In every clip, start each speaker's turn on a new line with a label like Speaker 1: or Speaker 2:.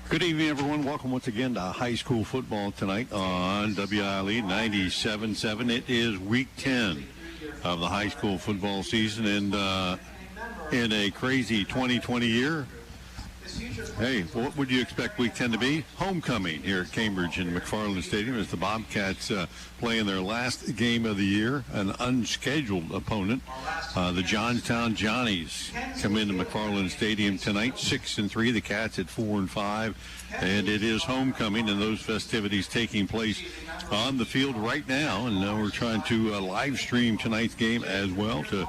Speaker 1: Good evening, everyone. Welcome once again to high school football tonight on WILE 97.7. It is week 10 of the high school football season, and in a crazy 2020 year, hey, what would you expect week 10 to be? Homecoming here at Cambridge in McFarland Stadium as the Bobcats play in their last game of the year, an unscheduled opponent. The Johnstown Johnnies come into McFarland Stadium tonight, 6-3. The Cats at 4-5, and it is homecoming, and those festivities taking place on the field right now. And we're trying to live stream tonight's game as well to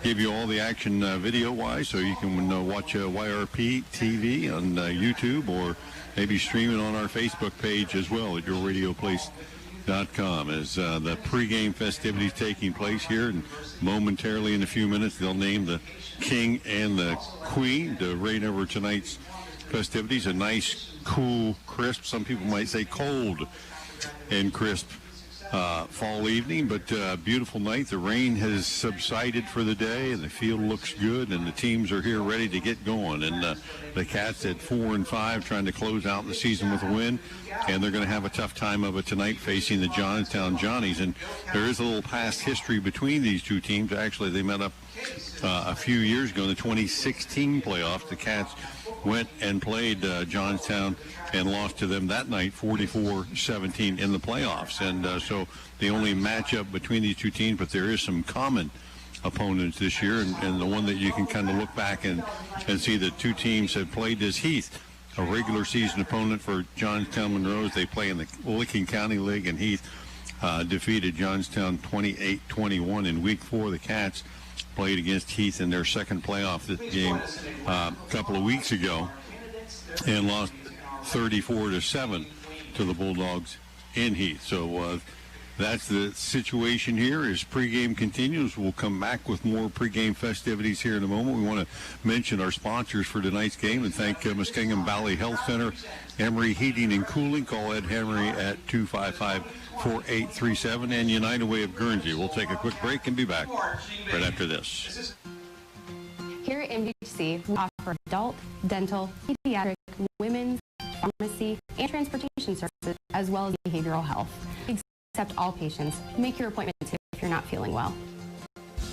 Speaker 1: give you all the action video-wise, so you can watch YRP TV on YouTube, or maybe stream it on our Facebook page as well at yourradioplace.com as the pregame festivities taking place here. And momentarily, in a few minutes, they'll name the king and the queen to reign over tonight's festivities. A nice, cool, crisp, some people might say cold and crisp fall evening, but beautiful night. The rain has subsided for the day, and the field looks good, and the teams are here ready to get going. And the Cats at 4-5, trying to close out the season with a win, and they're going to have a tough time of it tonight facing the Johnstown Johnnies. And there is a little past history between these two teams. Actually, they met up a few years ago in the 2016 playoffs. The Cats went and played Johnstown and lost to them that night 44-17 in the playoffs. And so the only matchup between these two teams, but there is some common opponents this year, and the one that you can kind of look back and see the two teams have played is Heath, a regular season opponent for Johnstown Monroe. They play in the Licking County League, and Heath defeated Johnstown 28-21 in week 4. The Cats played against Heath in their second playoff game a couple of weeks ago and lost 34-7 to the Bulldogs in Heath. So that's the situation here as pregame continues. We'll come back with more pregame festivities here in a moment. We want to mention our sponsors for tonight's game and thank Muskingum Valley Health Center, Emory Heating and Cooling. Call Ed Henry at 255-4837, and United Way of Guernsey. We'll take a quick break and be back right after this.
Speaker 2: Here at MVHC, we offer adult, dental, pediatric, women's, pharmacy, and transportation services, as well as behavioral health. We accept all patients. Make your appointment if you're not feeling well.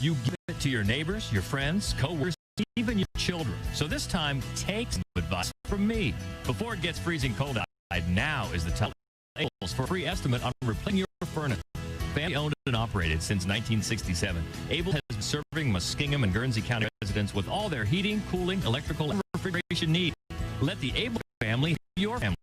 Speaker 3: You give it to your neighbors, your friends, co-workers, even your children. So this time, take some advice from me. Before it gets freezing cold outside, now is the time for a free estimate on replacing your furnace. Family owned and operated since 1967. Able has been serving Muskingum and Guernsey County residents with all their heating, cooling, electrical, and refrigeration needs. Let the Able family help your family.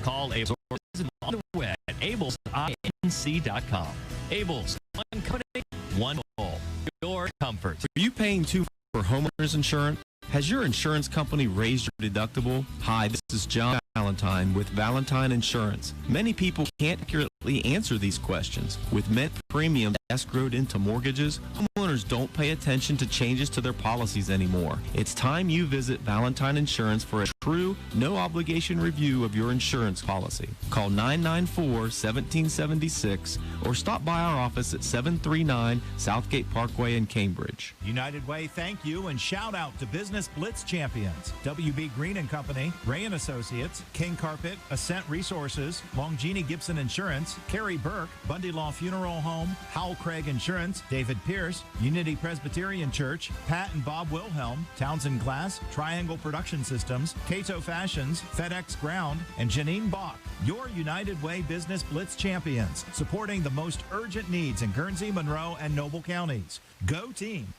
Speaker 3: Call Abel's or visit on the web at abelsinc.com. Abel's, one company, one goal. Your comfort.
Speaker 4: Are you paying too much for homeowners insurance? Has your insurance company raised your deductible? Hi, this is John Valentine with Valentine Insurance. Many people can't accurately answer these questions. With Mint premiums escrowed into mortgages, homeowners don't pay attention to changes to their policies anymore. It's time you visit Valentine Insurance for a true, no-obligation review of your insurance policy. Call 994-1776 or stop by our office at 739 Southgate Parkway in Cambridge.
Speaker 5: United Way, thank you, and shout out to Business Blitz champions. WB Green & Company, Ray & Associates, King Carpet, Ascent Resources, Longini Gibson Insurance, Carrie Burke, Bundy Law Funeral Home, Howell Craig Insurance, David Pierce, Unity Presbyterian Church, Pat and Bob Wilhelm, Townsend Glass, Triangle Production Systems, Cato Fashions, FedEx Ground, and Janine Bach. Your United Way Business Blitz champions, supporting the most urgent needs in Guernsey, Monroe, and Noble counties. Go team!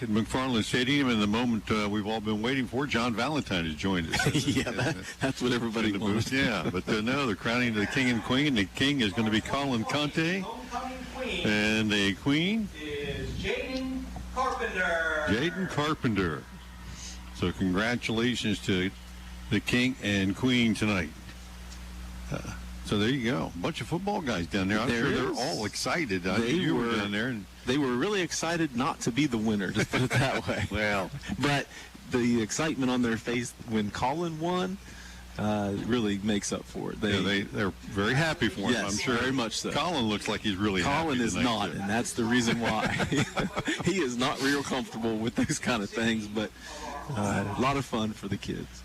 Speaker 1: At McFarland Stadium, in the moment we've all been waiting for, John Valentine has joined us.
Speaker 6: Yeah, that's what everybody wants.
Speaker 1: Yeah, but no, they're crowning the king and queen. The king is going to be Colin Conte, and the queen
Speaker 7: is Jaden Carpenter.
Speaker 1: Jaden Carpenter. So congratulations to the king and queen tonight. So there you go. A bunch of football guys down there. I'm sure they're all excited. You were down there. And
Speaker 6: they were really excited not to be the winner, just put it that way.
Speaker 1: Well,
Speaker 6: but the excitement on their face when Colin won really makes up for it.
Speaker 1: They're very happy for him,
Speaker 6: yes,
Speaker 1: I'm sure.
Speaker 6: Very much so.
Speaker 1: Colin looks like he's really happy.
Speaker 6: Colin is not, and that's the reason why. He is not real comfortable with those kind of things, but a lot of fun for the kids.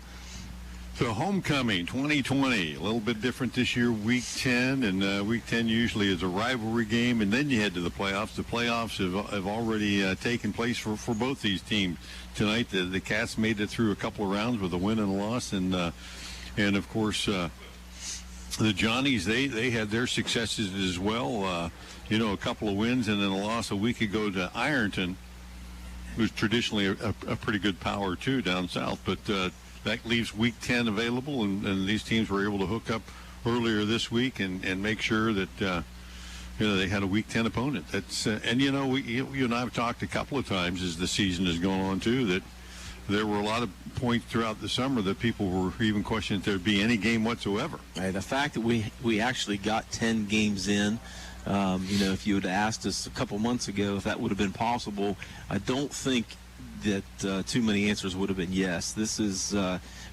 Speaker 1: So homecoming 2020, a little bit different this year, week 10, and week 10 usually is a rivalry game, and then you head to the playoffs. The playoffs have already taken place for both these teams. Tonight, the Cats made it through a couple of rounds with a win and a loss, and of course, the Johnnies, they had their successes as well. A couple of wins and then a loss a week ago to Ironton, who's traditionally a pretty good power, too, down south, but that leaves week 10 available, and these teams were able to hook up earlier this week and make sure that they had a week 10 opponent. That's and you and I have talked a couple of times as the season has gone on too, that there were a lot of points throughout the summer that people were even questioning if there'd be any game whatsoever.
Speaker 6: Right, the fact that we actually got 10 games in, if you had asked us a couple months ago if that would have been possible, I don't think that too many answers would have been yes. This has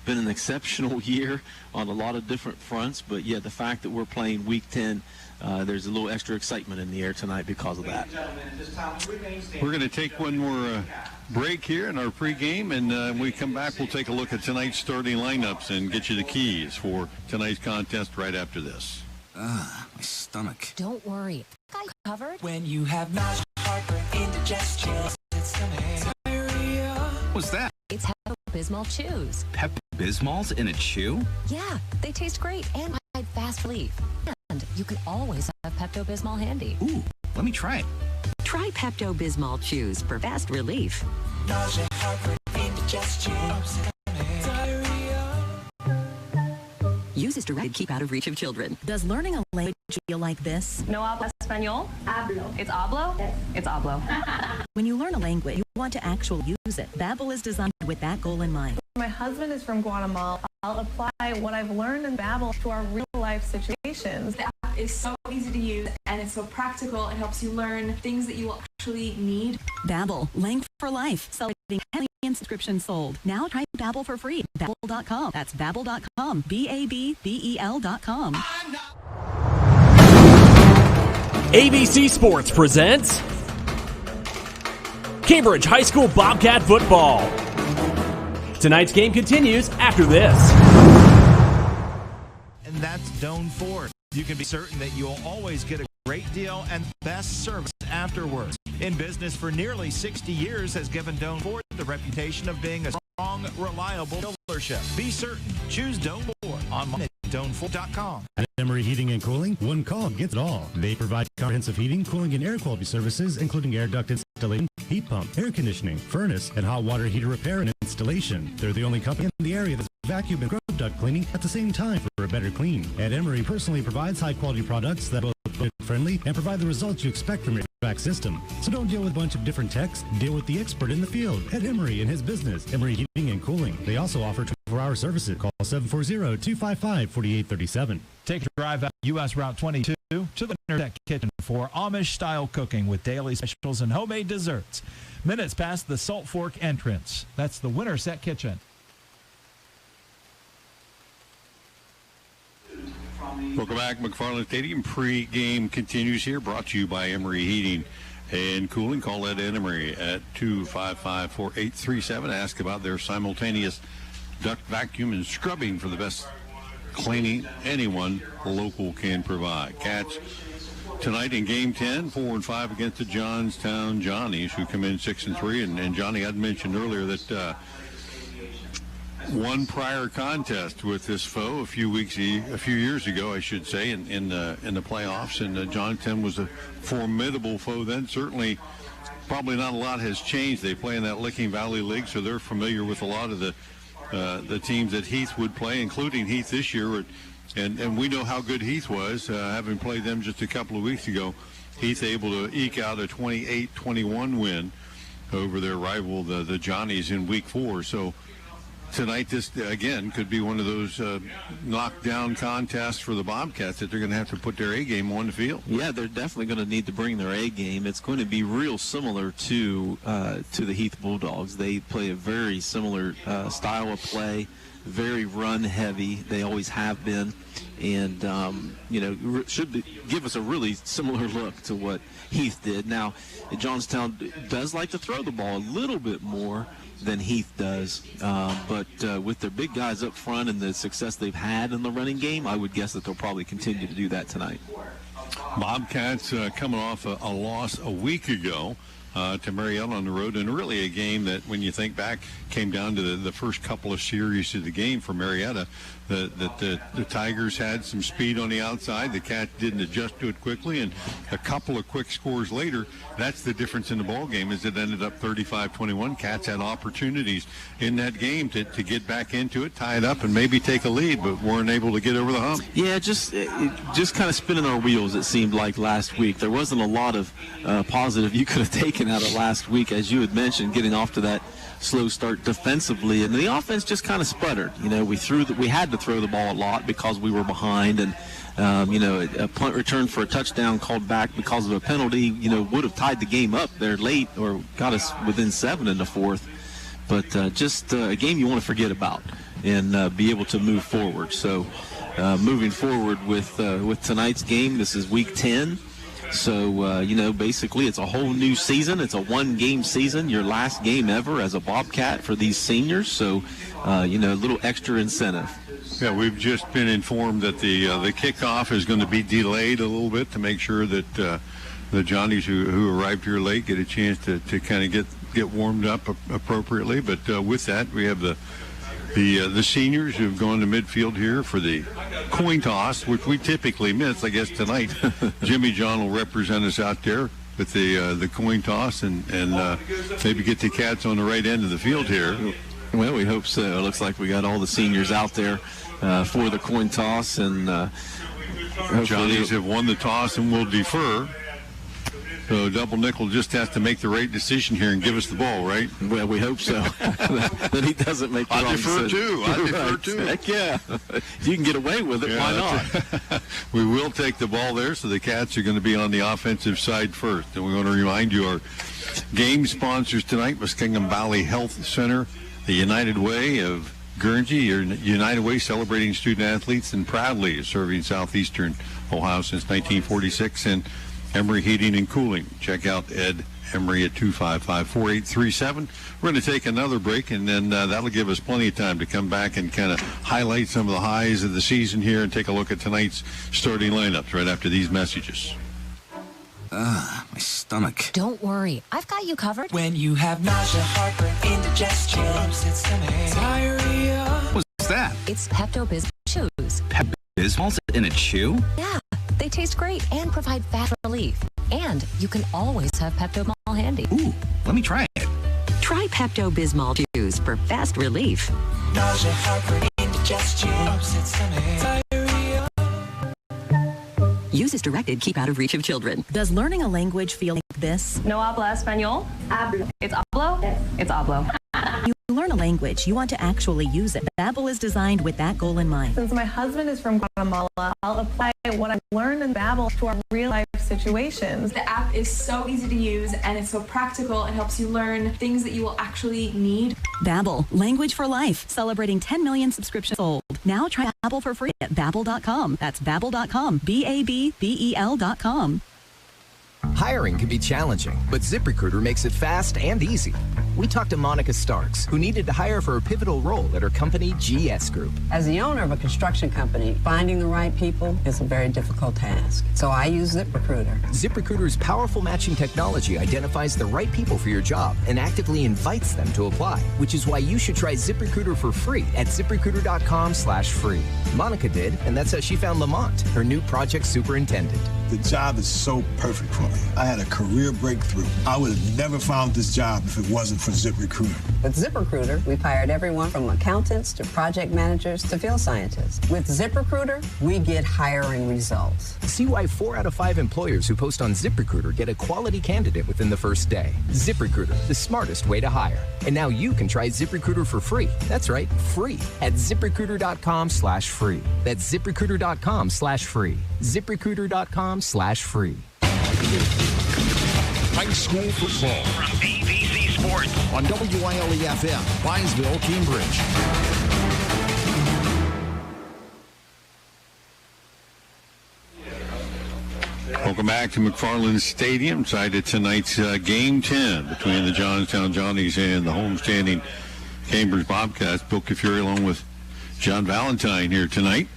Speaker 6: been an exceptional year on a lot of different fronts, but yeah, the fact that we're playing week 10, there's a little extra excitement in the air tonight because of that.
Speaker 1: We're going to take one more break here in our pregame, and when we come back, we'll take a look at tonight's starting lineups and get you the keys for tonight's contest right after this.
Speaker 8: My stomach.
Speaker 9: Don't worry. Got you covered.
Speaker 8: When you have nausea, heartburn, indigestion, it's diarrhea. What's that?
Speaker 9: It's Pepto-Bismol Chews.
Speaker 8: Pepto-Bismol's in a chew?
Speaker 9: Yeah, they taste great and provide fast relief. And you can always have Pepto-Bismol handy.
Speaker 8: Ooh, let me try it.
Speaker 10: Try Pepto-Bismol Chews for fast relief.
Speaker 8: Nausea, heartburn, indigestion, diarrhea.
Speaker 10: Use as directed. Keep out of reach of children. Does learning a language feel like this?
Speaker 11: No hablo español? Hablo. It's hablo? Yes. It's hablo.
Speaker 10: When you learn a language, you want to actually use it. Babbel is designed with that goal in mind.
Speaker 11: My husband is from Guatemala. I'll apply what I've learned in Babbel to our real-life situations.
Speaker 12: The app is so easy to use, and it's so practical. It helps you learn things that you will actually need.
Speaker 10: Babbel, language for life. Celebrating 10 million subscriptions sold. Now try Babbel for free. Babbel.com. That's Babbel.com. Babbel.com.
Speaker 13: ABC Sports presents Cambridge High School Bobcat Football. Tonight's game continues after this.
Speaker 5: And that's Doan Ford. You can be certain that you'll always get a great deal and best service afterwards. In business for nearly 60 years has given Doan Ford the reputation of being a strong, reliable dealership. Be certain. Choose Doan Ford online at DoanFord.com.
Speaker 14: At Emory Heating and Cooling, one call gets it all. They provide comprehensive heating, cooling, and air quality services, including air duct installation, heat pump, air conditioning, furnace, and hot water heater repair and installation. They're the only company in the area that's vacuum and grow duct cleaning at the same time for a better clean. At Emory personally provides high-quality products that will be friendly and provide the results you expect from your HVAC system. So don't deal with a bunch of different techs. Deal with the expert in the field at Emory and his business, Emory Heating and Cooling. They also offer 24-hour services. Call 740-255-4837.
Speaker 5: Take a drive out U.S. Route 22 to the Winterset Kitchen for Amish-style cooking with daily specials and homemade desserts. Minutes past the Salt Fork entrance. That's the Winterset Kitchen.
Speaker 1: Welcome back. McFarland Stadium pre-game continues here, brought to you by Emory Heating and Cooling. Call that Emory at 255-4837. Ask about their simultaneous duct vacuum and scrubbing for the best cleaning anyone local can provide. Cats tonight in Game 10, 4-5 against the Johnstown Johnnies, who come in 6-3. And Johnny, I'd mentioned earlier that one prior contest with this foe a few years ago, I should say, in the playoffs, and Johnstown was a formidable foe then. Certainly, probably not a lot has changed. They play in that Licking Valley League, so they're familiar with a lot of the teams that Heath would play, including Heath this year. And we know how good Heath was, having played them just a couple of weeks ago. Heath able to eke out a 28-21 win over their rival, the Johnnies, in Week 4. So tonight, this, again, could be one of those knockdown contests for the Bobcats that they're going to have to put their A-game on the field.
Speaker 6: Yeah, they're definitely going to need to bring their A-game. It's going to be real similar to the Heath Bulldogs. They play a very similar style of play, very run-heavy. They always have been. and should give us a really similar look to what Heath did. Now, Johnstown does like to throw the ball a little bit more than Heath does, but with their big guys up front and the success they've had in the running game, I would guess that they'll probably continue to do that tonight.
Speaker 1: Bobcats coming off a loss a week ago to Marietta on the road, and really a game that, when you think back, came down to the first couple of series of the game for Marietta. The Tigers had some speed on the outside. The Cats didn't adjust to it quickly, and a couple of quick scores later, that's the difference in the ball game, is it ended up 35-21. Cats had opportunities in that game to get back into it, tie it up, and maybe take a lead, but weren't able to get over the hump.
Speaker 6: Yeah, just kind of spinning our wheels, it seemed like, last week. There wasn't a lot of positive you could have taken out of last week, as you had mentioned, getting off to that slow start defensively, and the offense just kind of sputtered. We had to throw the ball a lot because we were behind, and a punt return for a touchdown called back because of a penalty, would have tied the game up there late or got us within 7 in the fourth. But just a game you want to forget about and be able to move forward. So moving forward with tonight's game, this is week 10. So, basically it's a whole new season. It's a one-game season, your last game ever as a Bobcat for these seniors. So, a little extra incentive.
Speaker 1: Yeah, we've just been informed that the kickoff is going to be delayed a little bit to make sure that the Johnnies who arrived here late get a chance to kind of get warmed up appropriately. But with that, we have the seniors who've gone to midfield here for the coin toss, which we typically miss. I guess tonight Jimmy John will represent us out there with the coin toss and maybe get the Cats on the right end of the field here.
Speaker 6: Well, we hope so. It looks like we got all the seniors out there for the coin toss, and
Speaker 1: Johnnies have won the toss and will defer. So Double Nickel just has to make the right decision here and give us the ball, right?
Speaker 6: Well, we hope so. That he doesn't make the wrong decision.
Speaker 1: I defer too.
Speaker 6: Heck yeah. If you can get away with it, why not?
Speaker 1: We will take the ball there, so the Cats are going to be on the offensive side first. And we want to remind you our game sponsors tonight, Muskingum Valley Health Center, the United Way of Guernsey, your United Way celebrating student athletes and proudly serving southeastern Ohio since 1946, and Emory Heating and Cooling. Check out Ed Emory at 255-4837. We're going to take another break, and then that'll give us plenty of time to come back and kind of highlight some of the highs of the season here and take a look at tonight's starting lineups right after these messages.
Speaker 15: My stomach.
Speaker 9: Don't worry, I've got you covered.
Speaker 8: When you have nausea, heartburn, indigestion, upset stomach, diarrhea.
Speaker 15: What's that?
Speaker 9: It's Pepto-Bismol chews.
Speaker 15: Pepto-Bismol in a chew?
Speaker 9: Yeah, they taste great and provide fast relief. And you can always have Pepto-Bismol handy.
Speaker 15: Ooh, let me try it.
Speaker 16: Try Pepto-Bismol chews for fast relief.
Speaker 8: Nausea, heartburn, indigestion, upset stomach, diarrhea.
Speaker 16: Use as directed. Keep out of reach of children.
Speaker 10: Does learning a language feel like this?
Speaker 11: No habla español? Hablo. It's hablo? Yes. It's hablo.
Speaker 10: You learn a language, you want to actually use it. Babbel is designed with that goal in mind.
Speaker 11: Since my husband is from Guatemala, I'll apply what I've learned in Babbel to our real-life situations.
Speaker 12: The app is so easy to use and it's so practical. It helps you learn things that you will actually need.
Speaker 10: Babbel, language for life, celebrating 10 million subscriptions sold. Now try Babbel for free at Babbel.com. That's Babbel.com, Babbel.com.
Speaker 17: Hiring can be challenging, but ZipRecruiter makes it fast and easy. We talked to Monica Starks, who needed to hire for a pivotal role at her company, GS Group.
Speaker 18: As the owner of a construction company, finding the right people is a very difficult task. So I use ZipRecruiter.
Speaker 17: ZipRecruiter's powerful matching technology identifies the right people for your job and actively invites them to apply, which is why you should try ZipRecruiter for free at ZipRecruiter.com/free. Monica did, and that's how she found Lamont, her new project superintendent.
Speaker 19: The job is so perfect for me. I had a career breakthrough. I would have never found this job if it wasn't for ZipRecruiter.
Speaker 18: With ZipRecruiter, we've hired everyone from accountants to project managers to field scientists. With ZipRecruiter, we get hiring results.
Speaker 17: See why 4 out of 5 employers who post on ZipRecruiter get a quality candidate within the first day. ZipRecruiter, the smartest way to hire. And now you can try ZipRecruiter for free. That's right, free at ZipRecruiter.com/free. That's ZipRecruiter.com/free. ZipRecruiter.com/free.
Speaker 20: High school football from BBC Sports on WILE-FM, Byesville, Cambridge.
Speaker 1: Welcome back to McFarland Stadium, side of tonight's Game 10 between the Johnstown Johnnies and the homestanding Cambridge Bobcats. Bill Kafuri along with John Valentine here tonight.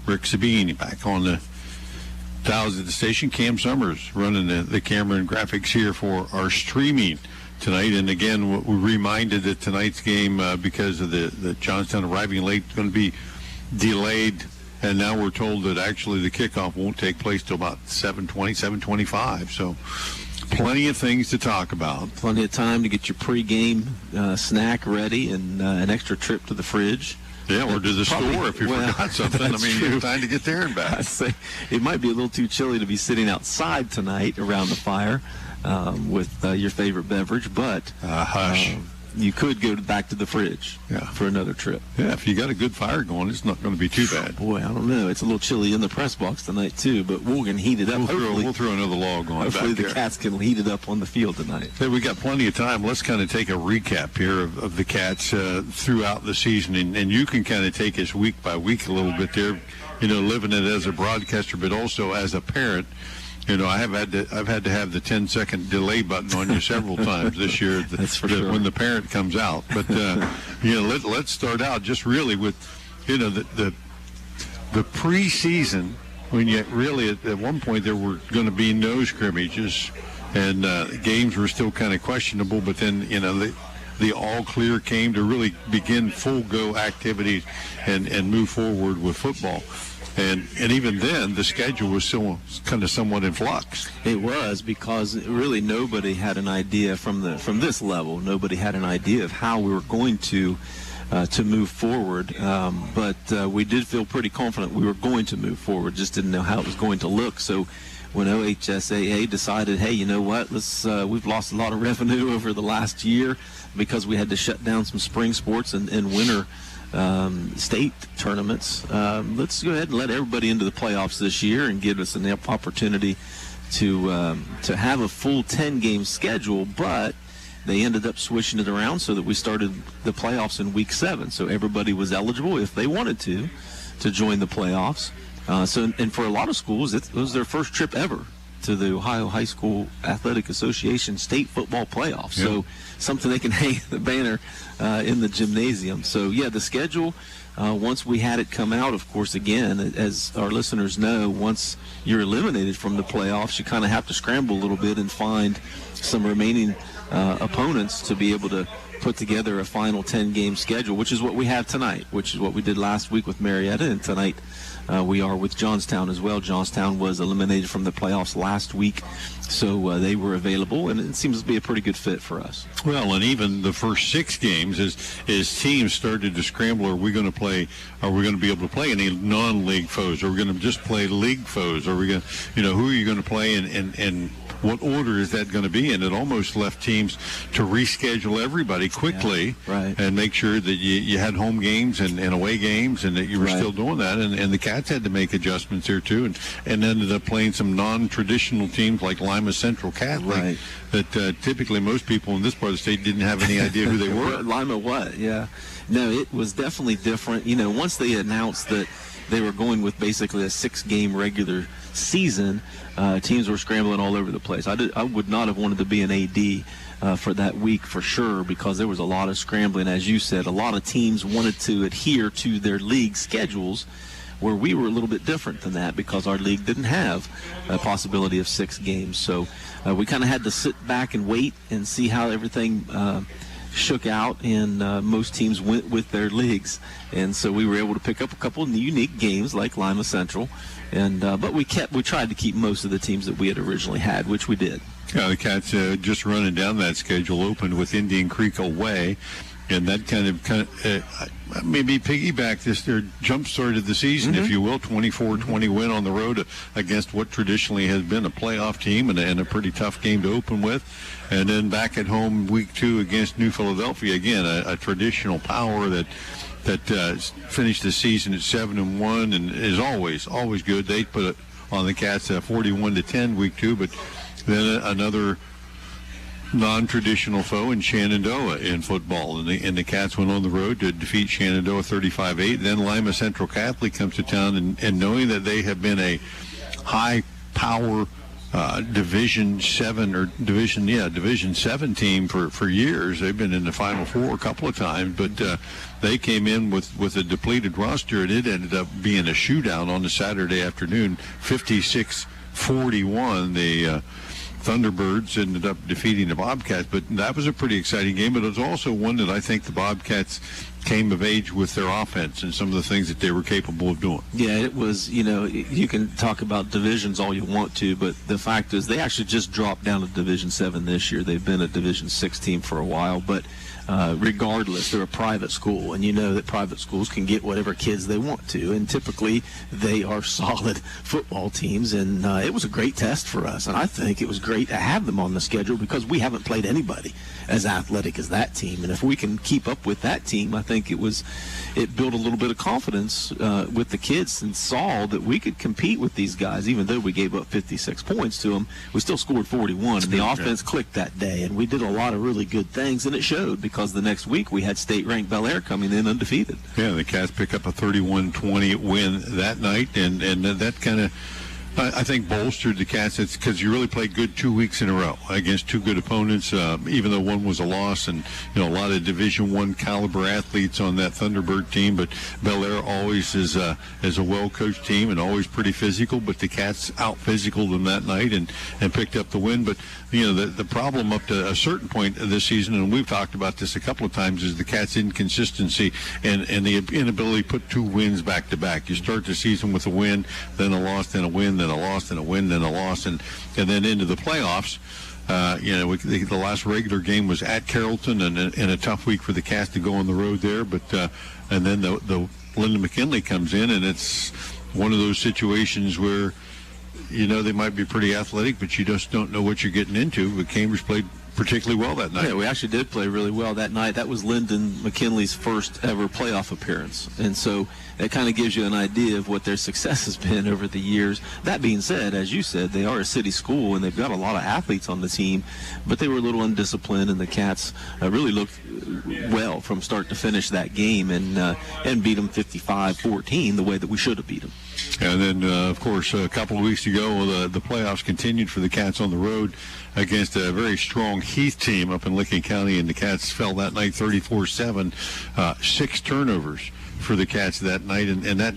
Speaker 1: Rick Sabine back on the dials at the station. Cam Summers running the camera and graphics here for our streaming tonight. And again, we're reminded that tonight's game, because of the Johnstown arriving late, is going to be delayed. And now we're told that actually the kickoff won't take place till about 7:20, 7:25. So plenty of things to talk about.
Speaker 6: Plenty of time to get your pregame snack ready and an extra trip to the fridge.
Speaker 1: Yeah, or to the store if you forgot something. I mean, you have time to get there and back.
Speaker 6: I'd say it might be a little too chilly to be sitting outside tonight around the fire with your favorite beverage, but you could go back to the fridge for another trip.
Speaker 1: Yeah, if you got a good fire going, it's not going to be too bad.
Speaker 6: Boy, I don't know. It's a little chilly in the press box tonight, too, but we're going to heat it up.
Speaker 1: We'll throw another log on
Speaker 6: hopefully
Speaker 1: back
Speaker 6: the Cats can heat it up on the field tonight.
Speaker 1: Hey, we got plenty of time. Let's kind of take a recap here of the Cats throughout the season, and you can kind of take us week by week a little bit there, living it as a broadcaster, but also as a parent. I've had to have the 10-second delay button on you several times this year.
Speaker 6: That's for sure.
Speaker 1: When the parent comes out. But let's start out just really with the preseason, when you really at one point there were going to be no scrimmages and games were still kind of questionable. But then the all clear came to really begin full go activities and move forward with football. And even then, the schedule was still kind of somewhat in flux.
Speaker 6: It was, because really nobody had an idea from this level. Nobody had an idea of how we were going to move forward. But we did feel pretty confident we were going to move forward. Just didn't know how it was going to look. So when OHSAA decided, hey, you know what? We've lost a lot of revenue over the last year because we had to shut down some spring sports and winter state tournaments. Let's go ahead and let everybody into the playoffs this year and give us an opportunity to have a full 10-game schedule, but they ended up switching it around so that we started the playoffs in week 7. So everybody was eligible if they wanted to join the playoffs. And for a lot of schools, it was their first trip ever to the Ohio High School Athletic Association state football playoffs. Yep. So something they can hang the banner in the gymnasium. So, yeah, the schedule, once we had it come out, of course, again, as our listeners know, once you're eliminated from the playoffs, you kind of have to scramble a little bit and find some remaining opponents to be able to put together a final 10-game schedule, which is what we have tonight, which is what we did last week with Marietta, and tonight we are with Johnstown as well. Johnstown was eliminated from the playoffs last week, so they were available, and it seems to be a pretty good fit for us.
Speaker 1: Well, and even the first 6 games, as teams started to scramble, are we going to be able to play any non-league foes? Are we going to just play league foes? Are we going to, who are you going to play and what order is that going to be? And it almost left teams to reschedule everybody quickly,
Speaker 6: right,
Speaker 1: and make sure that you had home games and away games, and that you were still doing that. And the Cats had to make adjustments here too, and ended up playing some non-traditional teams like Lima Central Catholic, that typically most people in this part of the state didn't have any idea who they were.
Speaker 6: Lima what? Yeah. No, it was definitely different. Once they announced that they were going with basically a 6-game regular season, teams were scrambling all over the place. I would not have wanted to be an AD for that week for sure, because there was a lot of scrambling. As you said, a lot of teams wanted to adhere to their league schedules, where we were a little bit different than that because our league didn't have a possibility of 6 games. So we kind of had to sit back and wait and see how everything shook out, and most teams went with their leagues, and so we were able to pick up a couple of unique games like Lima Central, and but we tried to keep most of the teams that we had originally had, which we did.
Speaker 1: Yeah, the Cats just running down that schedule opened with Indian Creek away, and that kind of maybe piggybacked this, or jump-started the season, if you will. 24-20 win on the road against what traditionally has been a playoff team, and a pretty tough game to open with. And then back at home week 2 against New Philadelphia, again, a traditional power that finished the season at 7-1 and is always good. They put it on the Cats 41-10 week 2, but then another non-traditional foe in Shenandoah in football, and the Cats went on the road to defeat Shenandoah 35-8. Then Lima Central Catholic comes to town, and knowing that they have been a high-power Division 7 team for years. They've been in the Final Four a couple of times, but they came in with a depleted roster, and it ended up being a shootout on the Saturday afternoon, 56-41. The Thunderbirds ended up defeating the Bobcats, but that was a pretty exciting game. But it was also one that I think the Bobcats came of age with their offense and some of the things that they were capable of doing.
Speaker 6: Yeah, it was, you can talk about divisions all you want to, but the fact is they actually just dropped down to Division 7 this year. They've been a Division 6 team for a while, but regardless, they're a private school, and you know that private schools can get whatever kids they want to, and typically they are solid football teams, and it was a great test for us, and I think it was great to have them on the schedule because we haven't played anybody as athletic as that team, and if we can keep up with that team, I think it built a little bit of confidence with the kids and saw that we could compete with these guys. Even though we gave up 56 points to them, we still scored 41, and the offense clicked that day, and we did a lot of really good things, and it showed because the next week we had state-ranked Bel Air coming in undefeated.
Speaker 1: Yeah, the Cats pick up a 31-20 win that night, and that kind of, I think, bolstered the Cats. It's because you really played good 2 weeks in a row against two good opponents, even though one was a loss, and a lot of Division I caliber athletes on that Thunderbird team. But Bel Air always is a well-coached team and always pretty physical. But the Cats out-physical them that night and picked up the win. But the problem up to a certain point of this season, and we've talked about this a couple of times, is the Cats' inconsistency and the inability to put two wins back to back. You start the season with a win, then a loss, then a win, then a loss, then a win, then a loss, and then into the playoffs. The last regular game was at Carrollton, and a tough week for the Cats to go on the road there. But and then the Linda McKinley comes in, and it's one of those situations where they might be pretty athletic, but you just don't know what you're getting into. But Cambridge played particularly well that night.
Speaker 6: Yeah, we actually did play really well that night. That was Lyndon McKinley's first ever playoff appearance. And so that kind of gives you an idea of what their success has been over the years. That being said, as you said, they are a city school, and they've got a lot of athletes on the team, but they were a little undisciplined, and the Cats really looked well from start to finish that game and beat them 55-14 the way that we should have beat them.
Speaker 1: And then, of course, a couple of weeks ago, the playoffs continued for the Cats on the road against a very strong Heath team up in Licking County, and the Cats fell that night 34-7, 6 turnovers for the Cats that night, and that,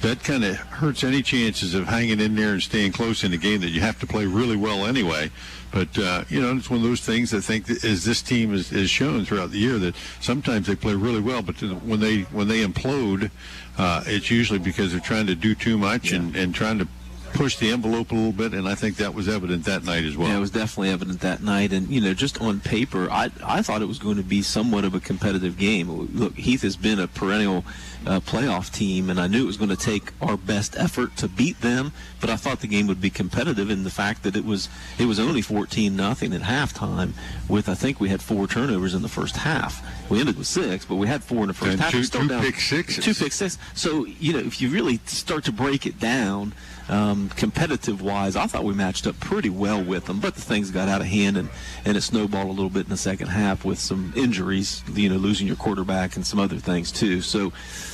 Speaker 1: that kind of hurts any chances of hanging in there and staying close in a game that you have to play really well anyway. But, it's one of those things I think that, as this team has shown throughout the year, that sometimes they play really well, but when they implode, it's usually because they're trying to do too much and trying to push the envelope a little bit, and I think that was evident that night as well.
Speaker 6: Yeah, it was definitely evident that night, and just on paper, I thought it was going to be somewhat of a competitive game. Look, Heath has been a perennial playoff team, and I knew it was going to take our best effort to beat them, but I thought the game would be competitive in the fact that it was only 14-0 at halftime. I think we had 4 turnovers in the first half. We ended with 6, but we had 4 in the first half.
Speaker 1: Two pick sixes.
Speaker 6: 2 pick sixes. So if you really start to break it down, competitive-wise, I thought we matched up pretty well with them, but the things got out of hand, and it snowballed a little bit in the second half with some injuries, losing your quarterback and some other things too. So,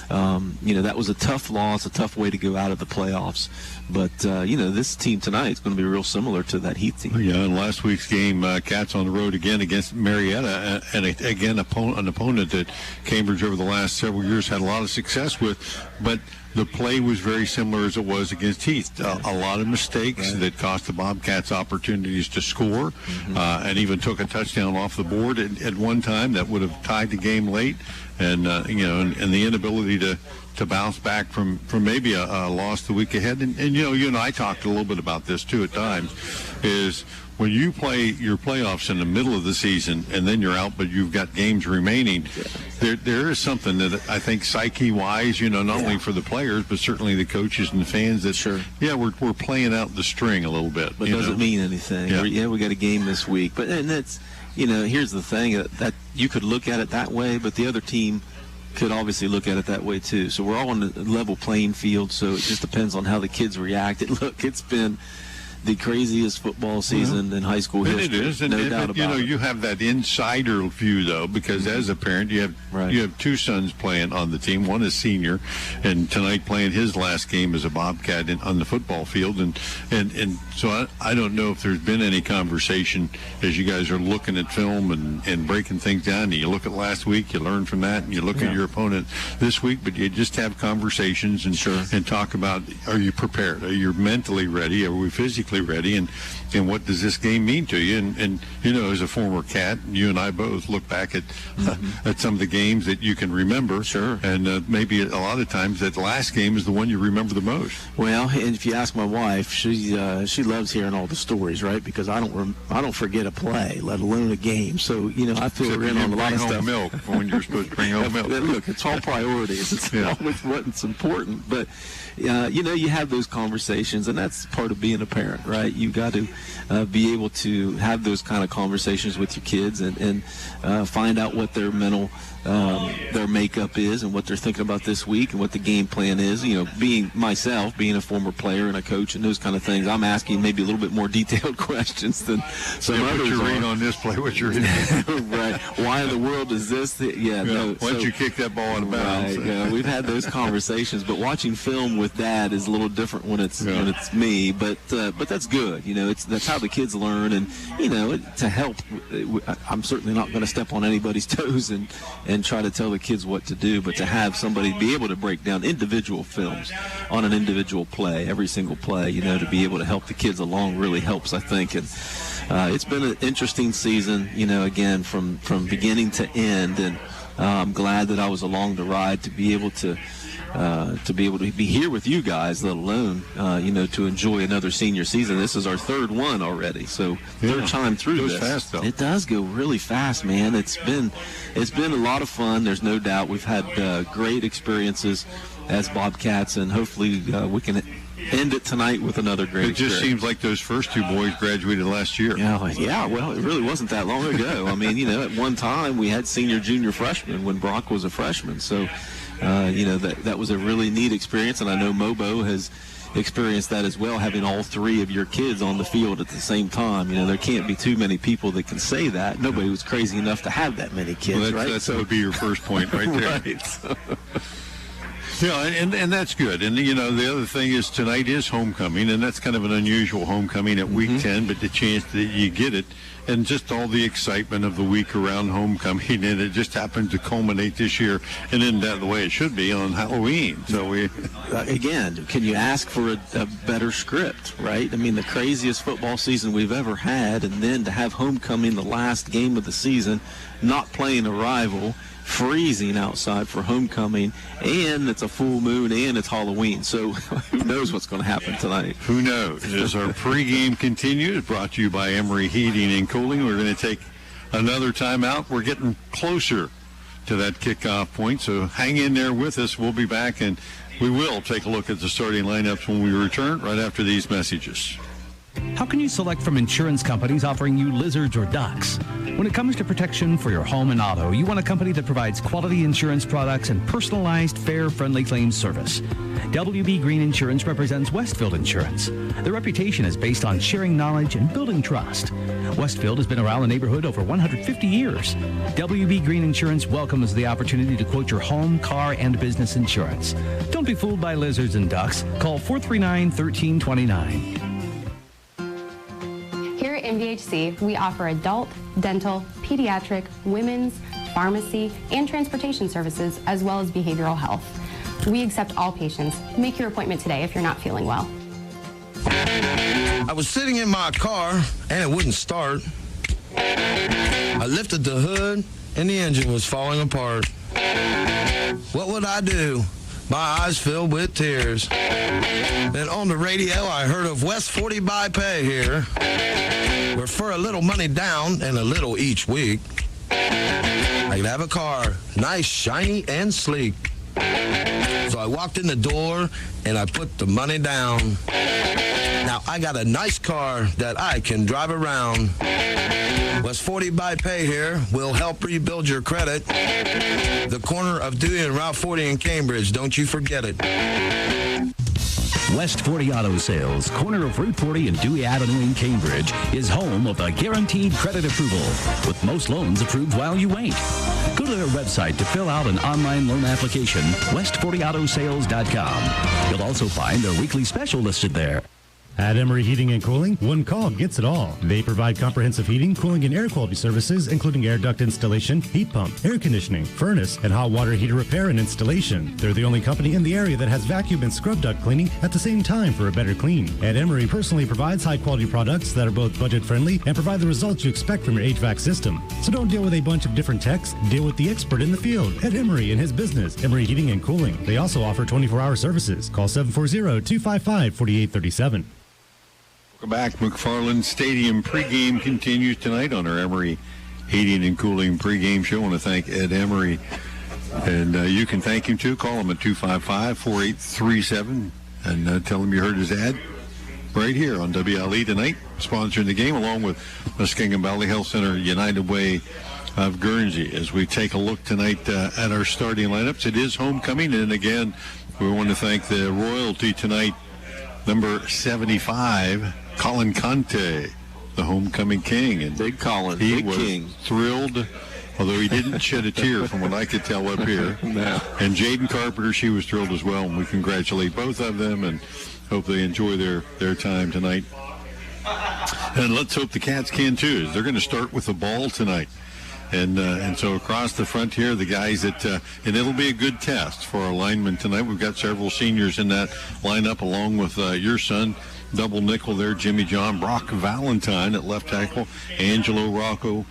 Speaker 6: that was a tough loss, a tough way to go out of the playoffs. But, this team tonight is going to be real similar to that Heath team.
Speaker 1: Yeah, in last week's game, Cats on the road again against Marietta, and again, an opponent that Cambridge over the last several years had a lot of success with, but the play was very similar as it was against Heath. A lot of mistakes that cost the Bobcats opportunities to score, and even took a touchdown off the board at one time that would have tied the game late, and the inability to bounce back from maybe a loss the week ahead. And you and I talked a little bit about this too at times, is when you play your playoffs in the middle of the season and then you're out, but you've got games remaining, there is something that I think psyche-wise, not only for the players, but certainly the coaches and the fans that, we're playing out the string a little bit.
Speaker 6: But it doesn't mean anything.
Speaker 1: Yeah.
Speaker 6: We got a game this week. And that's, here's the thing, that you could look at it that way, but the other team could obviously look at it that way too. So we're all on a level playing field, so it just depends on how the kids react. It's been the craziest football season in high school history.
Speaker 1: And it is,
Speaker 6: no doubt about it.
Speaker 1: You have that insider view though, because as a parent, you have two sons playing on the team. One is senior, and tonight playing his last game as a Bobcat on the football field, and so I don't know if there's been any conversation as you guys are looking at film and breaking things down. And you look at last week, you learn from that, and you look at your opponent this week, but you just have conversations and talk about, are you prepared? Are you mentally ready? Are we physically ready? And what does this game mean to you? And as a former Cat, you and I both look back at some of the games that you can remember. Sure. And maybe a lot of times that last game is the one you remember the most.
Speaker 6: Well, and if you ask my wife, she loves hearing all the stories, right? Because I don't forget a play, let alone a game. So I feel her in on a lot of stuff.
Speaker 1: Milk when you're supposed to bring home milk.
Speaker 6: Look, it's all priorities. It's always what's important. But you have those conversations, and that's part of being a parent, right? You got to be able to have those kind of conversations with your kids and find out what their mental their makeup is and what they're thinking about this week and what the game plan is. Being a former player and a coach and those kind of things, I'm asking maybe a little bit more detailed questions than some others.
Speaker 1: What you read on this play, what you're reading.
Speaker 6: Right. Why in the world is this?
Speaker 1: Why don't you kick that ball out of bounds?
Speaker 6: Right. We've had those conversations, but watching film with Dad is a little different when it's me. But that's good. That's how the kids learn, and to help. I'm certainly not going to step on anybody's toes and try to tell the kids what to do, but to have somebody be able to break down individual films on an individual play, every single play, to be able to help the kids along really helps, I think. And it's been an interesting season, again, from beginning to end, and I'm glad that I was along the ride to be able to be here with you guys, let alone, to enjoy another senior season. This is our third one already, so third time through this.
Speaker 1: It goes fast, though.
Speaker 6: It does go really fast, man. It's been a lot of fun. There's no doubt. We've had great experiences as Bobcats, and hopefully we can end it tonight with another great experience.
Speaker 1: It just seems like those first two boys graduated last year.
Speaker 6: Yeah, well, it really wasn't that long ago. I mean, at one time we had senior, junior, freshman when Brock was a freshman, so that was a really neat experience, and I know Mobo has experienced that as well, having all three of your kids on the field at the same time. There can't be too many people that can say that. Nobody was crazy enough to have that many kids, right?
Speaker 1: That would be your first point right there.
Speaker 6: Right.
Speaker 1: And that's good. And, the other thing is tonight is homecoming, and that's kind of an unusual homecoming at week 10, but the chance that you get it, and just all the excitement of the week around homecoming, and it just happened to culminate this year and end that the way it should be on Halloween. So
Speaker 6: again, can you ask for a better script, right? I mean, the craziest football season we've ever had, and then to have homecoming, the last game of the season, not playing a rival, freezing outside for homecoming, and it's a full moon, and it's Halloween. So who knows what's going to happen tonight?
Speaker 1: Who knows? As our pregame continues, brought to you by Emory Heating and Cooling. We're going to take another timeout. We're getting closer to that kickoff point, so hang in there with us. We'll be back, and we will take a look at the starting lineups when we return right after these messages.
Speaker 13: How can you select from insurance companies offering you lizards or ducks? When it comes to protection for your home and auto, you want a company that provides quality insurance products and personalized, fair, friendly claims service. WB Green Insurance represents Westfield Insurance. Their reputation is based on sharing knowledge and building trust. Westfield has been around the neighborhood over 150 years. WB Green Insurance welcomes the opportunity to quote your home, car, and business insurance. Don't be fooled by lizards and ducks. Call 439-1329.
Speaker 2: Here at MVHC, we offer adult, dental, pediatric, women's, pharmacy, and transportation services, as well as behavioral health. We accept all patients. Make your appointment today if you're not feeling well.
Speaker 21: I was sitting in my car, and it wouldn't start. I lifted the hood, and the engine was falling apart. What would I do? My eyes filled with tears. Then on the radio, I heard of West 40 by Pay here, where for a little money down and a little each week, I could have a car, nice, shiny, and sleek. So I walked in the door, and I put the money down. Now I got a nice car that I can drive around. West 40 by Pay here will help rebuild your credit. The corner of Dewey and Route 40 in Cambridge, don't you forget it.
Speaker 13: West 40 Auto Sales, corner of Route 40 and Dewey Avenue in Cambridge, is home of the guaranteed credit approval, with most loans approved while you wait. Go to their website to fill out an online loan application, west40autosales.com. You'll also find their weekly special listed there.
Speaker 14: At Emory Heating and Cooling, one call gets it all. They provide comprehensive heating, cooling, and air quality services, including air duct installation, heat pump, air conditioning, furnace, and hot water heater repair and installation. They're the only company in the area that has vacuum and scrub duct cleaning at the same time for a better clean. At Emory personally provides high-quality products that are both budget-friendly and provide the results you expect from your HVAC system. So don't deal with a bunch of different techs. Deal with the expert in the field at Emory and his business, Emory Heating and Cooling. They also offer 24-hour services. Call 740-255-4837.
Speaker 1: Back, McFarland Stadium pregame continues tonight on our Emory Heating and Cooling pregame show. I want to thank Ed Emory, and you can thank him too. Call him at 255-4837 and tell him you heard his ad right here on WLE tonight, sponsoring the game along with Muskingum Valley Health Center United Way of Guernsey. As we take a look tonight at our starting lineups, it is homecoming, and again, we want to thank the royalty tonight, number 75. Colin Conte, the homecoming king. And
Speaker 6: Big Colin,
Speaker 1: he
Speaker 6: big
Speaker 1: was
Speaker 6: king.
Speaker 1: Thrilled, although he didn't shed a tear from what I could tell up here.
Speaker 6: No.
Speaker 1: And Jaden Carpenter, she was thrilled as well. And we congratulate both of them and hope they enjoy their time tonight. And let's hope the Cats can too. They're going to start with the ball tonight. And so across the front here, the guys that, and it'll be a good test for our linemen tonight. We've got several seniors in that lineup along with your son, double nickel there, Jimmy John, Brock Valentine at left tackle, Angelo Rocco,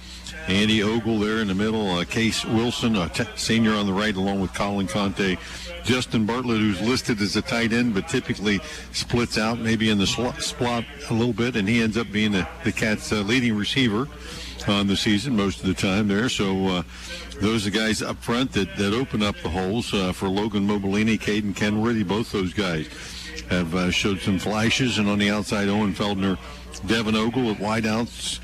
Speaker 1: Andy Ogle there in the middle, Case Wilson, senior on the right, along with Colin Conte, Justin Bartlett, who's listed as a tight end, but typically splits out maybe in the slot a little bit, and he ends up being the Cats' leading receiver on the season most of the time there. So those are the guys up front that open up the holes for Logan Mobilini, Caden Kenworthy. Both those guys have showed some flashes, and on the outside, Owen Feldner, Devin Ogle at wideouts,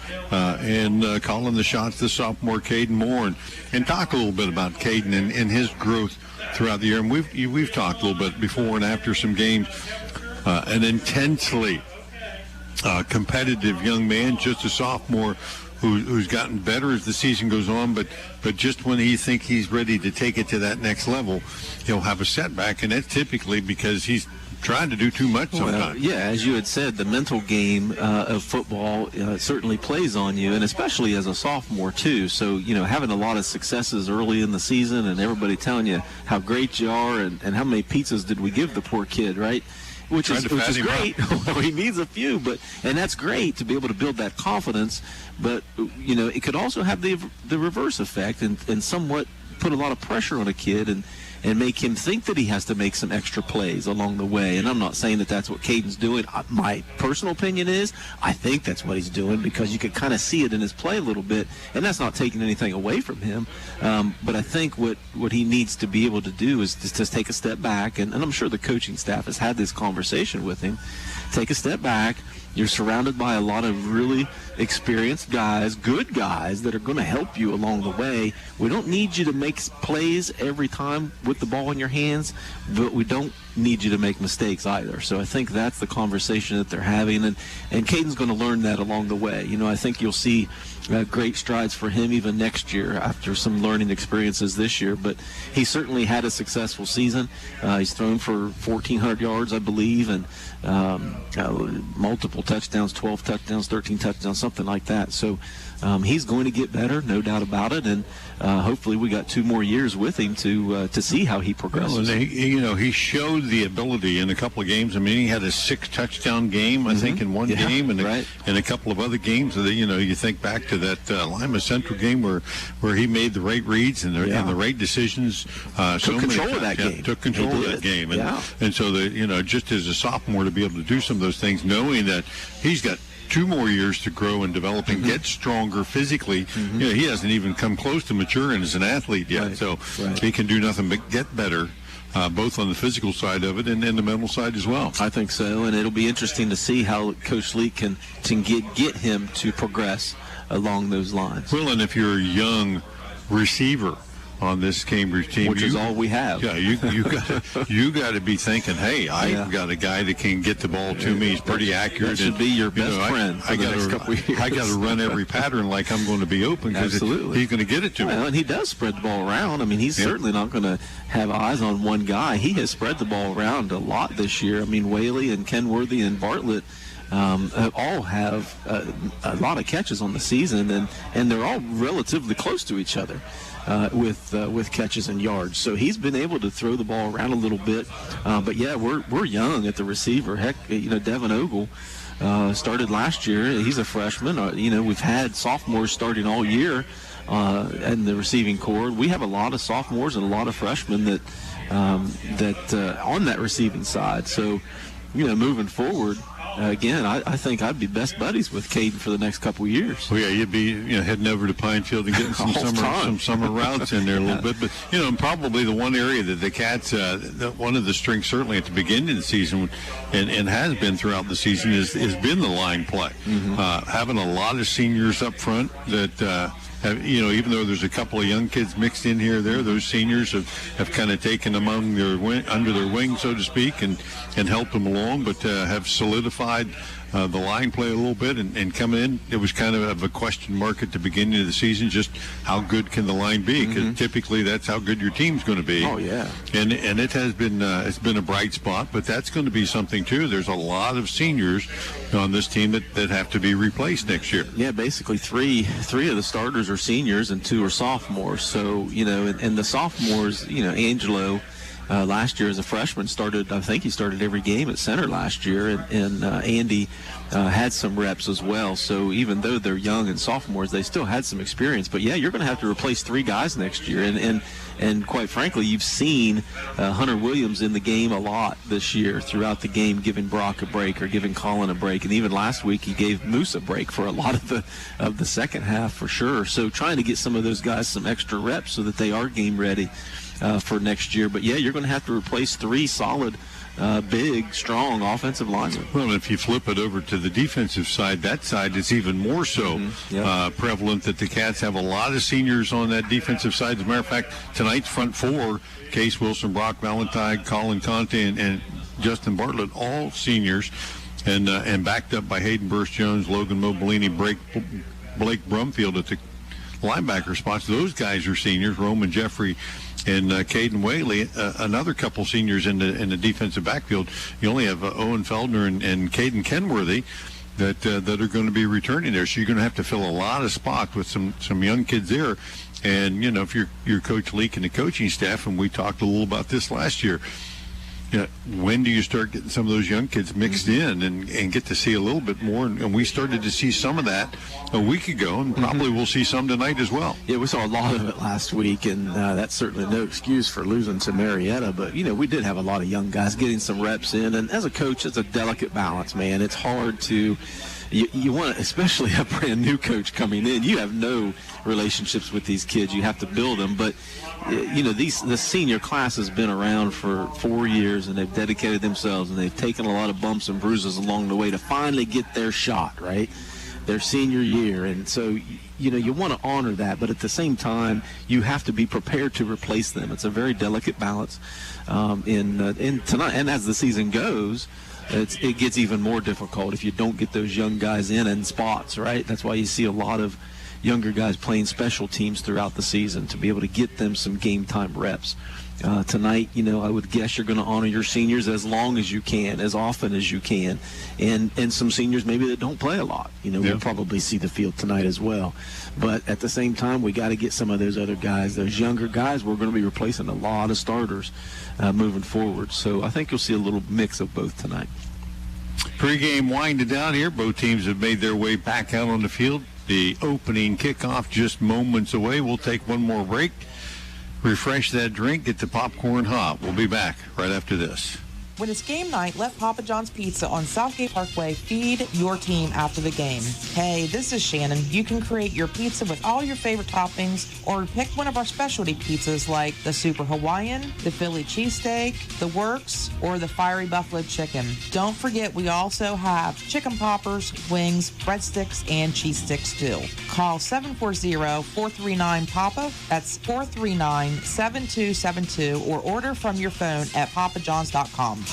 Speaker 1: and calling the shots, the sophomore Caden Moore, and talk a little bit about Caden and his growth throughout the year. And we've talked a little bit before and after some games. An intensely competitive young man, just a sophomore, who's gotten better as the season goes on, but just when he thinks he's ready to take it to that next level, he'll have a setback, and that's typically because he's trying to do too much sometimes.
Speaker 6: Well, yeah, as you had said, the mental game of football certainly plays on you, and especially as a sophomore too. So, having a lot of successes early in the season and everybody telling you how great you are and how many pizzas did we give the poor kid, right? Which is great. Well, he needs a few, and that's great to be able to build that confidence. But it could also have the reverse effect and somewhat put a lot of pressure on a kid and make him think that he has to make some extra plays along the way. And I'm not saying that that's what Caden's doing. My personal opinion is I think that's what he's doing, because you could kind of see it in his play a little bit, and that's not taking anything away from him. But I think what he needs to be able to do is just take a step back, and I'm sure the coaching staff has had this conversation with him. Take a step back. You're surrounded by a lot of really experienced guys, good guys that are going to help you along the way. We don't need you to make plays every time with the ball in your hands, but we don't need you to make mistakes either. So I think that's the conversation that they're having, and Caden's going to learn that along the way. I think you'll see great strides for him even next year after some learning experiences this year. But he certainly had a successful season. He's thrown for 1,400 yards, I believe, and multiple touchdowns, 12 touchdowns, 13 touchdowns, something like that. So he's going to get better, no doubt about it, and hopefully we got 2 more years with him to see how he progresses.
Speaker 1: Well, he showed the ability in a couple of games. I mean, he had a 6-touchdown game, I think, in one game, and a couple of other games. That, you think back to that Lima Central game where he made the right reads and the right decisions.
Speaker 6: Took control of that game.
Speaker 1: Took control of that game, and so just as a sophomore to be able to do some of those things, knowing that he's got 2 more years to grow and develop and get stronger physically. He hasn't even come close to maturing as an athlete yet, so he can do nothing but get better, both on the physical side of it and the mental side as well.
Speaker 6: I think so, and it'll be interesting to see how Coach Leak can get him to progress along those lines.
Speaker 1: Well, and if you're a young receiver, on this Cambridge team.
Speaker 6: Which is all we have.
Speaker 1: Yeah, you got to be thinking, hey, I've got a guy that can get the ball to me. He's pretty accurate.
Speaker 6: That should be your best friend for the next couple of years.
Speaker 1: I got to run every pattern like I'm going to be open because he's going to get it to me.
Speaker 6: And he does spread the ball around. I mean, he's certainly not going to have eyes on one guy. He has spread the ball around a lot this year. I mean, Whaley and Kenworthy and Bartlett all have a lot of catches on the season, and they're all relatively close to each other with catches and yards. So he's been able to throw the ball around a little bit. But yeah, we're young at the receiver. Heck, Devin Ogle started last year. He's a freshman. We've had sophomores starting all year in the receiving corps. We have a lot of sophomores and a lot of freshmen that on that receiving side. So, moving forward. Again, I think I'd be best buddies with Caden for the next couple of years.
Speaker 1: Well, yeah, you'd be heading over to Pinefield and getting some summer routes in there a little bit. But and probably the one area that the Cats, one of the strengths certainly at the beginning of the season, and has been throughout the season, has been the line play. Having a lot of seniors up front that. Even though there's a couple of young kids mixed in here or there, those seniors have kind of taken them under their wing, so to speak, and helped them along, but have solidified the line play a little bit. And coming in, it was kind of a question mark at the beginning of the season, just how good can the line be? Because typically that's how good your team's going to be.
Speaker 6: Oh, yeah.
Speaker 1: And it has been it's been a bright spot, but that's going to be something, too. There's a lot of seniors on this team that have to be replaced next year.
Speaker 6: Yeah, basically three of the starters are seniors and 2 are sophomores. So, and the sophomores, Angelo, last year as a freshman I think he started every game at center last year, and Andy had some reps as well. So even though they're young and sophomores, they still had some experience. But yeah, you're going to have to replace 3 guys next year, and quite frankly, you've seen Hunter Williams in the game a lot this year throughout the game, giving Brock a break or giving Colin a break, and even last week he gave Moose a break for a lot of the second half for sure. So trying to get some of those guys some extra reps so that they are game ready for next year. But yeah, you're going to have to replace 3 solid, big, strong offensive linemen.
Speaker 1: Well, if you flip it over to the defensive side, that side is even more so prevalent that the Cats have a lot of seniors on that defensive side. As a matter of fact, tonight's front 4, Case Wilson, Brock Valentine, Colin Conte, and Justin Bartlett, all seniors, and backed up by Hayden Burst-Jones, Logan Mobilini, Blake Brumfield at the linebacker spots. Those guys are seniors. Roman Jeffrey and Caden Whaley, another couple seniors in the defensive backfield. You only have Owen Feldner and Caden Kenworthy that are going to be returning there. So you're going to have to fill a lot of spots with some young kids there. And, if you're Coach Leak and the coaching staff, and we talked a little about this last year, when do you start getting some of those young kids mixed in and get to see a little bit more? And we started to see some of that a week ago, and probably we'll see some tonight as well.
Speaker 6: Yeah, we saw a lot of it last week, and that's certainly no excuse for losing to Marietta. But, we did have a lot of young guys getting some reps in. And as a coach, it's a delicate balance, man. It's hard to you want, especially a brand new coach coming in, you have no relationships with these kids. You have to build them. But, the senior class has been around for 4 years, and they've dedicated themselves, and they've taken a lot of bumps and bruises along the way to finally get their shot, right? Their senior year. And so, you want to honor that, but at the same time, you have to be prepared to replace them. It's a very delicate balance in tonight. And as the season goes, it gets even more difficult if you don't get those young guys in spots, right? That's why you see a lot of younger guys playing special teams throughout the season to be able to get them some game time reps. Tonight, I would guess you're going to honor your seniors as long as you can, as often as you can, and some seniors maybe that don't play a lot. We'll probably see the field tonight as well. But at the same time, we got to get some of those other guys, those younger guys. We're going to be replacing a lot of starters moving forward. So I think you'll see a little mix of both tonight.
Speaker 1: Pregame winding down here. Both teams have made their way back out on the field. The opening kickoff just moments away. We'll take one more break, refresh that drink, get the popcorn hot. We'll be back right after this.
Speaker 3: When it's game night, let Papa John's Pizza on Southgate Parkway feed your team after the game. Hey, this is Shannon. You can create your pizza with all your favorite toppings or pick one of our specialty pizzas like the Super Hawaiian, the Philly Cheesesteak, the Works, or the Fiery Buffalo Chicken. Don't forget we also have chicken poppers, wings, breadsticks, and cheese sticks too. Call 740-439-PAPA. That's 439-7272 or order from your phone at papajohns.com.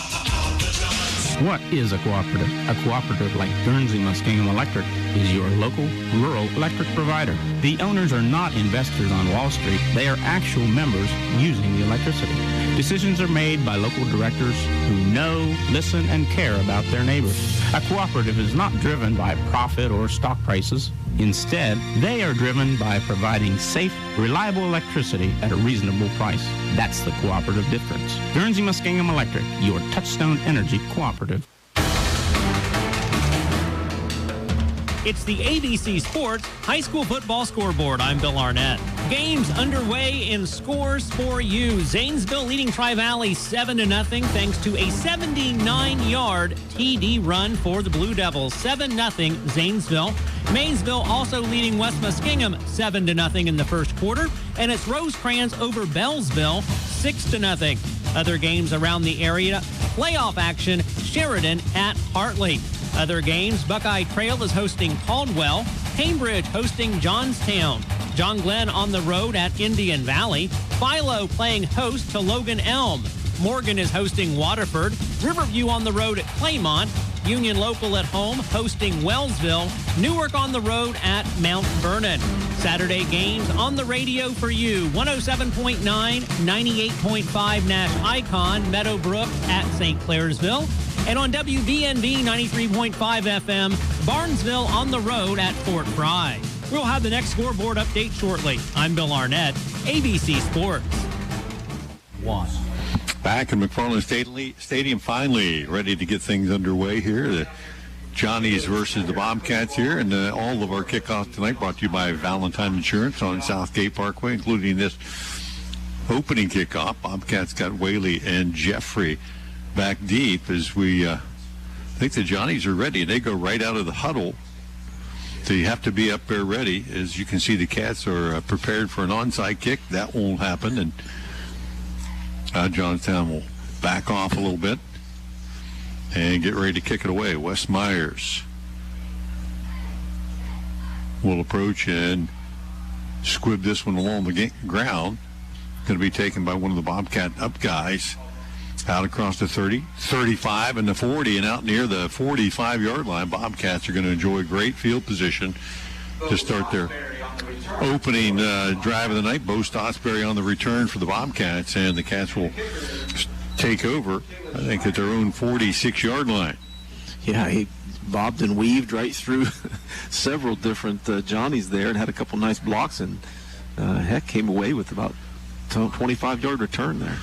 Speaker 22: What is a cooperative? A cooperative like Guernsey Muskingum Electric is your local rural electric provider. The owners are not investors on Wall Street. They are actual members using the electricity. Decisions are made by local directors who know, listen, and care about their neighbors. A cooperative is not driven by profit or stock prices. Instead, they are driven by providing safe, reliable electricity at a reasonable price. That's the cooperative difference. Guernsey Muskingum Electric, your touchstone energy cooperative.
Speaker 23: It's the ABC Sports High School Football Scoreboard. I'm Bill Arnett. Games underway in scores for you. Zanesville leading Tri-Valley 7-0 thanks to a 79-yard TD run for the Blue Devils. 7-0 Zanesville. Maysville also leading West Muskingum 7-0 in the first quarter. And it's Rosecrans over Bellsville 6-0. Other games around the area. Playoff action, Sheridan at Hartley. Other games, Buckeye Trail is hosting Caldwell. Cambridge hosting Johnstown. John Glenn on the road at Indian Valley. Philo playing host to Logan Elm. Morgan is hosting Waterford. Riverview on the road at Claymont. Union Local at home hosting Wellsville. Newark on the road at Mount Vernon. Saturday games on the radio for you. 107.9, 98.5 Nash Icon, Meadowbrook at St. Clairsville. And on WVNV 93.5 FM, Barnesville on the road at Fort Fry. We'll have the next scoreboard update shortly. I'm Bill Arnett, ABC Sports.
Speaker 1: Back in McFarland Stadium, finally ready to get things underway here. The Johnnies versus the Bobcats here, and all of our kickoffs tonight brought to you by Valentine Insurance on Southgate Parkway, including this opening kickoff. Bobcats got Whaley and Jeffrey back deep as we think the Johnnies are ready. They go right out of the huddle. So you have to be up there ready. As you can see, the Cats are prepared for an onside kick. That won't happen, and Johnstown will back off a little bit and get ready to kick it away. Wes Myers will approach and squib this one along the ground. Going to be taken by one of the Bobcat up guys. Out across the 30, 35, and the 40, and out near the 45-yard line. Bobcats are going to enjoy great field position to start their opening drive of the night. Bo Stottsbury on the return for the Bobcats, and the Cats will take over, I think, at their own 46-yard line.
Speaker 6: Yeah, he bobbed and weaved right through several different Johnnies there and had a couple nice blocks, and came away with about 25-yard return there.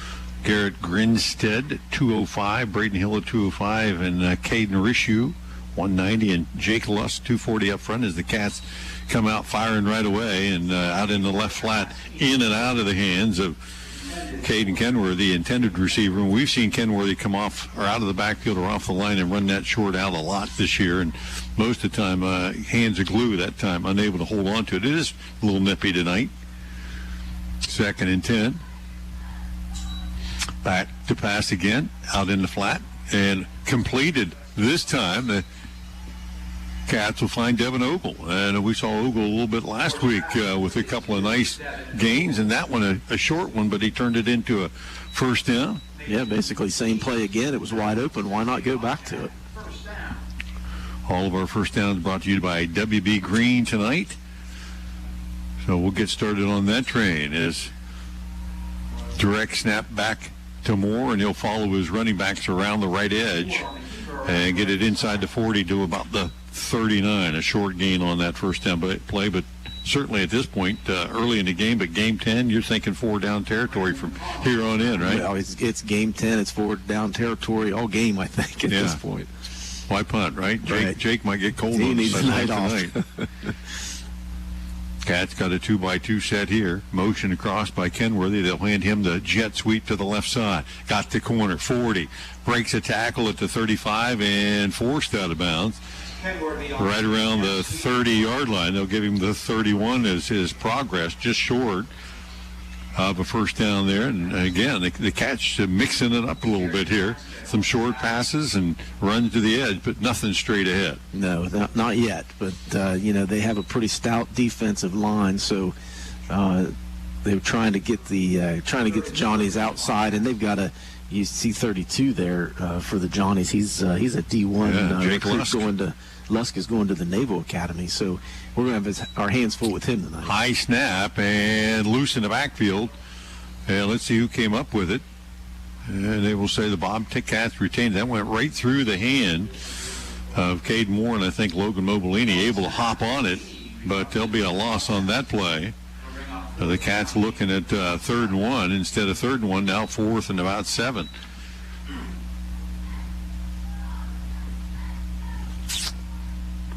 Speaker 1: Garrett Grinstead, 205. Braden Hill at 205. And Caden Rishu, 190. And Jake Lust, 240 up front as the Cats come out firing right away. And out in the left flat, in and out of the hands of Caden Kenworthy, the intended receiver. And we've seen Kenworthy come off or out of the backfield or off the line and run that short out a lot this year. And most of the time, hands of glue that time, unable to hold on to it. It is a little nippy tonight. 2nd and 10. Back to pass again, out in the flat, and completed this time. The Cats will find Devin Ogle. And we saw Ogle a little bit last week with a couple of nice gains, and that one a short one, but he turned it into a first down.
Speaker 6: Yeah, basically same play again. It was wide open. Why not go back to it?
Speaker 1: All of our first downs brought to you by WB Green tonight. So we'll get started on that train as direct snap back to Moore, and he'll follow his running backs around the right edge and get it inside the 40 to about the 39. A short gain on that first down play, but certainly at this point, early in the game, but game 10, you're thinking 4-down territory from here on in, right?
Speaker 6: Well, it's game 10. It's 4-down territory all game, I think, at this point.
Speaker 1: Why punt, right? Jake might get cold.
Speaker 6: He needs a night off.
Speaker 1: Cats got a 2x2 set here. Motion across by Kenworthy. They'll hand him the jet sweep to the left side. Got the corner, 40. Breaks a tackle at the 35 and forced out of bounds. Right around the 30-yard line. They'll give him the 31 as his progress, just short of a first down there. And again, the Cats mixing it up a little bit here. Some short passes and runs to the edge, but nothing straight ahead.
Speaker 6: No, not yet. But they have a pretty stout defensive line, so they're trying to get the Johnnies outside, and they've got you see 32 there for the Johnnies. He's a D1
Speaker 1: Jake
Speaker 6: recruit Lusk is going to the Naval Academy, so we're going to have our hands full with him tonight.
Speaker 1: High snap and loose in the backfield. And let's see who came up with it. And they will say the Bobcats retained. That went right through the hand of Cade Moore, and I think Logan Mobilini able to hop on it, but there'll be a loss on that play. The Cats looking at 3rd and 1 instead of 3rd and 1, now 4th and about 7.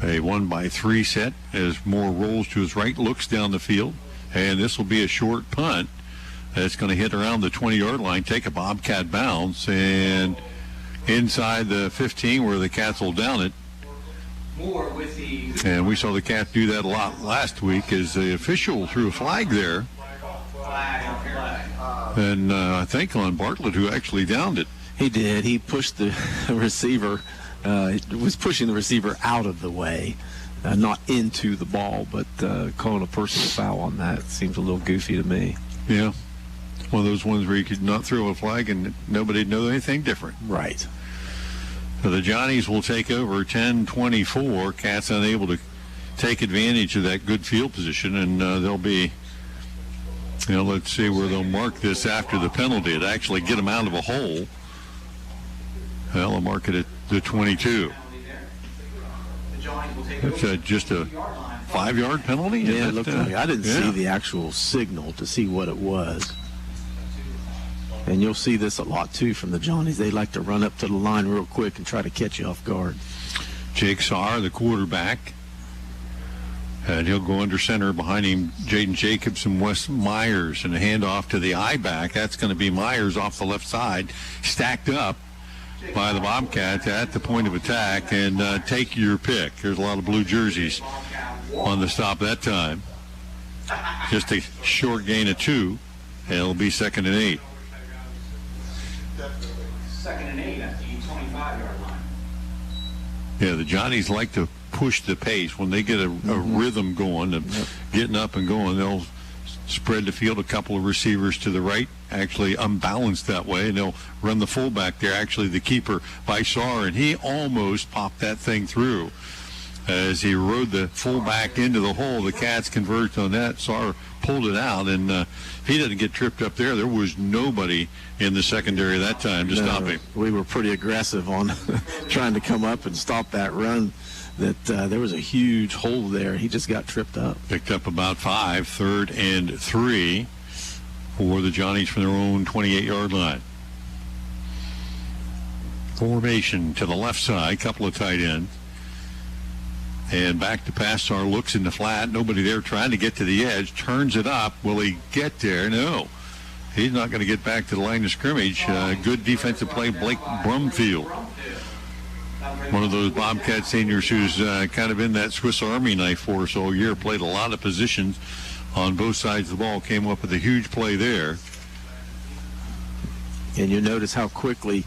Speaker 1: A 1-by-3 set as Moore rolls to his right, looks down the field, and this will be a short punt. It's going to hit around the 20-yard line, take a Bobcat bounce, and inside the 15 where the Cats will down it. And we saw the Cats do that a lot last week as the official threw a flag there. And I think on Bartlett, who actually downed it.
Speaker 6: He did. He pushed the receiver, was pushing the receiver out of the way, not into the ball, but calling a personal foul on that seems a little goofy to me.
Speaker 1: Yeah. One of those ones where you could not throw a flag and nobody'd know anything different.
Speaker 6: Right.
Speaker 1: So the Johnnies will take over 10-24. Cats unable to take advantage of that good field position, and they'll be, let's see where they'll mark this after the penalty to actually get them out of a hole. Well, they'll mark it at the 22. It's just a 5-yard penalty?
Speaker 6: Yeah, it looked like. I didn't see the actual signal to see what it was. And you'll see this a lot, too, from the Johnnies. They like to run up to the line real quick and try to catch you off guard.
Speaker 1: Jake Saar, the quarterback. And he'll go under center. Behind him, Jaden Jacobs and Wes Myers. And a handoff to the I-back. That's going to be Myers off the left side, stacked up by the Bobcats at the point of attack. And take your pick. There's a lot of blue jerseys on the stop that time. Just a short gain of 2. And it'll be 2nd and 8.
Speaker 4: 2nd and 8 at the 25-yard line.
Speaker 1: Yeah, the Johnnies like to push the pace. When they get a rhythm going and getting up and going, they'll spread the field, a couple of receivers to the right, actually unbalanced that way, and they'll run the fullback there, actually the keeper by Saar, and he almost popped that thing through. As he rode the fullback into the hole, the Cats converged on that. Saar pulled it out, and if he didn't get tripped up there, there was nobody in the secondary that time to stop him.
Speaker 6: We were pretty aggressive on trying to come up and stop that run. There was a huge hole there. He just got tripped up.
Speaker 1: Picked up about 5, 3rd and 3 for the Johnnies from their own 28-yard line. Formation to the left side, couple of tight ends. And back to pass. Saar looks in the flat. Nobody there, trying to get to the edge. Turns it up. Will he get there? No. He's not going to get back to the line of scrimmage. Good defensive play, Blake Brumfield. One of those Bobcat seniors who's kind of in that Swiss Army knife for us all year. Played a lot of positions on both sides of the ball. Came up with a huge play there.
Speaker 6: And you notice how quickly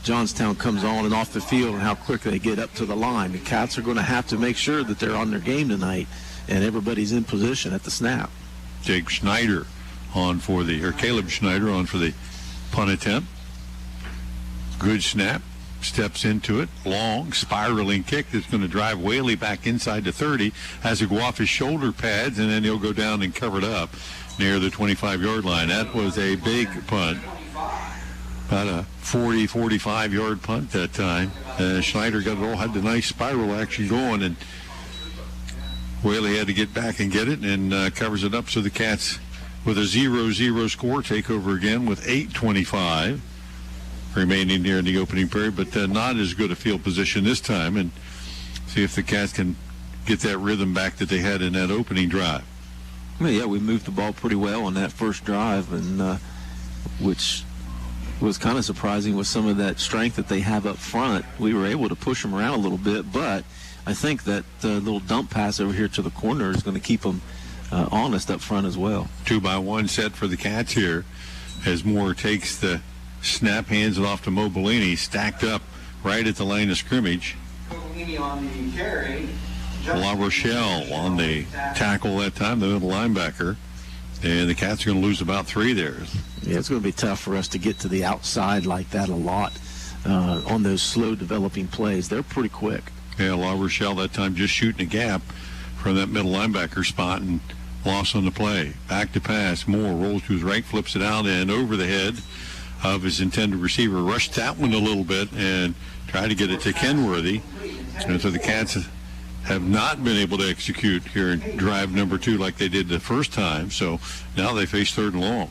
Speaker 6: Johnstown comes on and off the field and how quick they get up to the line. The Cats are going to have to make sure that they're on their game tonight and everybody's in position at the snap.
Speaker 1: Caleb Schneider on for the punt attempt. Good snap. Steps into it. Long, spiraling kick that's going to drive Whaley back inside the 30. Has to go off his shoulder pads, and then he'll go down and cover it up near the 25-yard line. That was a big punt. About a 40, 45-yard punt that time. Schneider got it all, had the nice spiral action going, and Whaley had to get back and get it, and covers it up. So the Cats, with a 0-0 score, take over again with 8:25 remaining there in the opening period, but not as good a field position this time, and see if the Cats can get that rhythm back that they had in that opening drive.
Speaker 6: Well, yeah, we moved the ball pretty well on that first drive, and which was kind of surprising with some of that strength that they have up front. We were able to push them around a little bit, but I think that little dump pass over here to the corner is going to keep them honest up front as well.
Speaker 1: 2-by-1 set for the Cats here as Moore takes the snap, hands it off to Mo Bellini, stacked up right at the line of scrimmage.
Speaker 4: Bellini on the carry.
Speaker 1: La Rochelle on the tackle that time, the middle linebacker. And the Cats are going to lose about 3 there.
Speaker 6: Yeah, it's going to be tough for us to get to the outside like that a lot on those slow developing plays. They're pretty quick.
Speaker 1: Yeah, La Rochelle that time just shooting a gap from that middle linebacker spot and loss on the play. Back to pass. Moore rolls to his right, flips it out and over the head of his intended receiver. Rushed that one a little bit and tried to get it to Kenworthy. And so the Cats have not been able to execute here in drive number 2 like they did the first time. So now they face 3rd and long.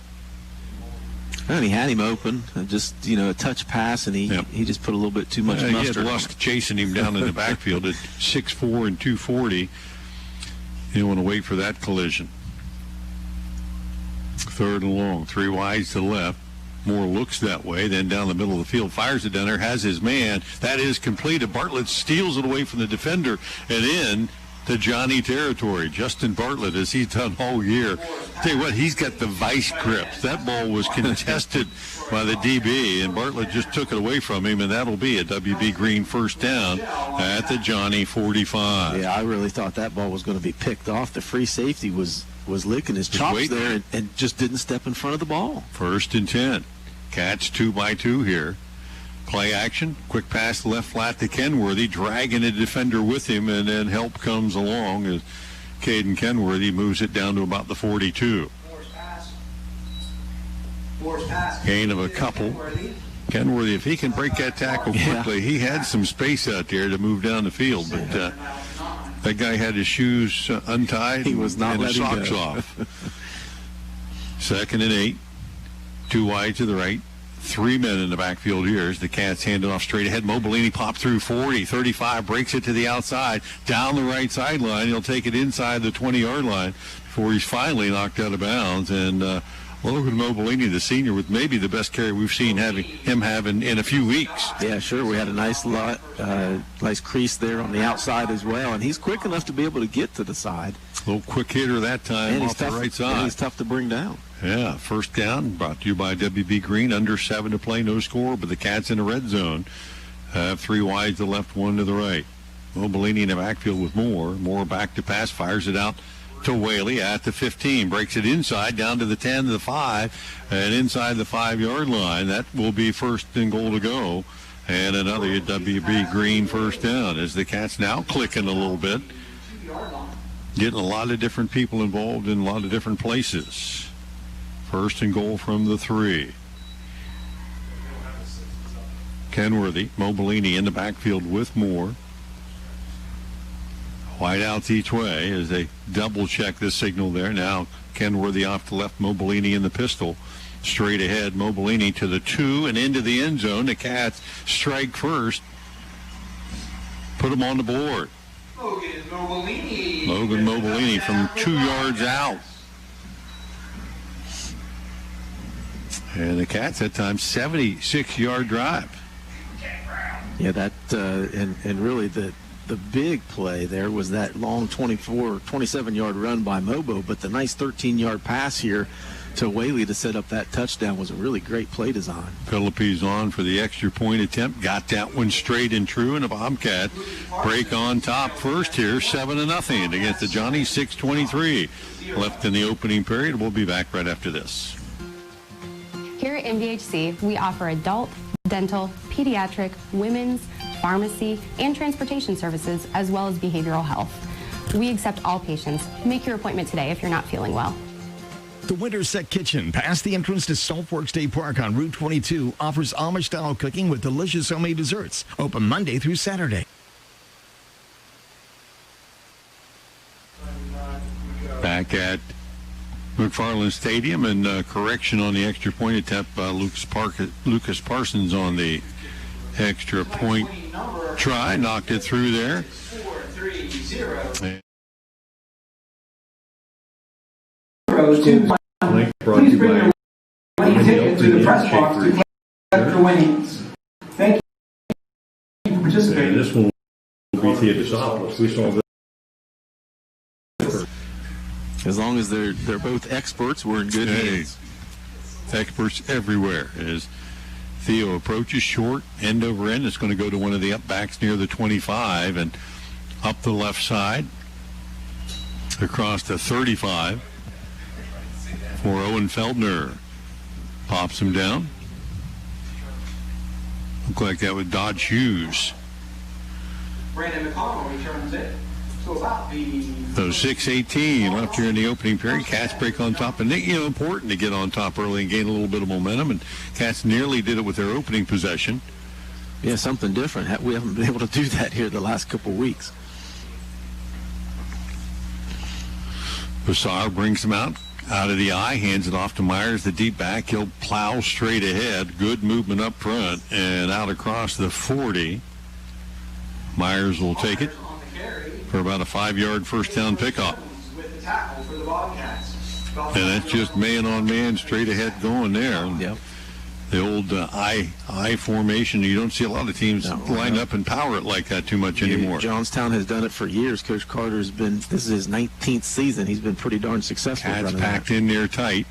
Speaker 6: And he had him open, just, a touch pass, and he just put a little bit too much mustard.
Speaker 1: He had Lusk chasing him down in the backfield at 6'4" and 240. You don't want to wait for that collision. 3rd and long, 3 wides to the left. Moore looks that way, then down the middle of the field, fires it down there, has his man. That is completed. Bartlett steals it away from the defender and in to Johnny territory. Justin Bartlett, as he's done all year. Tell you what, he's got the vice grips. That ball was contested by the DB, and Bartlett just took it away from him, and that'll be a WB Green first down at the Johnny 45.
Speaker 6: Yeah, I really thought that ball was going to be picked off. The free safety was licking his chops there and just didn't step in front of the ball.
Speaker 1: 1st and 10. Cats 2-by-2 here. Play action, quick pass left flat to Kenworthy, dragging a defender with him, and then help comes along as Caden Kenworthy moves it down to about the 42. Gain of a couple. Kenworthy, if he can break that tackle quickly, he had some space out there to move down the field, but that guy had his shoes untied.
Speaker 6: He was not
Speaker 1: and his
Speaker 6: letting
Speaker 1: socks
Speaker 6: go.
Speaker 1: off. 2nd and 8. 2 wide to the right. 3 men in the backfield here as the Cats hand it off straight ahead. Mo Bellini popped through 40, 35, breaks it to the outside, down the right sideline. He'll take it inside the 20-yard line before he's finally knocked out of bounds. And look at Mo Bellini, the senior, with maybe the best carry we've seen him have in a few weeks.
Speaker 6: Yeah, sure. We had a nice crease there on the outside as well, and he's quick enough to be able to get to the side.
Speaker 1: A little quick hitter that time off the right side.
Speaker 6: And he's tough to bring down.
Speaker 1: Yeah, first down brought to you by WB Green. Under 7 to play, no score, but the Cats in the red zone. 3 wide to the left, 1 to the right. Mo Bellini in the backfield with Moore. Moore back to pass, fires it out to Whaley at the 15. Breaks it inside, down to the 10 to the 5, and inside the 5-yard line. That will be 1st and goal to go. And another WB Green first down as the Cats now clicking a little bit. Getting a lot of different people involved in a lot of different places. 1st and goal from the 3. Kenworthy, Mo Bellini in the backfield with Moore. Wideouts each way as they double check the signal there. Now Kenworthy off the left, Mo Bellini in the pistol. Straight ahead, Mo Bellini to the 2 and into the end zone. The Cats strike first. Put them on the board. Logan Mo Bellini from 2 yards out. And the Cats that time 76-yard drive.
Speaker 6: Yeah, that and really the big play there was that long 27-yard run by Mobo, but the nice 13-yard pass here to Whaley to set up that touchdown was a really great play design.
Speaker 1: Philippines on for the extra point attempt. Got that one straight and true, and a Bobcat break on top first here, 7-0 against the Johnny, 6:23 left in the opening period. We'll be back right after this.
Speaker 2: Here at MVHC, we offer adult, dental, pediatric, women's, pharmacy, and transportation services, as well as behavioral health. We accept all patients. Make your appointment today if you're not feeling well.
Speaker 20: The Winterset Kitchen, past the entrance to Saltfork State Park on Route 22, offers Amish-style cooking with delicious homemade desserts. Open Monday through Saturday.
Speaker 1: Back at McFarland Stadium, and correction on the extra point attempt by Lucas Parsons on the extra point try. Knocked it through there.
Speaker 4: goes to please bring your winning ticket to the press box to collect your winnings. Thank you for participating.
Speaker 1: And this one will be Theodosopoulos. We saw this.
Speaker 6: As long as they're both experts, we're in good hands.
Speaker 1: Experts everywhere. As Theo approaches short, end over end, it's going to go to one of the up backs near the 25 and up the left side across the 35 for Owen Feldner. Pops him down. Looked like that with Dodge Hughes.
Speaker 4: Brandon McConnell returns it to about the...
Speaker 1: So 6:18 left here in the opening period. Cats break on top. And, important to get on top early and gain a little bit of momentum. And Cats nearly did it with their opening possession.
Speaker 6: Yeah, something different. We haven't been able to do that here the last couple of weeks.
Speaker 1: Bassar brings him out of the eye, hands it off to Myers, the deep back. He'll plow straight ahead. Good movement up front and out across the 40. Myers will take it for about a 5-yard first down pickoff. And that's just man-on-man, straight ahead going there.
Speaker 6: Yep.
Speaker 1: The old I formation. You don't see a lot of teams line up and power it like that too much anymore.
Speaker 6: Johnstown has done it for years. Coach Carter's been, this is his 19th season. He's been pretty darn successful.
Speaker 1: Cats packed in there tight.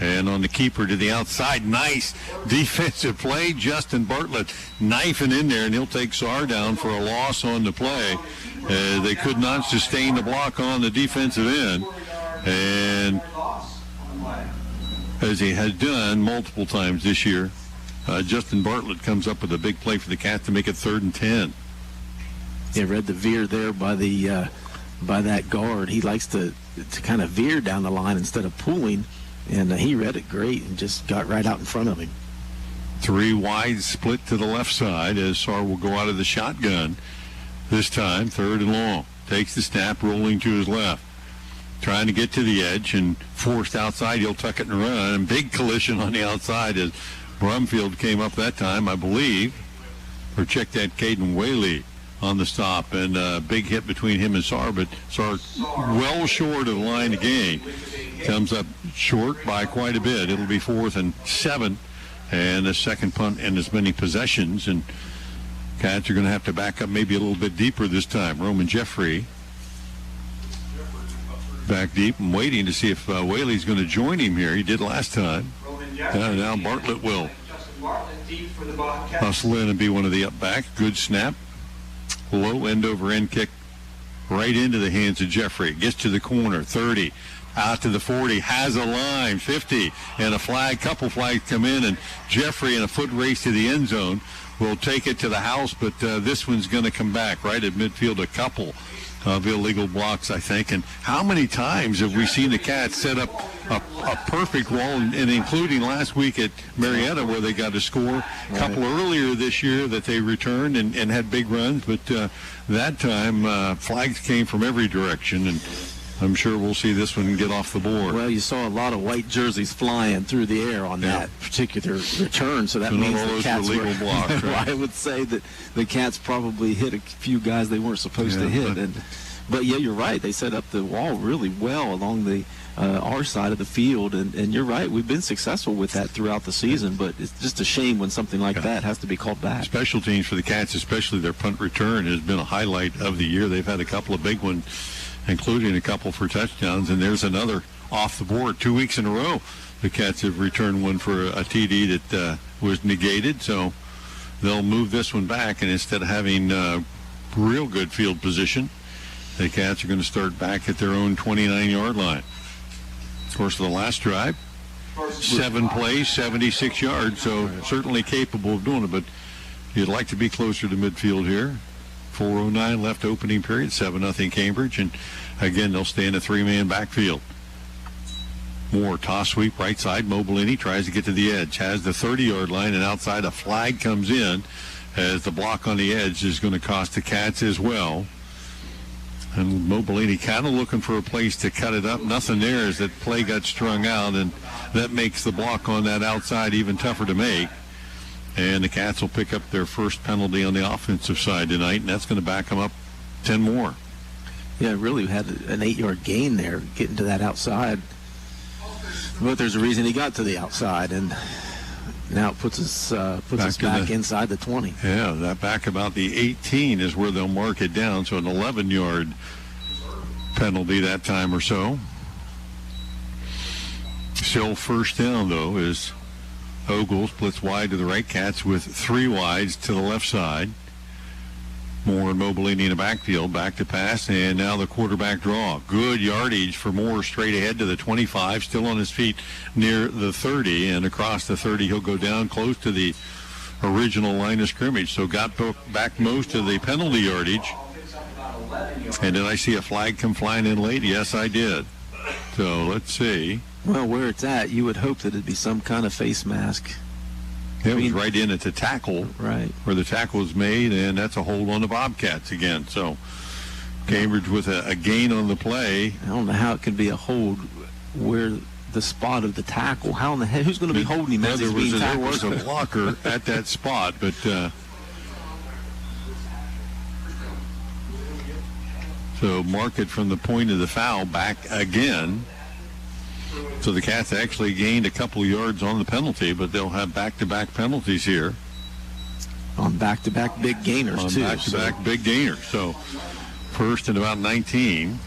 Speaker 1: And on the keeper to the outside, nice defensive play. Justin Bartlett knifing in there, and he'll take Sarr down for a loss on the play. They could not sustain the block on the defensive end. And as he has done multiple times this year, Justin Bartlett comes up with a big play for the Cats to make it 3rd and 10.
Speaker 6: Yeah, read the veer there by that guard. He likes to kind of veer down the line instead of pulling. And he read it great and just got right out in front of him.
Speaker 1: 3 wide split to the left side as Sarr will go out of the shotgun. This time, 3rd and long. Takes the snap, rolling to his left. Trying to get to the edge and forced outside. He'll tuck it and run. And big collision on the outside as Brumfield came up that time, I believe. Or check that, Caden Whaley on the stop. And a big hit between him and Sarr. But Sarr well short of the line to gain. Comes up short by quite a bit. It'll be 4th and 7 and a second punt and as many possessions. And Cats are going to have to back up maybe a little bit deeper this time. Roman Jeffrey back deep and waiting to see if Whaley's going to join him here. He did last time. Now Bartlett will hustle in and be one of the up back. Good snap. Low end over end kick right into the hands of Jeffrey. Gets to the corner, 30. Out to the 40, has a line, 50, and a flag. Couple flags come in, and Jeffrey in a foot race to the end zone will take it to the house, but this one's going to come back right at midfield. A couple of illegal blocks, I think. And how many times have we seen the Cats set up a perfect wall, and including last week at Marietta where they got a score. A couple earlier this year that they returned and had big runs, but that time flags came from every direction, and I'm sure we'll see this one get off the board.
Speaker 6: Well, you saw a lot of white jerseys flying through the air on that particular return, so that means the Cats were legal blocks. Right? I would say that the Cats probably hit a few guys they weren't supposed to hit. But yeah, you're right. They set up the wall really well along the our side of the field, and you're right. We've been successful with that throughout the season, but it's just a shame when something like that has to be called back.
Speaker 1: Special teams for the Cats, especially their punt return, has been a highlight of the year. They've had a couple of big ones, including a couple for touchdowns, and there's another off the board. 2 weeks in a row, the Cats have returned one for a TD that was negated, so they'll move this one back, and instead of having real good field position, the Cats are going to start back at their own 29-yard line. Of course, the last drive, 7 plays, 76 yards, so certainly capable of doing it, but you'd like to be closer to midfield here. 4:09 left opening period, 7-0 Cambridge, and again, they'll stay in a 3-man backfield. Moore, toss sweep, right side. Mobilini tries to get to the edge, has the 30-yard line, and outside a flag comes in as the block on the edge is going to cost the Cats as well. And Mobilini kind of looking for a place to cut it up. Nothing there as that play got strung out, and that makes the block on that outside even tougher to make. And the Cats will pick up their first penalty on the offensive side tonight, and that's going to back them up 10 more.
Speaker 6: Yeah, really had an 8-yard gain there, getting to that outside. But there's a reason he got to the outside, and now it puts us back inside the 20.
Speaker 1: Yeah, that back about the 18 is where they'll mark it down, so an 11-yard penalty that time or so. Still first down, though, is Ogle splits wide to the right. Cats with 3 wides to the left side. Moore and Mobilini in the backfield, back to pass, and now the quarterback draw. Good yardage for Moore straight ahead to the 25, still on his feet near the 30, and across the 30 he'll go down close to the original line of scrimmage. So got back most of the penalty yardage. And did I see a flag come flying in late? Yes, I did. So let's see.
Speaker 6: Well, where it's at, you would hope that it'd be some kind of face mask.
Speaker 1: It was right in at the tackle,
Speaker 6: right
Speaker 1: where the tackle was made, and that's a hold on the Bobcats again. So Cambridge with a gain on the play.
Speaker 6: I don't know how it could be a hold where the spot of the tackle. How in the heck? Who's going to be holding him as he's being tackled?
Speaker 1: There was a blocker at that spot, but so mark it from the point of the foul back again. So the Cats actually gained a couple of yards on the penalty, but they'll have back-to-back penalties here.
Speaker 6: On back-to-back big gainers, too.
Speaker 1: On back-to-back big gainers. So first and about 19.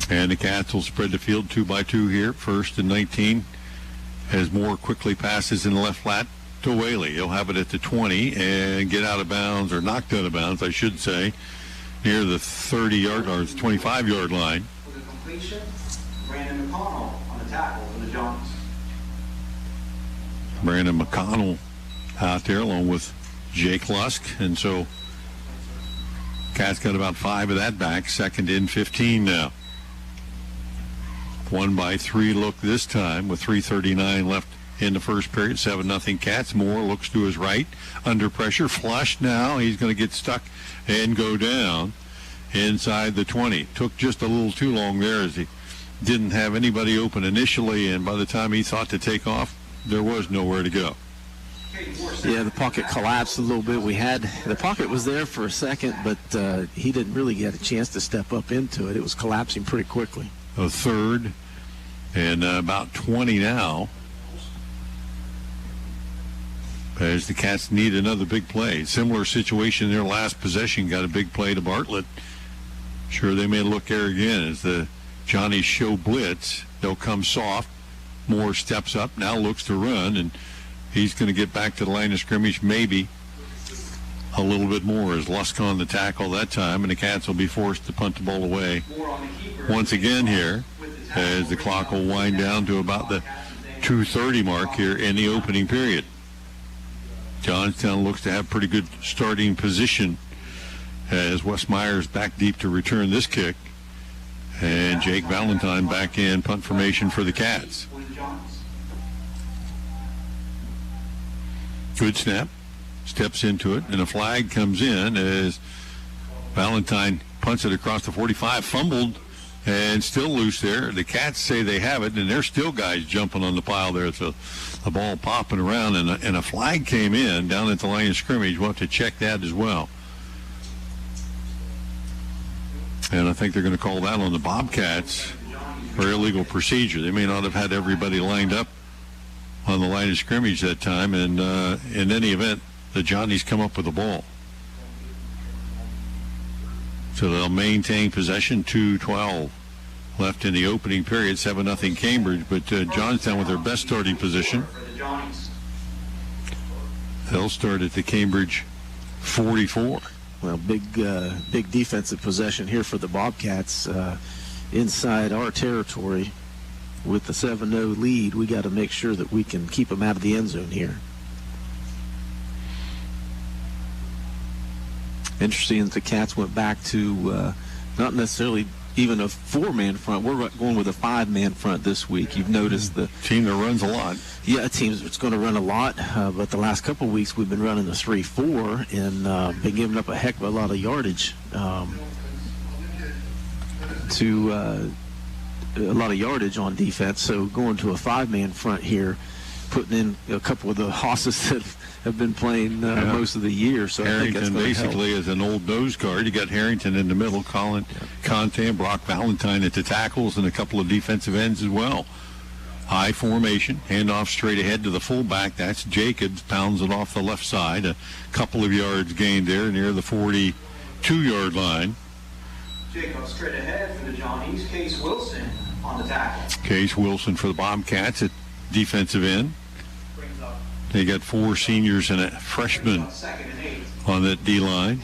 Speaker 1: And the Cats will spread the field 2 by 2 here. First and 19 as Moore quickly passes in the left flat to Whaley. He'll have it at the 20 and get out of bounds, or knocked out of bounds, I should say, near the 30-yard or 25-yard line.
Speaker 4: Brandon McConnell on the tackle for the Johnnies.
Speaker 1: Brandon McConnell out there along with Jake Lusk. And so Cats got about 5 of that back. Second in 15 now. 1 by 3 look this time with 3:39 left in the first period. 7-0 Cats. Moore looks to his right. Under pressure. Flush now. He's going to get stuck and go down inside the 20. Took just a little too long there as he didn't have anybody open initially, and by the time he thought to take off, there was nowhere to go.
Speaker 6: Yeah, the pocket collapsed a little bit. The pocket was there for a second, but he didn't really get a chance to step up into it. It was collapsing pretty quickly.
Speaker 1: A third and about 20 now, as the Cats need another big play. Similar situation in their last possession, got a big play to Bartlett. Sure, they may look there again as the Johnnies show blitz. They'll come soft. Moore steps up, now looks to run, and he's going to get back to the line of scrimmage maybe a little bit more as Lusk on the tackle that time, and the Cats will be forced to punt the ball away once again here as the clock will wind down to about the 2:30 mark here in the opening period. Johnstown looks to have pretty good starting position as Wes Myers back deep to return this kick. And Jake Valentine back in punt formation for the Cats. Good snap. Steps into it, and a flag comes in as Valentine punts it across the 45. Fumbled and still loose there. The Cats say they have it, and there's still guys jumping on the pile there. So the ball popping around, and a flag came in down at the line of scrimmage. We'll have to check that as well. And I think they're going to call that on the Bobcats for illegal procedure. They may not have had everybody lined up on the line of scrimmage that time. And in any event, the Johnnies come up with the ball. So they'll maintain possession. 2:12 left in the opening period. 7-0 Cambridge. But Johnstown with their best starting position. They'll start at the Cambridge 44.
Speaker 6: Well, big defensive possession here for the Bobcats inside our territory with the 7-0 lead. We got to make sure that we can keep them out of the end zone here. Interesting that the Cats went back to not necessarily even a 4-man front. We're going with a 5-man front this week. You've noticed the
Speaker 1: team that runs a lot.
Speaker 6: Yeah, a team that's going to run a lot. But the last couple of weeks we've been running the 3-4 and been giving up a heck of a lot of yardage a lot of yardage on defense. So going to a 5-man front here putting in a couple of the hosses that have been playing most of the year. So
Speaker 1: Harrington
Speaker 6: I think that's
Speaker 1: basically is an old nose guard. You got Harrington in the middle, Colin Conte and Brock Valentine at the tackles, and a couple of defensive ends as well. High formation, handoff straight ahead to the fullback. That's Jacobs, pounds it off the left side. A couple of yards gained there near the 42-yard line.
Speaker 4: Jacobs straight ahead for the Johnnies. Case Wilson on the tackle.
Speaker 1: Case Wilson for the Bobcats at defensive end. They got 4 seniors and a freshman on that D-line.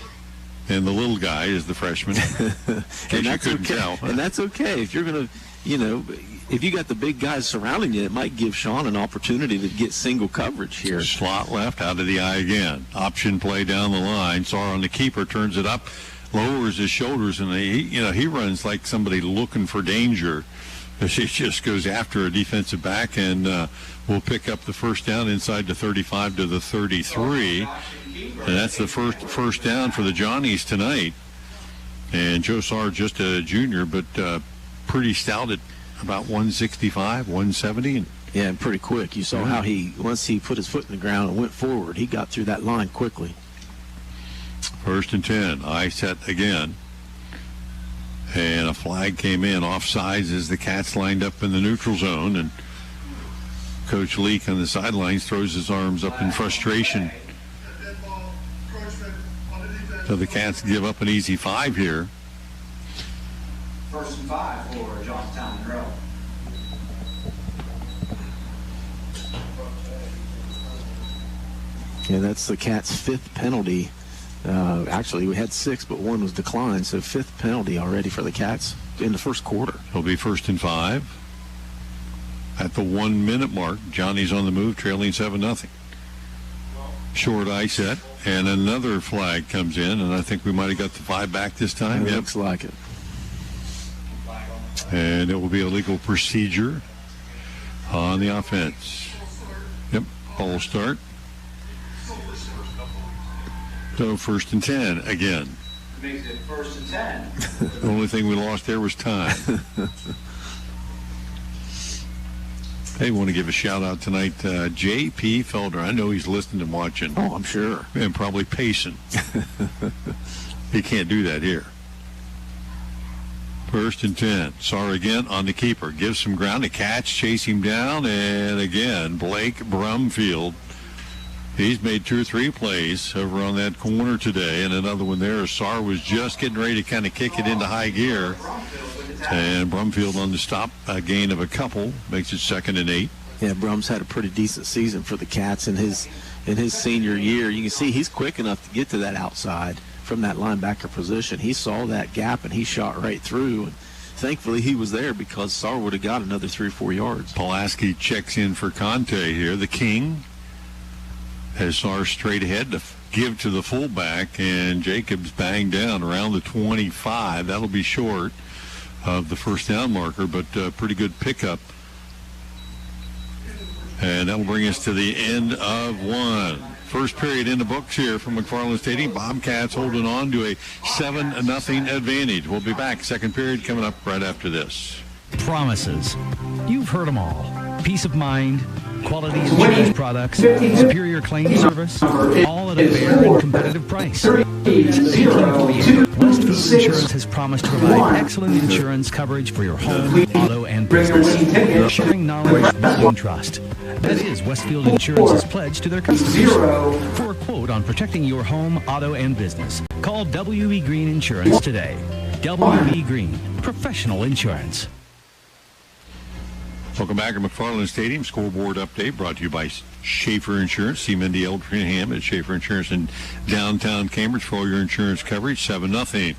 Speaker 1: And the little guy is the freshman.
Speaker 6: And that's okay. And that's okay. If you're going to, if you got the big guys surrounding you, it might give Sean an opportunity to get single coverage here.
Speaker 1: Slot left, out of the eye again. Option play down the line. Sarr on the keeper, turns it up, lowers his shoulders, and he runs like somebody looking for danger. He just goes after a defensive back and will pick up the first down inside the 35 to the 33. And that's the first down for the Johnnies tonight. And Joe Sarr, just a junior, but pretty stout at about 165, 170.
Speaker 6: Yeah, and pretty quick. You saw how once he put his foot in the ground and went forward, he got through that line quickly.
Speaker 1: 1st and 10. I set again. And a flag came in. Offsides as the Cats lined up in the neutral zone. And Coach Leak on the sidelines throws his arms up in frustration. So the Cats give up an easy 5 here.
Speaker 4: 1st and 5 for Johnstown Monroe.
Speaker 6: Yeah, that's the Cats' 5th penalty. Actually, we had 6, but 1 was declined, so 5th penalty already for the Cats in the first quarter.
Speaker 1: It'll be 1st and 5. At the 1-minute mark, Johnny's on the move, trailing 7-0. Short eye set, and another flag comes in, and I think we might have got the 5 back this time.
Speaker 6: It looks like it.
Speaker 1: And it will be a legal procedure on the offense. Yep, ball start. So 1st and 10 again.
Speaker 4: Makes it 1st and 10.
Speaker 1: The only thing we lost there was time. Hey, want to give a shout out tonight, J.P. Felder. I know he's listening and watching.
Speaker 6: Oh, I'm sure.
Speaker 1: And probably pacing. He can't do that here. 1st and 10. Sarr again on the keeper. Gives some ground. A catch, chase him down. And again, Blake Brumfield. He's made 2 or 3 plays over on that corner today. And another one there. Sarr was just getting ready to kind of kick it into high gear. And Brumfield on the stop, a gain of a couple, makes it 2nd and 8.
Speaker 6: Yeah, Brum's had a pretty decent season for the Cats in his senior year. You can see he's quick enough to get to that outside from that linebacker position. He saw that gap and he shot right through. And thankfully he was there because Sarr would have got another 3 or 4 yards.
Speaker 1: Pulaski checks in for Conte here. The King has Sarr straight ahead to give to the fullback, and Jacobs banged down around the 25. That'll be short of the first down marker, but pretty good pickup. And that'll bring us to the end of 1. First period in the books here from McFarland Stadium. Bobcats holding on to a 7-0 advantage. We'll be back. Second period coming up right after this.
Speaker 13: Promises. You've heard them all. Peace of mind, quality insurance products, superior claim service, all at a fair and competitive price. Since 1848, Westfield Insurance has promised to provide excellent insurance coverage for your home, auto, and business, sharing knowledge, building trust. That is Westfield Insurance's pledge to their customers. For a quote on protecting your home, auto, and business, call W.E. Green Insurance today. W.E. Green, professional insurance.
Speaker 1: Welcome back to McFarland Stadium. Scoreboard update brought to you by Schaefer Insurance. See Mindy Eldringham at Schaefer Insurance in downtown Cambridge for all your insurance coverage. 7-0.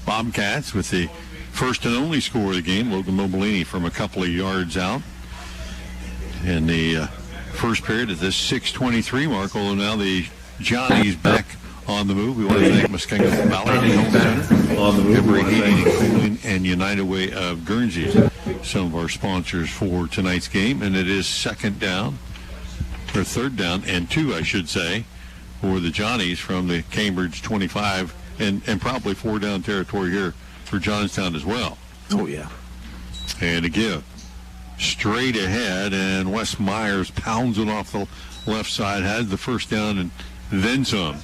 Speaker 1: Bobcats with the first and only score of the game. Logan Mobilini from a couple of yards out. In the first period at this 6:23 mark, although now the Johnnies back on the move. We want to thank Muskego Valley Home Center, Emory Heating and Cooling, and United Way of Guernsey, some of our sponsors for tonight's game. And it is third down and 2, I should say, for the Johnnies from the Cambridge 25, and probably 4 down territory here for Johnstown as well.
Speaker 6: Oh, yeah.
Speaker 1: And a give. straight ahead, and Wes Myers pounds it off the left side, has the first down, and then some.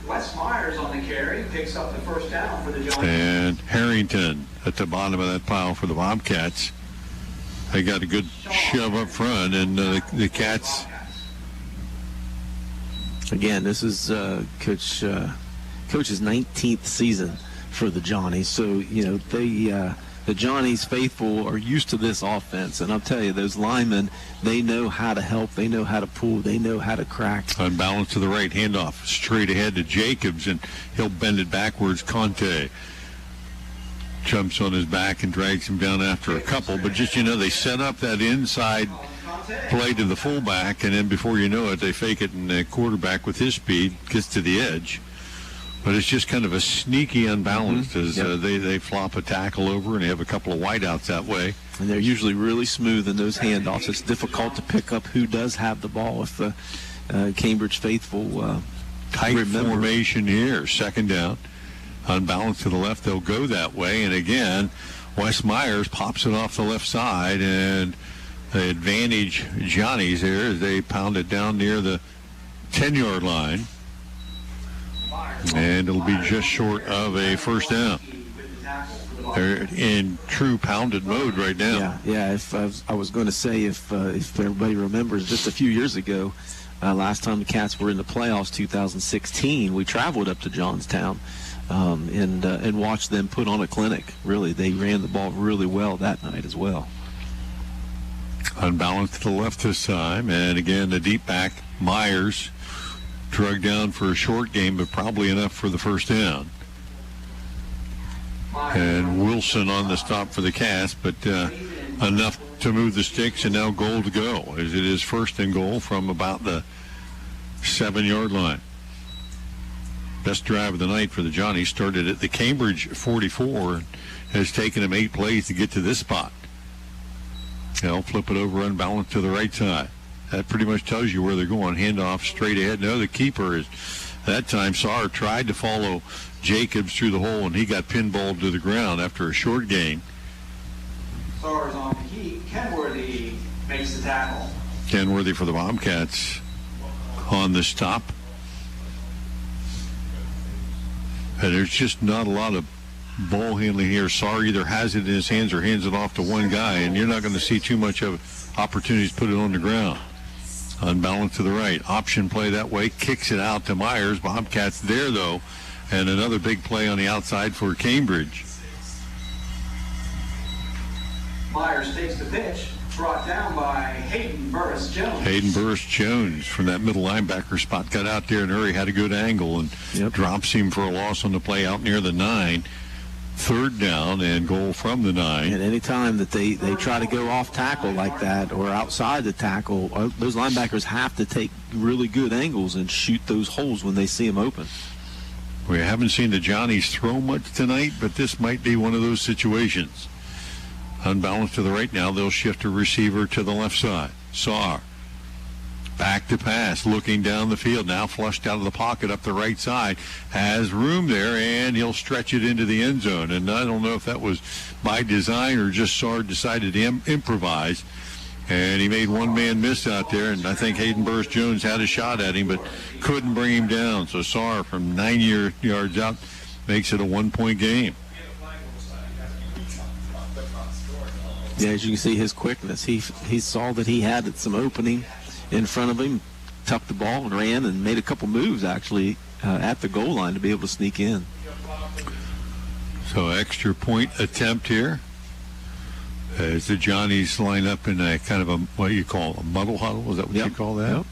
Speaker 4: Wes Myers on the carry picks up the first down for the Giants.
Speaker 1: And Harrington at the bottom of that pile for the Bobcats. They got a good shove up front, and the Cats.
Speaker 6: Again, this is Coach's 19th season for the Johnnies. So, the Johnnies faithful are used to this offense. And I'll tell you, those linemen, they know how to help. They know how to pull. They know how to crack.
Speaker 1: Unbalanced to the right, handoff straight ahead to Jacobs, and he'll bend it backwards. Conte jumps on his back and drags him down after a couple. But just, they set up that inside play to the fullback, and then before you know it, they fake it, and the quarterback with his speed gets to the edge. But it's just kind of a sneaky unbalanced as they flop a tackle over, and they have a couple of wideouts that way.
Speaker 6: And they're usually really smooth in those handoffs. It's difficult to pick up who does have the ball if the Cambridge faithful
Speaker 1: tight formation here. Second down. Unbalanced to the left, they'll go that way. And again, Wes Myers pops it off the left side, and the advantage Johnny's there as they pound it down near the 10-yard line. And it'll be just short of a first down. They're in true pounded mode right now.
Speaker 6: Yeah. If I was going to say, if everybody remembers, just a few years ago, last time the Cats were in the playoffs, 2016, we traveled up to Johnstown and watched them put on a clinic. Really, they ran the ball really well that night as well.
Speaker 1: Unbalanced to the left this time, and again the deep back Myers. Drug down for a short game, but probably enough for the first down. And Wilson on the stop for the Cats, but enough to move the sticks, and now goal to go, as it is first and goal from about the 7-yard line. Best drive of the night for the Johnnies started at the Cambridge 44 and has taken them 8 plays to get to this spot. They'll flip it over unbalanced to the right side. That pretty much tells you where they're going. Handoff straight ahead. No, the keeper is, that time, Saar tried to follow Jacobs through the hole, and he got pinballed to the ground after a short gain.
Speaker 4: Saar's on the keep. Kenworthy makes the tackle.
Speaker 1: Kenworthy for the Bobcats on the stop. And there's just not a lot of ball handling here. Saar either has it in his hands or hands it off to one guy, and you're not going to see too much of opportunities to put it on the ground. Unbalanced to the right. Option play that way. Kicks it out to Myers. Bobcats there, though. And another big play on the outside for Cambridge.
Speaker 4: Myers takes the pitch. Brought down by Hayden Burris-Jones.
Speaker 1: Hayden Burris-Jones from that middle linebacker spot got out there in a hurry, had a good angle, and drops him for a loss on the play out near the 9. Third down and goal from the 9.
Speaker 6: And any time that they try to go off tackle like that or outside the tackle, those linebackers have to take really good angles and shoot those holes when they see them open.
Speaker 1: We haven't seen the Johnnies throw much tonight, but this might be one of those situations. Unbalanced to the right now, they'll shift a receiver to the left side. Saar. Back to pass, looking down the field, now flushed out of the pocket up the right side, has room there, and he'll stretch it into the end zone. And I don't know if that was by design or just Saar decided to improvise, and he made one man miss out there, and I think Hayden Burris-Jones had a shot at him but couldn't bring him down. So Saar from 9 yards out makes it a 1-point game.
Speaker 6: Yeah, as you can see, his quickness. He saw that he had some opening in front of him, tucked the ball and ran and made a couple moves, actually, at the goal line to be able to sneak in.
Speaker 1: So extra point attempt here as the Johnnies line up in a kind of a, what do you call a muddle huddle? Is that what you call that?
Speaker 6: Yep.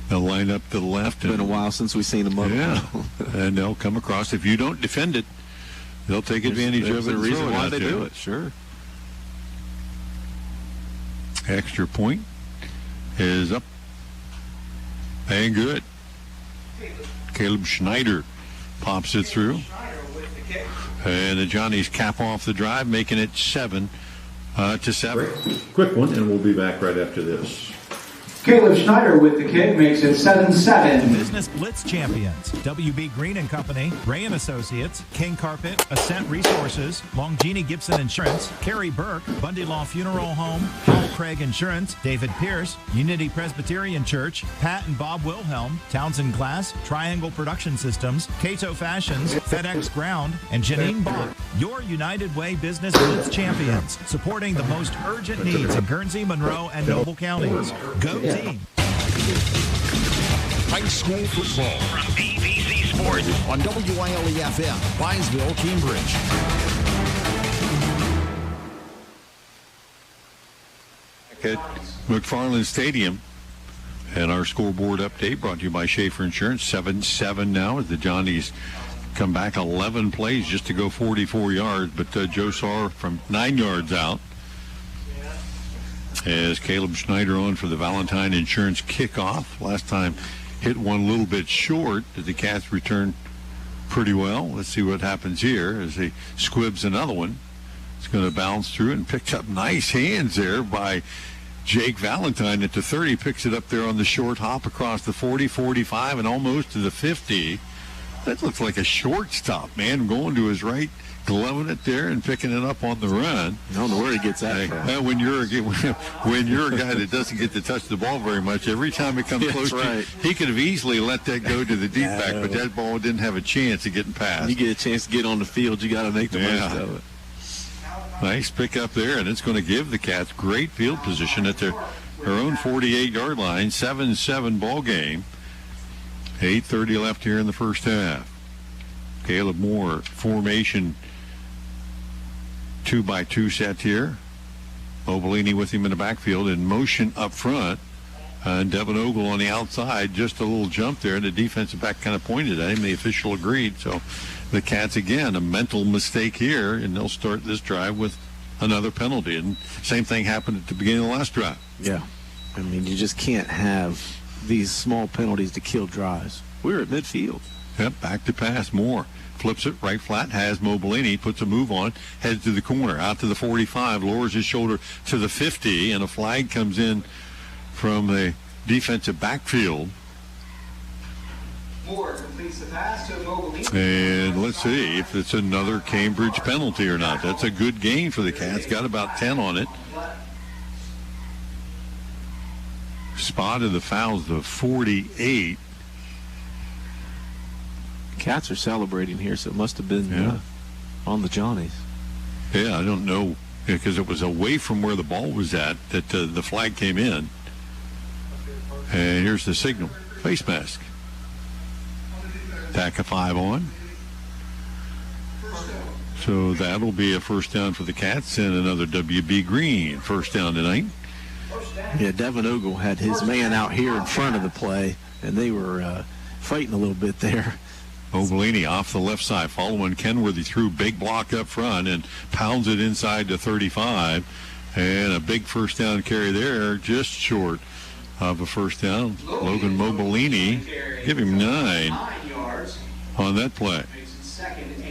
Speaker 1: They'll line up to the left.
Speaker 6: It's been a while since we've seen a muddle huddle.
Speaker 1: And they'll come across. If you don't defend it, they'll take advantage of it.
Speaker 6: There's a reason why they do it, sure.
Speaker 1: Extra point is up and good. Caleb Schneider pops it through. And the Johnnies cap off the drive, making it 7-7.
Speaker 5: Quick one, and we'll be back right after this.
Speaker 4: Caleb Schneider with the kick makes it 7-7.
Speaker 5: Business Blitz champions, WB Green and Company, Ray and Associates, King Carpet, Ascent Resources, Longini Gibson Insurance, Carrie Burke, Bundy Law Funeral Home, Paul Craig Insurance, David Pierce, Unity Presbyterian Church, Pat and Bob Wilhelm, Townsend Glass, Triangle Production Systems, Cato Fashions, FedEx Ground, and Janine Bach. Your United Way Business Blitz champions, supporting the most urgent needs in Guernsey, Monroe, and Noble counties. Go team.
Speaker 20: High school football from BBC Sports on WILE-FM, Byesville, Cambridge.
Speaker 1: At McFarland Stadium, and our scoreboard update brought to you by Schaefer Insurance. 7-7 now as the Johnnies come back 11 plays just to go 44 yards, but Joe Saar from 9 yards out. As Caleb Schneider on for the Valentine Insurance kickoff. Last time hit one a little bit short. Did the Cats return pretty well? Let's see what happens here as he squibs another one. It's going to bounce through and picks up nice hands there by Jake Valentine at the 30. Picks it up there on the short hop across the 40, 45, and almost to the 50. That looks like a shortstop, man, going to his right, gloving it there and picking it up on the run.
Speaker 6: I don't know where he gets that from.
Speaker 1: When you're a guy that doesn't get to touch the ball very much, every time it comes close, he could have easily let that go to the deep back, but that ball didn't have a chance of getting past.
Speaker 6: You get a chance to get on the field, you got to make the most of it.
Speaker 1: Nice pick up there, and it's going to give the Cats great field position at their own 48-yard line. 7-7 ball game. 8:30 left here in the first half. Caleb Moore, formation 2-by-2 set here. Mobilini with him in the backfield in motion up front. And Devin Ogle on the outside, just a little jump there. The defensive back kind of pointed at him. The official agreed. So the Cats, again, a mental mistake here, and they'll start this drive with another penalty. And same thing happened at the beginning of the last drive.
Speaker 6: Yeah. I mean, you just can't have these small penalties to kill drives. We're at midfield.
Speaker 1: Yep, back to pass. Moore flips it right flat, has Mobilini, puts a move on, heads to the corner, out to the 45, lowers his shoulder to the 50, and a flag comes in from the defensive backfield.
Speaker 4: Moore completes the pass to Mobilini.
Speaker 1: And let's see if it's another Cambridge penalty or not. That's a good game for the Cats. Got about 10 on it. Spot of the fouls, the 48.
Speaker 6: Cats are celebrating here, so it must have been on the Johnnies.
Speaker 1: Yeah, I don't know, because it was away from where the ball was at that the flag came in. And here's the signal. Face mask. Tack a 5 on. So that'll be a first down for the Cats and another WB Green first down tonight.
Speaker 6: Yeah, Devin Ogle had his man out here in front of the play, and they were fighting a little bit there.
Speaker 1: Mobilini off the left side, following Kenworthy through, big block up front, and pounds it inside to 35. And a big first down carry there, just short of a first down. Logan Mobilini, give him 9 on that play. Second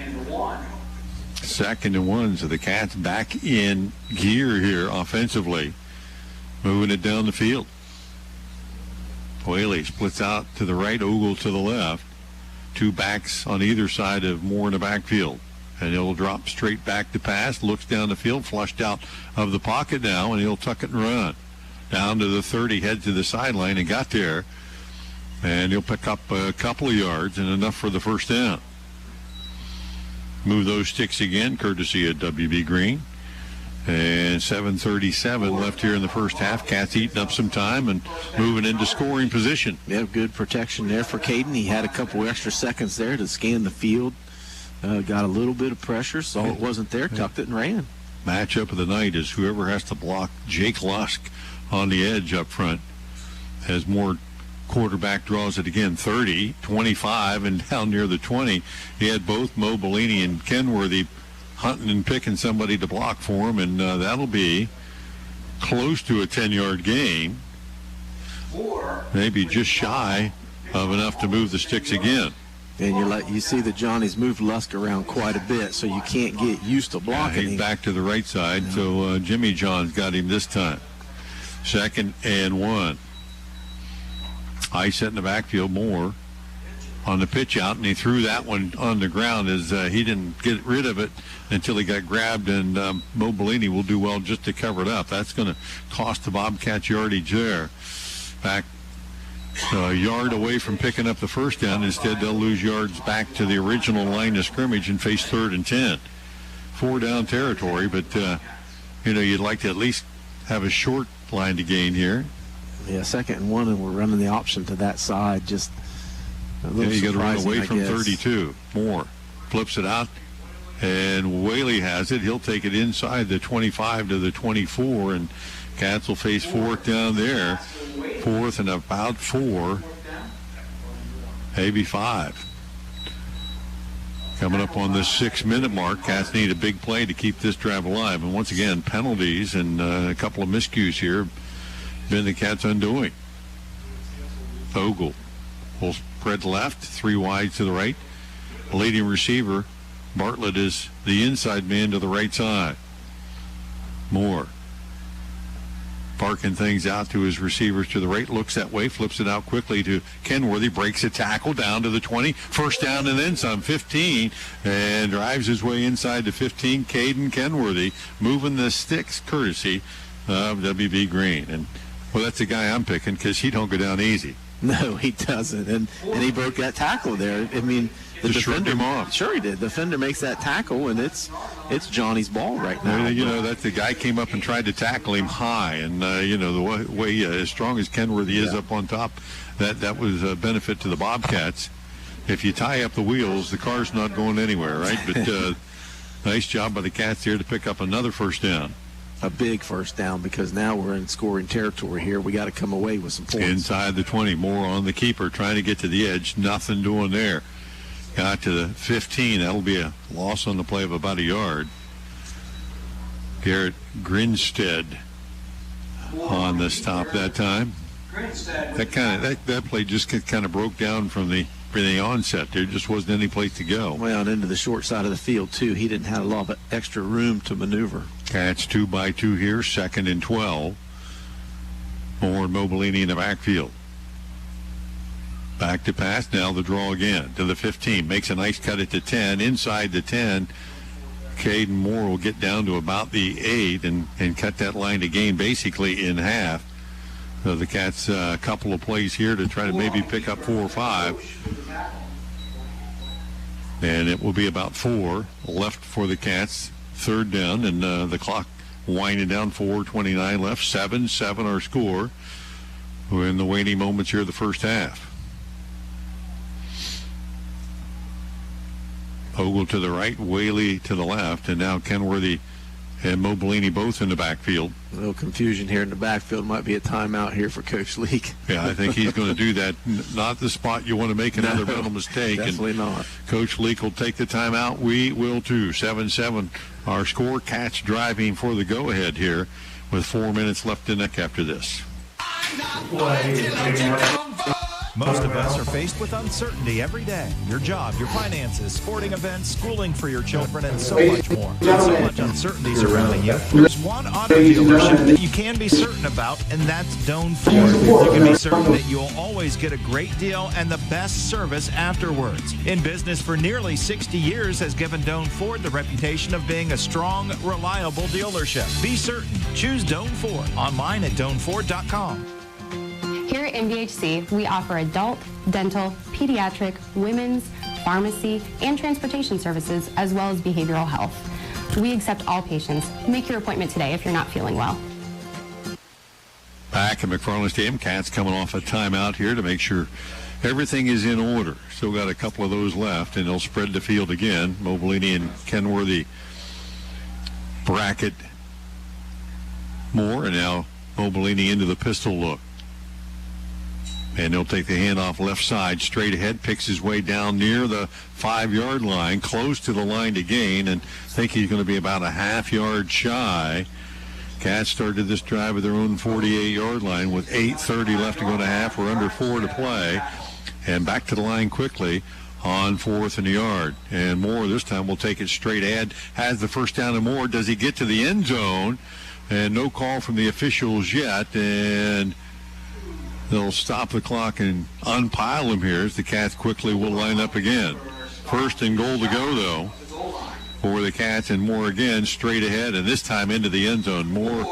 Speaker 1: and 1, so the Cats back in gear here offensively. Moving it down the field. Whaley splits out to the right, Ogle to the left. 2 backs on either side of Moore in the backfield. And he'll drop straight back to pass, looks down the field, flushed out of the pocket now, and he'll tuck it and run. Down to the 30, head to the sideline, and got there. And he'll pick up a couple of yards and enough for the first down. Move those sticks again, courtesy of WB Green. And 7:37 left here in the first half. Cats eating up some time and moving into scoring position.
Speaker 6: Yeah, good protection there for Caden. He had a couple extra seconds there to scan the field. Got a little bit of pressure, saw it wasn't there, tucked it and ran.
Speaker 1: Matchup of the night is whoever has to block Jake Lusk on the edge up front. As more quarterback draws it again, 30, 25, and down near the 20. He had both Mobilini and Kenworthy hunting and picking somebody to block for him, and that'll be close to a 10-yard gain. Maybe just shy of enough to move the sticks again.
Speaker 6: And you see the Johnnies move Lusk around quite a bit, so you can't get used to blocking
Speaker 1: he's
Speaker 6: him.
Speaker 1: Back to the right side, so Jimmy John's got him this time. 2nd and 1. High set in the backfield, Moore on the pitch out, and he threw that one on the ground as he didn't get rid of it until he got grabbed, and Mo Bellini will do well just to cover it up. That's going to cost the Bobcats yardage there. Back a yard away from picking up the first down. Instead, they'll lose yards back to the original line of scrimmage and face 3rd and 10. 4 down territory, but, you'd like to at least have a short line to gain here.
Speaker 6: Yeah, 2nd and 1, and we're running the option to that side. Just a little
Speaker 1: you got to run away from
Speaker 6: I guess.
Speaker 1: 32. Moore flips it out, and Whaley has it. He'll take it inside the 25 to the 24, and Cats will face 4th down there. 4th and about 4, maybe 5. Coming up on this 6-minute mark, Cats need a big play to keep this drive alive. And once again, penalties and a couple of miscues here been the Cats' undoing. Ogle will spread left, 3 wide to the right. Leading receiver, Bartlett, is the inside man to the right side. Moore barking things out to his receivers to the right, looks that way, flips it out quickly to Kenworthy, breaks a tackle down to the 20, first down and then some, 15, and drives his way inside the 15. Caden Kenworthy moving the sticks courtesy of WB Green. And, well, that's the guy I'm picking because he don't go down easy.
Speaker 6: No, he doesn't, and he broke that tackle there. I mean, the defender,
Speaker 1: him off.
Speaker 6: Sure he did. The defender makes that tackle, and it's Johnny's ball right now.
Speaker 1: That the guy came up and tried to tackle him high, and the way as strong as Kenworthy is up on top, that was a benefit to the Bobcats. If you tie up the wheels, the car's not going anywhere, right? But nice job by the Cats here to pick up another first down.
Speaker 6: A big first down, because now we're in scoring territory here. We got to come away with some points.
Speaker 1: Inside the 20, Moore on the keeper, trying to get to the edge. Nothing doing there. Got to the 15. That'll be a loss on the play of about a yard. Garrett Grinstead on the stop that time. That play just kind of broke down from the onset. There just wasn't any place to go.
Speaker 6: Well, and into the short side of the field, too. He didn't have a lot of extra room to maneuver.
Speaker 1: Cats 2-by-2 here, 2nd and 12. Moore and Mobilini in the backfield. Back to pass, now the draw again to the 15. Makes a nice cut at the 10. Inside the 10, Caden Moore will get down to about the 8 and cut that line to gain basically in half. So the Cats a couple of plays here to try to maybe pick up 4 or 5. And it will be about 4 left for the Cats. 3rd down, and the clock winding down, 4:29 left. 7-7 our score. We're in the waning moments here of the first half. Ogle to the right, Whaley to the left, and now Kenworthy and Mobilini both in the backfield.
Speaker 6: A little confusion here in the backfield. Might be a timeout here for Coach Leake.
Speaker 1: Yeah, I think he's going to do that. Not the spot you want to make another mental mistake.
Speaker 6: Definitely not.
Speaker 1: Coach Leake will take the timeout. We will too. 7-7 our score. Cats driving for the go-ahead here with 4 minutes left in neck after this.
Speaker 5: Most of us are faced with uncertainty every day. Your job, your finances, sporting events, schooling for your children, and so much more. With so much uncertainty surrounding you, there's one auto dealership that you can be certain about, and that's Doan Ford. You can be certain that you'll always get a great deal and the best service afterwards. In business for nearly 60 years has given Doan Ford the reputation of being a strong, reliable dealership. Be certain. Choose Doan Ford. Online at DoanFord.com.
Speaker 2: Here at MVHC, we offer adult, dental, pediatric, women's, pharmacy, and transportation services, as well as behavioral health. We accept all patients. Make your appointment today if you're not feeling well.
Speaker 1: Back at McFarland Stadium, Cats coming off a timeout here to make sure everything is in order. Still got a couple of those left, and they'll spread the field again. Mobilini and Kenworthy bracket Moore, and now Mobilini into the pistol look. And he'll take the handoff left side, straight ahead, picks his way down near the 5-yard line, close to the line to gain, and think he's going to be about a half-yard shy. Cats started this drive with their own 48-yard line with 8:30 left to go to half. We're under 4 to play. And back to the line quickly on 4th and a yard. And Moore this time will take it straight ahead, has the first down and more. Does he get to the end zone? And no call from the officials yet, and they'll stop the clock and unpile them here as the Cats quickly will line up again. First and goal to go, though, for the Cats, and Moore again straight ahead, and this time into the end zone. Moore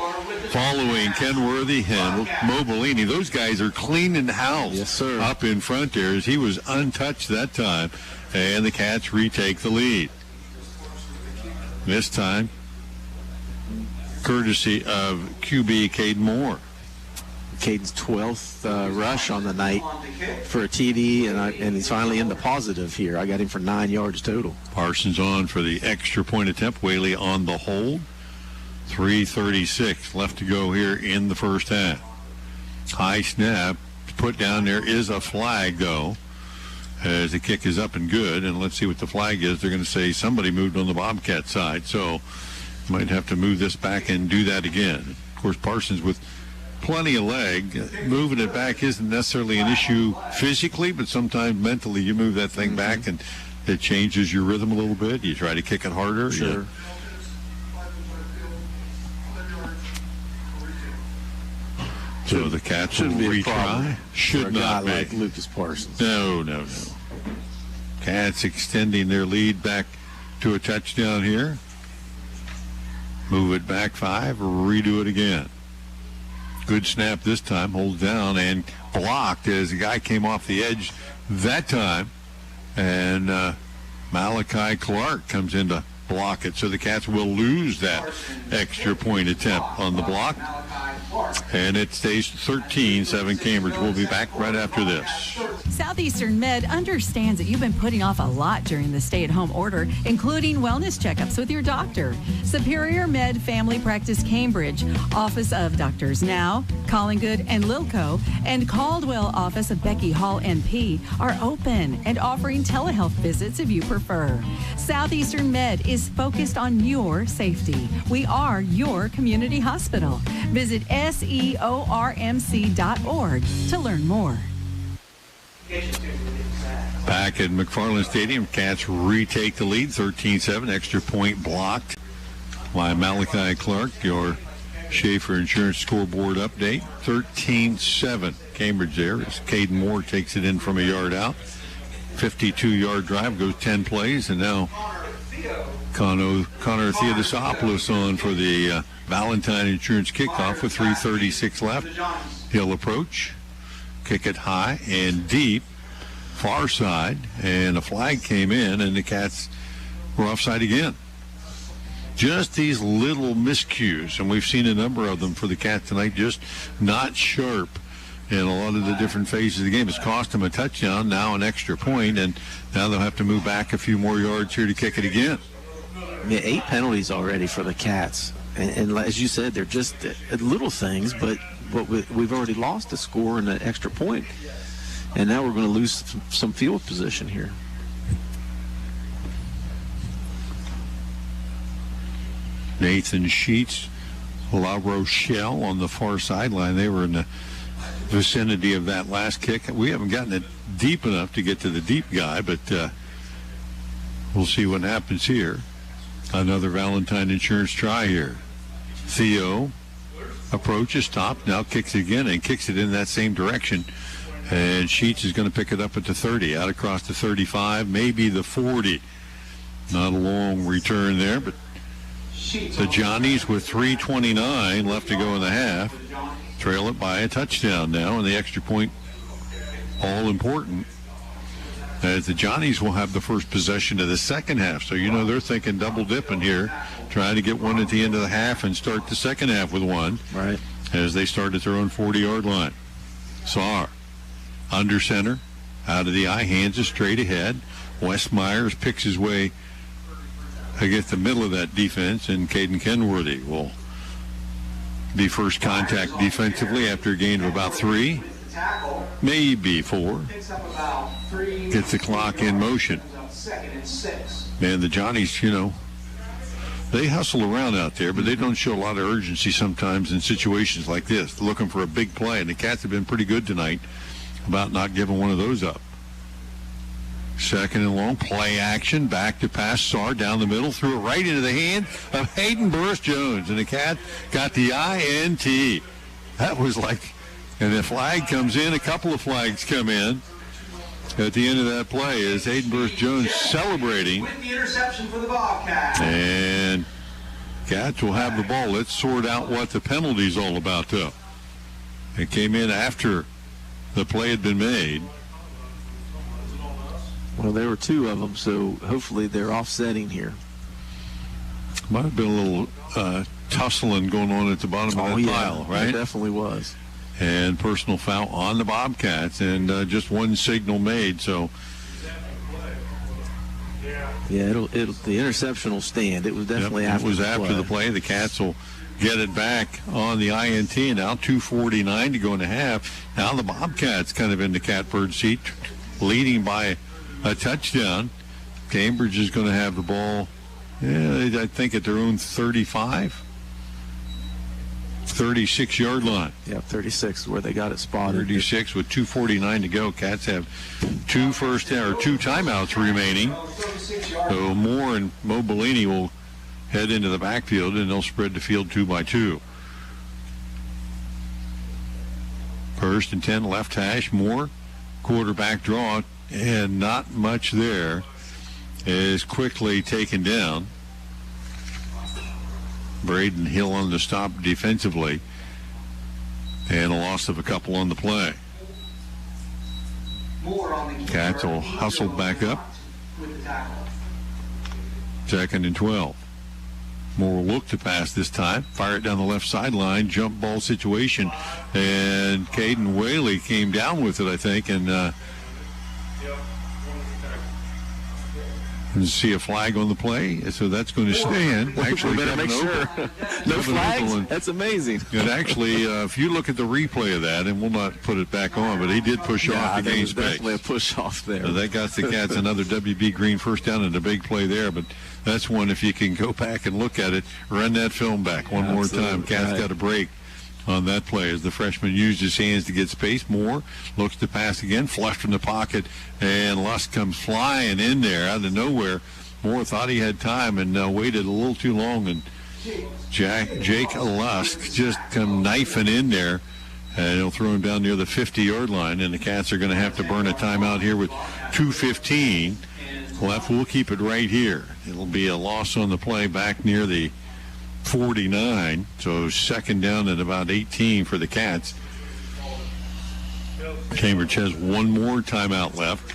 Speaker 1: following Kenworthy and Mobilini. Those guys are cleaning house.
Speaker 6: Yes, sir.
Speaker 1: Up in front there as he was untouched that time, and the Cats retake the lead. This time, courtesy of QB Caden Moore.
Speaker 6: Caden's 12th rush on the night for a TD, and he's finally in the positive here. I got him for 9 yards total.
Speaker 1: Parsons on for the extra point attempt. Whaley on the hold. 3:36 left to go here in the first half. High snap put down. There is a flag, though, as the kick is up and good. And let's see what the flag is. They're going to say somebody moved on the Bobcat side, so might have to move this back and do that again. Of course, Parsons with plenty of leg. Moving it back isn't necessarily an issue physically, but sometimes mentally you move that thing back and it changes your rhythm a little bit. You try to kick it harder.
Speaker 6: Sure.
Speaker 1: So the Cats will retry. Should not be.
Speaker 6: Like Lucas Parsons.
Speaker 1: No. Cats extending their lead back to a touchdown here. Move it back 5, redo it again. Good snap this time, holds down and blocked as the guy came off the edge that time. And Malachi Clark comes in to block it. So the Cats will lose that extra point attempt on the block. And it stays 13-7 Cambridge. We'll be back right after this.
Speaker 10: Southeastern Med understands that you've been putting off a lot during the stay-at-home order, including wellness checkups with your doctor. Superior Med Family Practice Cambridge, Office of Doctors Now, Collingwood and Lilco, and Caldwell Office of Becky Hall NP are open and offering telehealth visits if you prefer. Southeastern Med is focused on your safety. We are your community hospital. Visit SEORMC.org to learn more.
Speaker 1: Back at McFarland Stadium, Cats retake the lead, 13-7. Extra point blocked by Malachi Clark. Your Schaefer Insurance scoreboard update, 13-7. Cambridge there as Caden Moore takes it in from a yard out. 52-yard drive, goes 10 plays, and now Connor Theodosopoulos on for the Valentine Insurance kickoff with 3:36 left. He'll approach, kick it high and deep, far side, and a flag came in, and the Cats were offside again. Just these little miscues, and we've seen a number of them for the Cats tonight, just not sharp in a lot of the different phases of the game. It's cost them a touchdown, now an extra point, and now they'll have to move back a few more yards here to kick it again.
Speaker 6: Yeah, 8 penalties already for the Cats. And as you said, they're just little things, but we've already lost a score and an extra point. And now we're going to lose some field position here.
Speaker 1: Nathan Sheets, La Rochelle on the far sideline. They were in the vicinity of that last kick. We haven't gotten it deep enough to get to the deep guy, but we'll see what happens here. Another Valentine Insurance try here. Theo approaches, stops, now kicks it again and kicks it in that same direction. And Sheets is going to pick it up at the 30, out across the 35, maybe the 40. Not a long return there, but the Johnnies with 3:29 left to go in the half trail it by a touchdown now, and the extra point all important, as the Johnnies will have the first possession of the second half. So you know they're thinking double dipping here, trying to get one at the end of the half and start the second half with one.
Speaker 6: Right.
Speaker 1: As they start at their own 40-yard line. Saar under center, out of the eye, hands it straight ahead. Wes Myers picks his way against the middle of that defense, and Caden Kenworthy will be first contact defensively after a gain of about 3, maybe 4. Gets the clock in motion. And the Johnnies, you know, they hustle around out there, but they don't show a lot of urgency sometimes in situations like this, looking for a big play. And the Cats have been pretty good tonight about not giving one of those up. Second and long, play action, back to pass. Saar down the middle, threw it right into the hand of Hayden Burris-Jones. And the Cats got the INT. That was like And the flag comes in. A couple of flags come in at the end of that play as Hayden Burst-Jones celebrating.
Speaker 4: With the interception for the Bobcats.
Speaker 1: And Cats will have the ball. Let's sort out what the penalty's all about, though. It came in after the play had been made.
Speaker 6: Well, there were two of them, so hopefully they're offsetting here.
Speaker 1: Might have been a little tussling going on at the bottom of that pile, right?
Speaker 6: It definitely was.
Speaker 1: And personal foul on the Bobcats, and just one signal made. So,
Speaker 6: yeah, the interception will stand. It was definitely after.
Speaker 1: It was after the play. The Cats will get it back on the INT. Now 2:49 to go in the half. Now the Bobcats kind of in the catbird seat, leading by a touchdown. Cambridge is going to have the ball. Yeah, I think at their own 35. 36-yard line.
Speaker 6: Yeah, 36 is where they got it spotted.
Speaker 1: 36 with 2:49 to go. Cats have two timeouts remaining. So Moore and Mo Bellini will head into the backfield, and they'll spread the field 2 by 2. First and 10, left hash. Moore, quarterback draw, and not much there. Is quickly taken down. Braden Hill on the stop defensively, and a loss of a couple on the play. Cats will hustle back up. 2nd and 12. Moore will look to pass this time. Fire it down the left sideline. Jump ball situation. And Caden Whaley came down with it, I think, and see a flag on the play, so that's going to stand. Actually,
Speaker 6: better make sure. No flags? That's amazing.
Speaker 1: And actually, if you look at the replay of that, and we'll not put it back on, but he did push off the gain space.
Speaker 6: Definitely a push off there.
Speaker 1: So that got the Cats another WB Green first down and a big play there. But that's one, if you can go back and look at it, run that film back one more time. Cats got a break on that play as the freshman used his hands to get space. Moore looks to pass again, flushed from the pocket, and Lusk comes flying in there out of nowhere. Moore thought he had time and waited a little too long, and Jake Lusk just come knifing in there, and he'll throw him down near the 50-yard line, and the Cats are going to have to burn a timeout here with 2:15 left. We'll keep it right here. It'll be a loss on the play back near the 49, so second down at about 18 for the Cats. Cambridge has one more timeout left.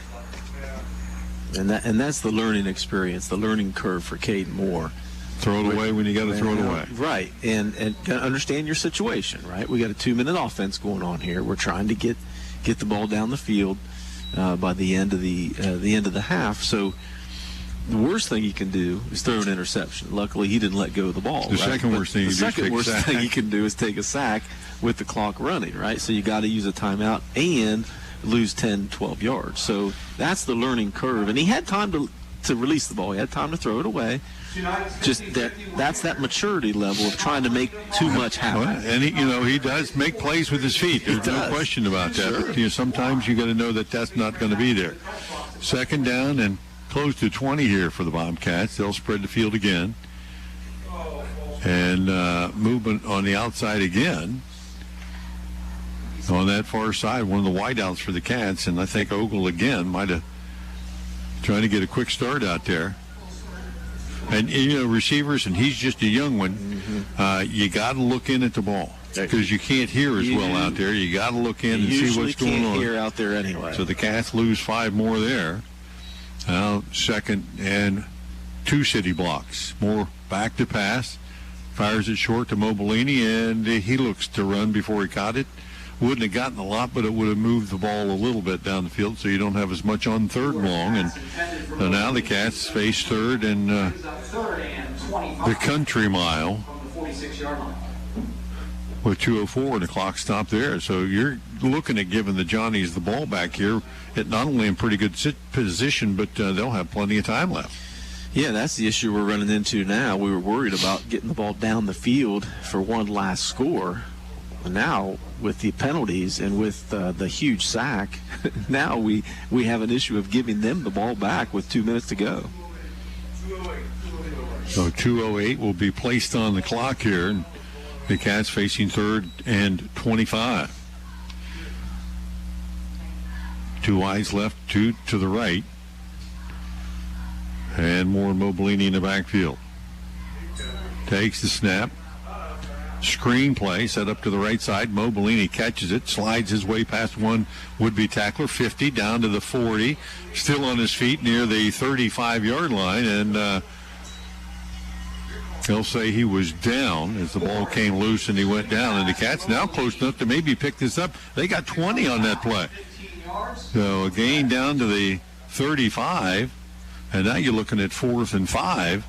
Speaker 6: And that's the learning experience, the learning curve for Caden Moore.
Speaker 1: Throw it away when you got to throw it away.
Speaker 6: Right, and understand your situation, right? We got a 2-minute offense going on here. We're trying to get the ball down the field by the end of the half. So the worst thing he can do is throw an interception. Luckily, he didn't let go of the ball.
Speaker 1: The second worst thing
Speaker 6: he can do is take a sack with the clock running, right? So you got to use a timeout and lose 10, 12 yards. So that's the learning curve. And he had time to release the ball. He had time to throw it away. Just that's that maturity level of trying to make too much happen.
Speaker 1: Well, and he does make plays with his feet. There's no question about that.
Speaker 6: Sure.
Speaker 1: But, sometimes you got to know that that's not going to be there. Second down and close to 20 here for the Bobcats. They'll spread the field again. And movement on the outside again. On that far side, one of the wideouts for the Cats, and I think Ogle again might have trying to get a quick start out there. And, receivers, and he's just a young one, you got to look in at the ball because you can't hear as well out there. You got to look in and see what's going on.
Speaker 6: You can't hear out there anyway.
Speaker 1: So the Cats lose 5 more there. Now 2nd and 2 city blocks. Moore back to pass. Fires it short to Mo Bellini, and he looks to run before he caught it. Wouldn't have gotten a lot, but it would have moved the ball a little bit down the field, so you don't have as much on 3rd and long. And so now the Cats face 3rd and the country mile with 2:04 and the clock stopped there. So you're looking at giving the Johnnies the ball back here, at not only in pretty good position, but they'll have plenty of time left.
Speaker 6: Yeah, that's the issue we're running into now. We were worried about getting the ball down the field for one last score. Now, with the penalties and with the huge sack, now we have an issue of giving them the ball back with 2 minutes to go.
Speaker 1: So 2:08 will be placed on the clock here. And the Cats facing 3rd and 25. 2 wides left, 2 to the right. And more Mobilini in the backfield. Takes the snap. Screen play set up to the right side. Mobilini catches it, slides his way past one would-be tackler, 50, down to the 40. Still on his feet near the 35-yard line, and they'll say he was down as the ball came loose and he went down. And the Cats now close enough to maybe pick this up. They got 20 on that play. So a gain down to the 35, and now you're looking at 4th and 5.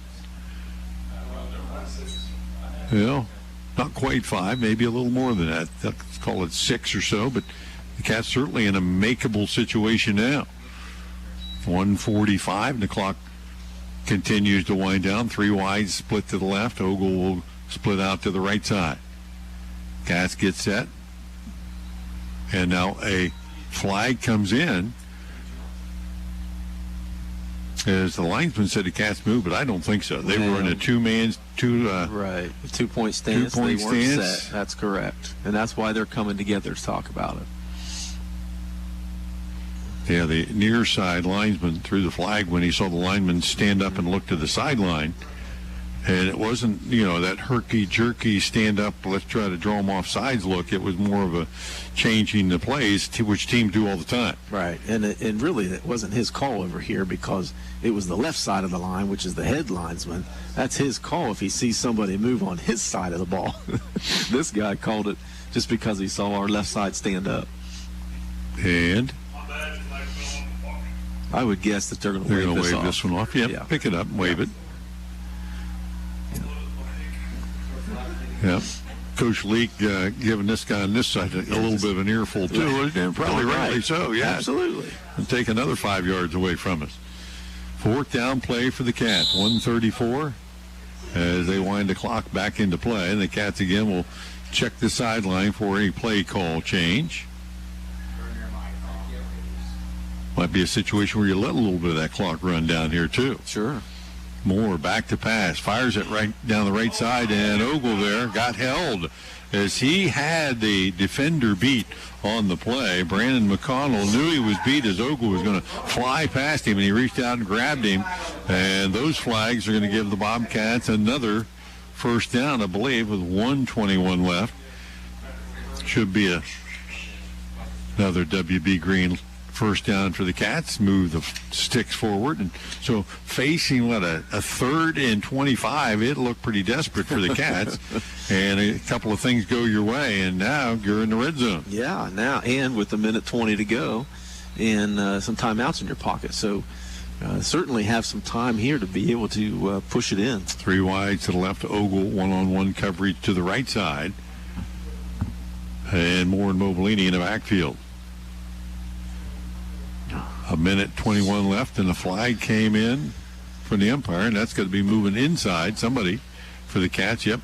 Speaker 1: You know, not quite 5, maybe a little more than that. Let's call it 6 or so, but the Cats certainly in a makeable situation now. 1:45, and the clock continues to wind down. 3 wides split to the left. Ogle will split out to the right side. Cats get set. And now a flag comes in. As the linesman said the Cats moved, but I don't think so. They were in a 2-point stance.
Speaker 6: They weren't set. That's correct. And that's why they're coming together to talk about it.
Speaker 1: Yeah, the near side linesman threw the flag when he saw the lineman stand up and look to the sideline. And it wasn't, that herky-jerky stand-up, let's try to draw them off sides look. It was more of a changing the plays, which teams do all the time.
Speaker 6: Right, and really it wasn't his call over here because it was the left side of the line, which is the head linesman. That's his call if he sees somebody move on his side of the ball. This guy called it just because he saw our left side stand up.
Speaker 1: And
Speaker 6: I would guess that they're going to wave
Speaker 1: this one off. Yep, yeah. Pick it up and wave it. Yeah, Coach Leake giving this guy on this side a little bit of an earful too. Probably rightly so. Yeah,
Speaker 6: absolutely.
Speaker 1: And take another 5 yards away from us. 4th down play for the Cats. 1:34 as they wind the clock back into play. And the Cats again will check the sideline for a play call change. Might be a situation where you let a little bit of that clock run down here too.
Speaker 6: Sure.
Speaker 1: Moore back to pass, fires it right down the right side, and Ogle there got held as he had the defender beat on the play. Brandon McConnell knew he was beat as Ogle was going to fly past him, and he reached out and grabbed him. And those flags are going to give the Bobcats another first down, I believe, with 1:21 left. Should be another WB Green first down for the Cats. Move the sticks forward, and so facing a 3rd and 25, it looked pretty desperate for the Cats. And a couple of things go your way, and now you're in the red zone.
Speaker 6: Yeah, now, and with 1:20 to go, and some timeouts in your pocket, so certainly have some time here to be able to push it in.
Speaker 1: 3 wides to the left. Ogle one-on-one coverage to the right side, and Moore and Mobilini in the backfield. 1:21 left, and the flag came in from the umpire, and that's going to be moving inside. Somebody for the Cats, yep.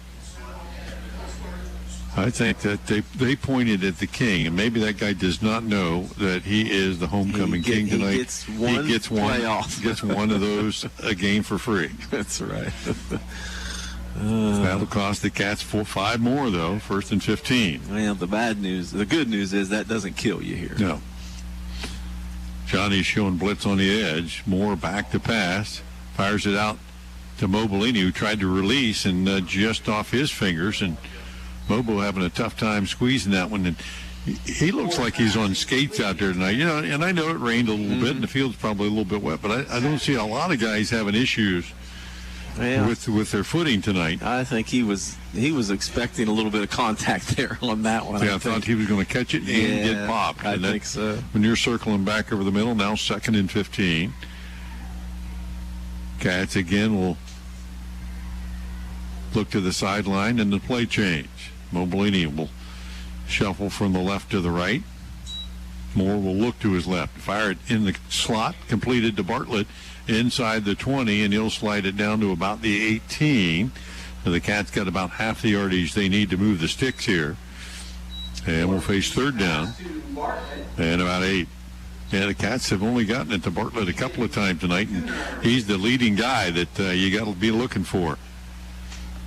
Speaker 1: I think that they pointed at the king, and maybe that guy does not know that he is the homecoming king tonight.
Speaker 6: He gets one playoff.
Speaker 1: Gets one of those a game for free.
Speaker 6: That's right.
Speaker 1: That'll cost the Cats 5 more, though, 1st and 15.
Speaker 6: Well, the good news is that doesn't kill you here.
Speaker 1: No. Johnny's showing blitz on the edge. Moore back to pass. Fires it out to Mobilini, who tried to release and just off his fingers. And Mobo having a tough time squeezing that one. And he looks like he's on skates out there tonight. And I know it rained a little bit, and the field's probably a little bit wet. But I don't see a lot of guys having issues with their footing tonight.
Speaker 6: I think he was expecting a little bit of contact there on that one.
Speaker 1: Yeah, I thought he was going to catch it and get popped.
Speaker 6: I think so.
Speaker 1: When you're circling back over the middle, now 2nd and 15. Cats again will look to the sideline and the play change. Mobilini will shuffle from the left to the right. Moore will look to his left, fire it in the slot, completed to Bartlett inside the 20, and he'll slide it down to about the 18. So the Cats got about half the yardage they need to move the sticks here. And we'll face 3rd down and about 8. Yeah, the Cats have only gotten it to Bartlett a couple of times tonight, and he's the leading guy that you got to be looking for.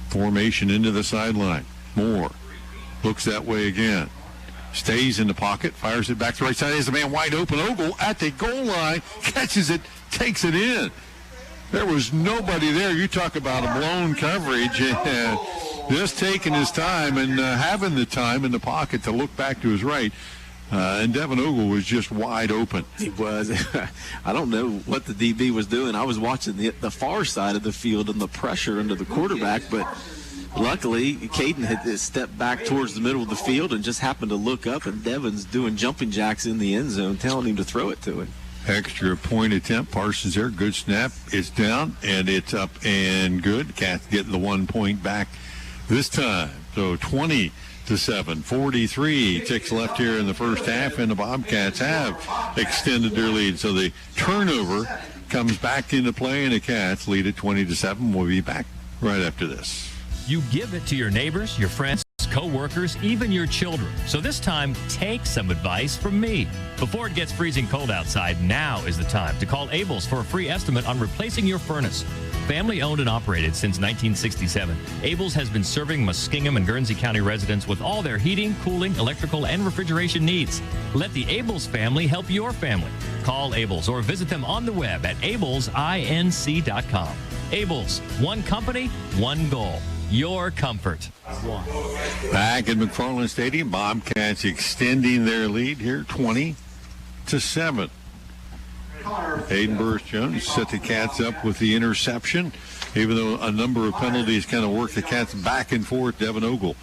Speaker 1: Formation into the sideline. Moore looks that way again. stays in the pocket, fires it back to the right side. There's a man wide open. Ogle at the goal line, catches it, takes it in. There was nobody there. You talk about a blown coverage. And just taking his time and having the time in the pocket to look back to his right. And Devin Ogle was just wide open.
Speaker 6: He was. I don't know what the DB was doing. I was watching the far side of the field and the pressure under the quarterback, but luckily Caden had stepped back towards the middle of the field and just happened to look up, and Devin's doing jumping jacks in the end zone, telling him to throw it to him.
Speaker 1: Extra point attempt. Parsons there. Good snap. It's down, and it's up and good. Cats getting the 1 point back this time. So 20-7. 43 ticks left here in the first half, and the Bobcats have extended their lead. So the turnover comes back into play, and the Cats lead at 20-7. We'll be back right after this.
Speaker 7: You give it to your neighbors, your friends, co-workers, even your children. So this time, take some advice from me. Before it gets freezing cold outside, now is the time to call Abels for a free estimate on replacing your furnace. Family owned and operated since 1967, Abels has been serving Muskingum and Guernsey County residents with all their heating, cooling, electrical, and refrigeration needs. Let the Abels family help your family. Call Abels or visit them on the web at abelsinc.com. Abels, one company, one goal. Your comfort.
Speaker 1: Back at McFarland Stadium, Bobcats extending their lead here, 20-7. Hayden Burris-Jones set the Cats up with the interception, even though a number of penalties kind of worked the Cats back and forth. Devin Ogle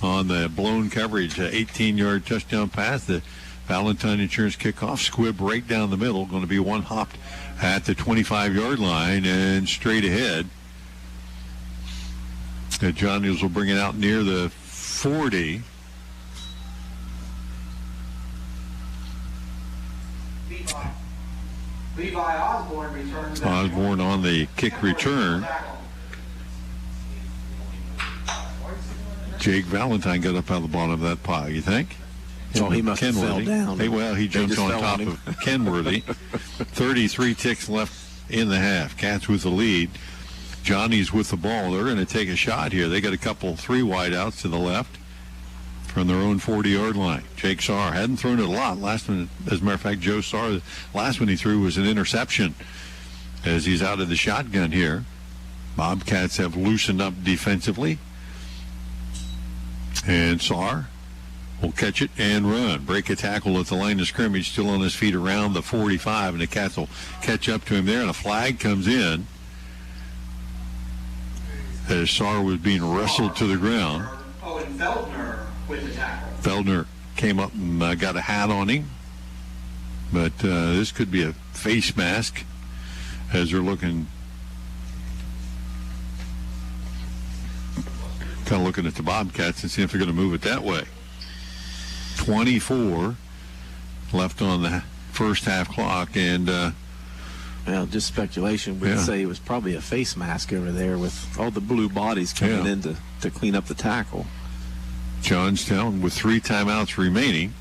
Speaker 1: on the blown coverage, 18-yard touchdown pass. The Valentine Insurance kickoff, squib right down the middle, going to be one hopped at the 25-yard line and straight ahead. John Niels will bring it out near the 40.
Speaker 4: Levi Osborne returns.
Speaker 1: Osborne on the kick return. Jake Valentine got up out of the bottom of that pile, you think?
Speaker 6: Oh, he must have fell down.
Speaker 1: He jumped on top of Kenworthy. 33 ticks left in the half. Cats with the lead. Johnny's with the ball. They're going to take a shot here. They got a couple, 3 wideouts to the left from their own 40-yard line. Jake Sarr hadn't thrown it a lot. Last one, as a matter of fact, Joe Sarr, the last one he threw was an interception as he's out of the shotgun here. Bobcats have loosened up defensively. And Sarr will catch it and run. Break a tackle at the line of scrimmage, still on his feet around the 45, and the Cats will catch up to him there, and a flag comes in as Sarr was being wrestled to the ground.
Speaker 4: Oh, and Feldner with the tackle.
Speaker 1: Feldner came up and got a hat on him. But this could be a face mask as they're looking, kind of looking at the Bobcats and see if they're going to move it that way. 24 left on the first half clock, and
Speaker 6: well, just speculation. We'd say it was probably a face mask over there with all the blue bodies coming in to clean up the tackle.
Speaker 1: Johnstown with 3 timeouts remaining.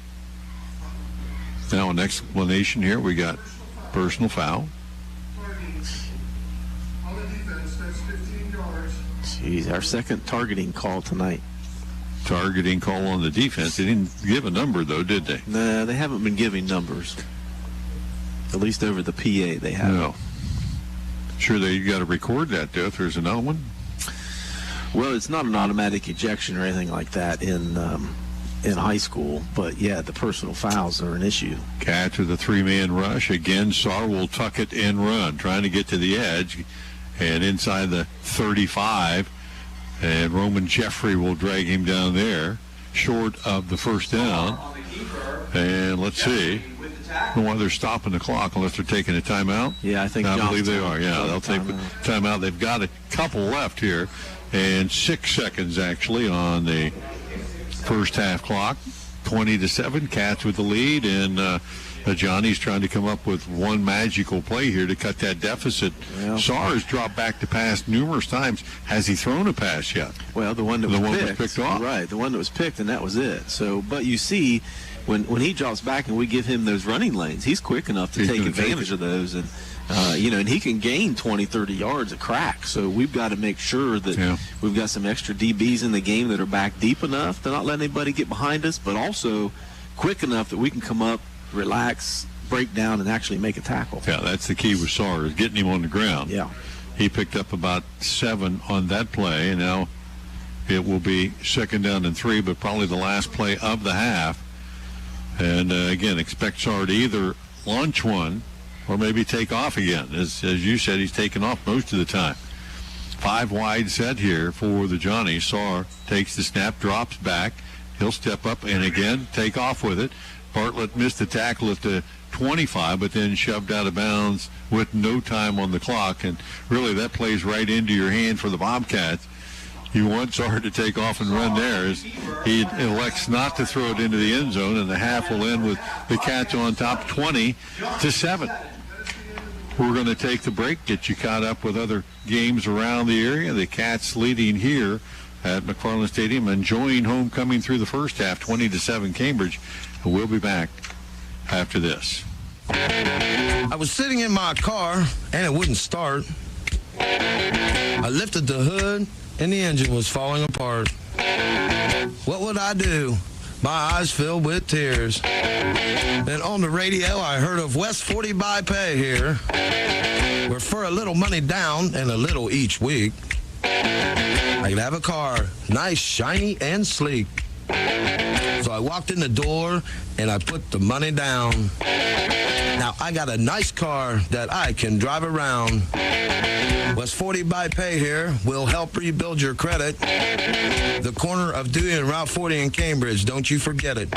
Speaker 1: Now an explanation here. We got personal foul.
Speaker 6: Jeez, our second targeting call tonight.
Speaker 1: Targeting call on the defense. They didn't give a number, though, did they?
Speaker 6: No, they haven't been giving numbers. At least over the PA they have.
Speaker 1: No. Sure, you got to record that, though, if there's another one?
Speaker 6: Well, it's not an automatic ejection or anything like that in high school, but, yeah, the personal fouls are an issue.
Speaker 1: Cats with a 3-man rush. Again, Sarr will tuck it and run, trying to get to the edge, and inside the 35, and Roman Jeffrey will drag him down there, short of the first down. And let's see. I don't know why they're stopping the clock unless they're taking a timeout.
Speaker 6: Yeah, I think
Speaker 1: I believe they are. Yeah, they'll take the timeout. They've got a couple left here, and 6 seconds actually on the first half clock. 20-7, Cats with the lead, and Johnny's trying to come up with one magical play here to cut that deficit. Well, Sarr has dropped back to pass numerous times. Has he thrown a pass yet?
Speaker 6: Well, the one that was
Speaker 1: picked off.
Speaker 6: Right, the one that was picked, and that was it. So, but you see, when he drops back and we give him those running lanes, he's quick enough to take advantage of those. And And he can gain 20, 30 yards a crack. So we've got to make sure that we've got some extra DBs in the game that are back deep enough to not let anybody get behind us, but also quick enough that we can come up, relax, break down, and actually make a tackle.
Speaker 1: Yeah, that's the key with Sarr, is getting him on the ground.
Speaker 6: Yeah.
Speaker 1: He picked up about 7 on that play, and now it will be 2nd down and 3, but probably the last play of the half. And, again, expect Sarr to either launch one or maybe take off again. As you said, he's taken off most of the time. 5 wide set here for the Johnnies. Sarr takes the snap, drops back. He'll step up and, again, take off with it. Bartlett missed the tackle at the 25, but then shoved out of bounds with no time on the clock. And really that plays right into your hand for the Bobcats. You want Sarr to take off and run there, as he elects not to throw it into the end zone, and the half will end with the Cats on top 20-7. We're going to take the break, get you caught up with other games around the area. The Cats leading here at McFarland Stadium, enjoying homecoming through the first half, 20-7 Cambridge. We'll be back after this.
Speaker 21: I was sitting in my car, and it wouldn't start. I lifted the hood, and the engine was falling apart. What would I do? My eyes filled with tears. Then on the radio, I heard of West 40 by Pay here, where for a little money down and a little each week, I could have a car, nice, shiny, and sleek. So I walked in the door, and I put the money down. Now I got a nice car that I can drive around. West 40 by Pay here will help rebuild your credit. The corner of Dewey and Route 40 in Cambridge, don't you forget it.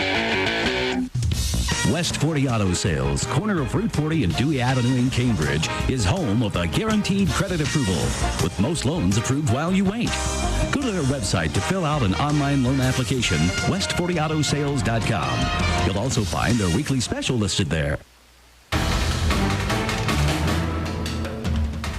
Speaker 13: West 40 Auto Sales, corner of Route 40 and Dewey Avenue in Cambridge, is home of the guaranteed credit approval, with most loans approved while you wait. Go to their website to fill out an online loan application, west40autosales.com. You'll also find their weekly special listed there.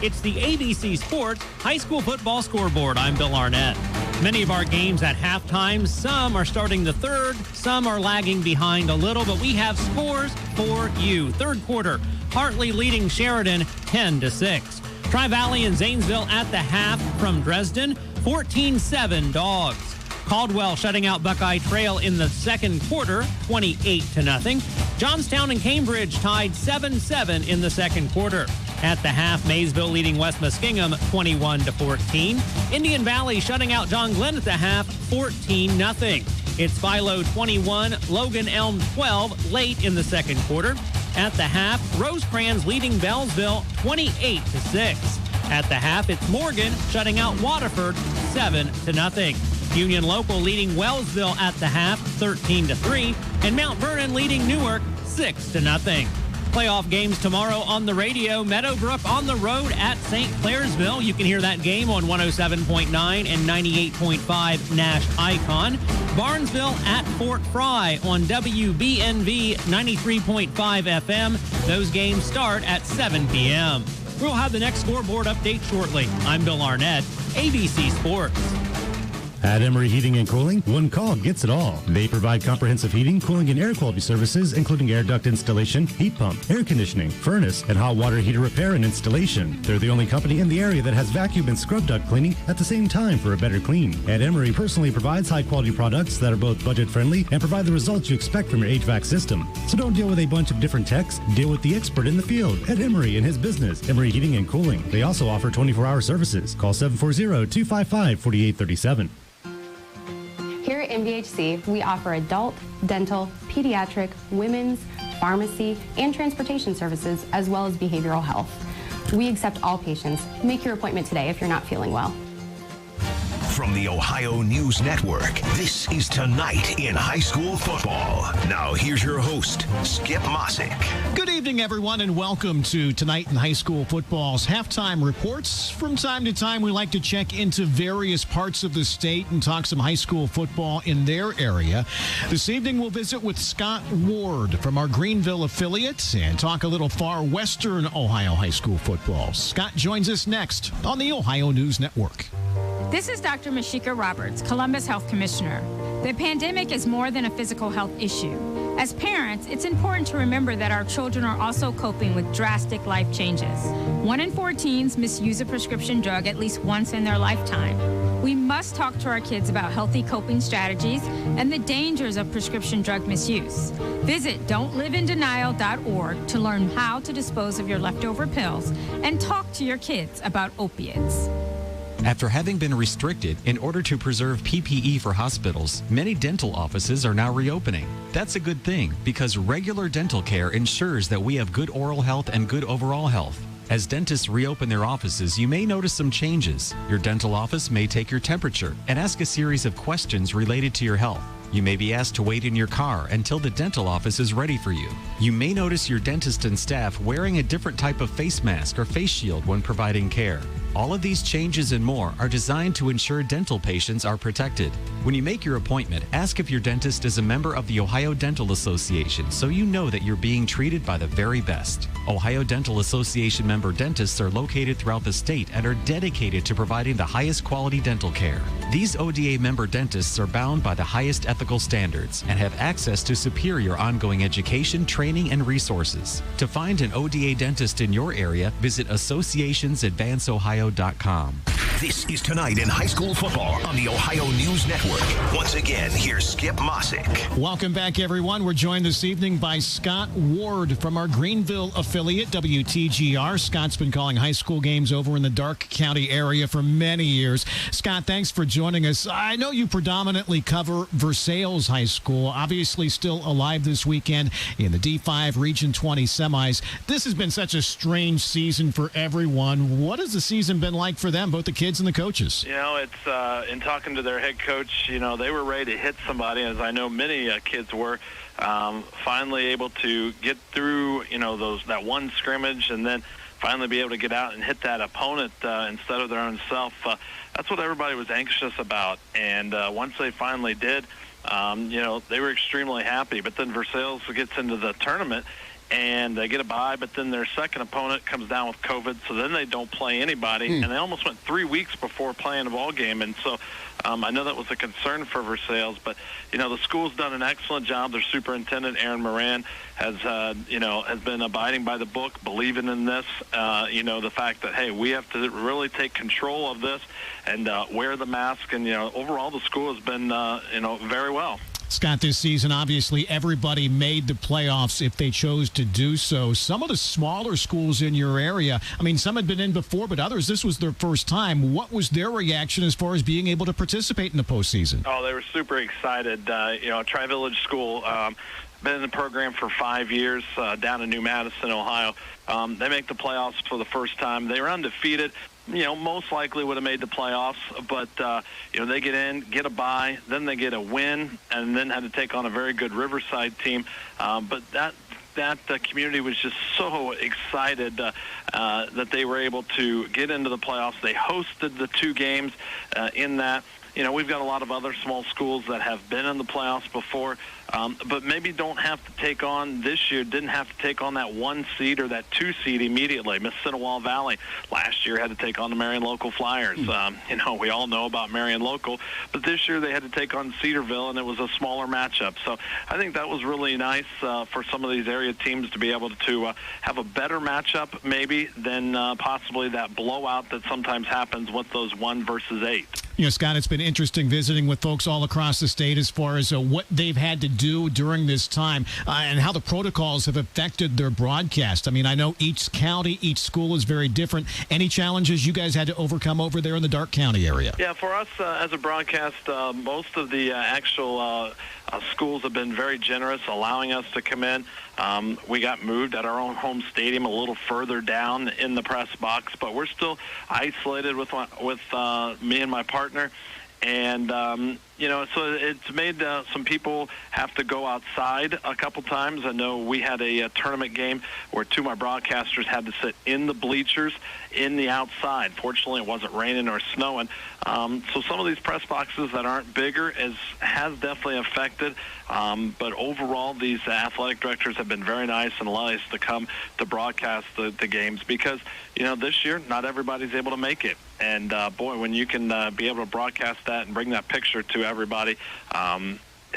Speaker 23: It's the ABC Sports High School Football Scoreboard. I'm Bill Arnett. Many of our games at halftime, some are starting the third, some are lagging behind a little, but we have scores for you. Third quarter, Hartley leading Sheridan 10-6. Tri-Valley and Zanesville at the half from Dresden, 14-7 Dogs. Caldwell shutting out Buckeye Trail in the second quarter, 28-0. Johnstown and Cambridge tied 7-7 in the second quarter. At the half, Maysville leading West Muskingum 21-14. Indian Valley shutting out John Glenn at the half, 14-0. It's Philo 21, Logan Elm 12 late in the second quarter. At the half, Rosecrans leading Bellsville 28-6. At the half, it's Morgan shutting out Waterford 7-0. Union Local leading Wellsville at the half 13-3, and Mount Vernon leading Newark 6-0. Playoff games tomorrow on the radio. Meadowbrook on the road at St. Clairsville. You can hear that game on 107.9 and 98.5 Nash Icon. Barnesville at Fort Fry on WBNV 93.5 FM. Those games start at 7 p.m. We'll have the next scoreboard update shortly. I'm Bill Arnett, ABC Sports.
Speaker 14: At Emory Heating and Cooling, one call gets it all. They provide comprehensive heating, cooling, and air quality services, including air duct installation, heat pump, air conditioning, furnace, and hot water heater repair and installation. They're the only company in the area that has vacuum and scrub duct cleaning at the same time for a better clean. At Emory personally provides high-quality products that are both budget-friendly and provide the results you expect from your HVAC system. So don't deal with a bunch of different techs. Deal with the expert in the field at Emory and his business, Emory Heating and Cooling. They also offer 24-hour services. Call 740-255-4837.
Speaker 2: Here at MVHC, we offer adult, dental, pediatric, women's, pharmacy, and transportation services, as well as behavioral health. We accept all patients. Make your appointment today if you're not feeling well.
Speaker 8: From the Ohio News Network, this is Tonight in High School Football. Now here's your host, Skip Mossick.
Speaker 9: Good evening, everyone, and welcome to Tonight in High School Football's halftime reports. From time to time, we like to check into various parts of the state and talk some high school football in their area. This evening, we'll visit with Scott Ward from our Greenville affiliate and talk a little far western Ohio high school football. Scott joins us next on the Ohio News Network.
Speaker 15: This is Dr. Mashika Roberts, Columbus Health Commissioner. The pandemic is more than a physical health issue.
Speaker 11: As parents, it's important to remember that our children are also coping with drastic life changes. 1 in 4 teens misuse a prescription drug at least once in their lifetime. We must talk to our kids about healthy coping strategies and the dangers of prescription drug misuse. Visit don'tliveinDenial.org to learn how to dispose of your leftover pills and talk to your kids about opiates.
Speaker 15: After having been restricted in order to preserve PPE for hospitals, many dental offices are now reopening. That's a good thing because regular dental care ensures that we have good oral health and good overall health. As dentists reopen their offices, you may notice some changes. Your dental office may take your temperature and ask a series of questions related to your health. You may be asked to wait in your car until the dental office is ready for you. You may notice your dentist and staff wearing a different type of face mask or face shield when providing care. All of these changes and more are designed to ensure dental patients are protected. When you make your appointment, ask if your dentist is a member of the Ohio Dental Association so you know that you're being treated by the very best. Ohio Dental Association member dentists are located throughout the state and are dedicated to providing the highest quality dental care. These ODA member dentists are bound by the highest ethical standards and have access to superior ongoing education, training, and resources. To find an ODA dentist in your area, visit associationsadvanceohio.com.
Speaker 8: This is Tonight in High School Football on the Ohio News Network. Once again, here's Skip Mossick.
Speaker 9: Welcome back, everyone. We're joined this evening by Scott Ward from our Greenville affiliate, WTGR. Scott's been calling high school games over in the Darke County area for many years. Scott, thanks for joining us. I know you predominantly cover Versailles High School, obviously still alive this weekend in the D5 Region 20 semis. This has been such a strange season for everyone. What has the season been like for them, both the kids and the coaches?
Speaker 16: You know, it's in talking to their head coach, you know, they were ready to hit somebody, as I know many kids were, finally able to get through, you know, that one scrimmage and then finally be able to get out and hit that opponent instead of their own self. That's what everybody was anxious about. And once they finally did, you know, they were extremely happy. But then Versailles gets into the tournament, and they get a bye, but then their second opponent comes down with COVID, so then they don't play anybody, and they almost went 3 weeks before playing a ball game, and so I know that was a concern for Versailles, but, you know, the school's done an excellent job. Their superintendent, Aaron Moran, has, you know, has been abiding by the book, believing in this, you know, the fact that, hey, we have to really take control of this and wear the mask, and, you know, overall the school has been, you know, very well.
Speaker 9: Scott, this season, obviously, everybody made the playoffs if they chose to do so. Some of the smaller schools in your area, I mean, some had been in before, but others, this was their first time. What was their reaction as far as being able to participate in the postseason?
Speaker 16: Oh, they were super excited. You know, Tri-Village School, been in the program for 5 years down in New Madison, Ohio. They make the playoffs for the first time. They were undefeated. You know, most likely would have made the playoffs, but, you know, they get in, get a bye, then they get a win, and then had to take on a very good Riverside team. But that community was just so excited that they were able to get into the playoffs. They hosted the 2 games in that. You know, we've got a lot of other small schools that have been in the playoffs before, but maybe don't have to take on this year, didn't have to take on that 1 seed or that 2 seed immediately. Mississinawa Valley last year had to take on the Marion Local Flyers. You know, we all know about Marion Local, but this year they had to take on Cedarville, and it was a smaller matchup. So I think that was really nice for some of these area teams to be able to have a better matchup maybe than possibly that blowout that sometimes happens with those 1 versus 8.
Speaker 9: You know, Scott, it's been interesting visiting with folks all across the state as far as what they've had to do during this time and how the protocols have affected their broadcast. I mean, I know each county, each school is very different. Any challenges you guys had to overcome over there in the Darke County area?
Speaker 16: Yeah, for us as a broadcast, most of the actual schools have been very generous, allowing us to come in. We got moved at our own home stadium a little further down in the press box, but we're still isolated with me and my partner. And, you know, so it's made some people have to go outside a couple times. I know we had a tournament game where 2 of my broadcasters had to sit in the bleachers in the outside. Fortunately, it wasn't raining or snowing. So some of these press boxes that aren't bigger has definitely affected. But overall, these athletic directors have been very nice and allowed us to come to broadcast the games because, you know, this year not everybody's able to make it. And, boy, when you can be able to broadcast that and bring that picture to everybody,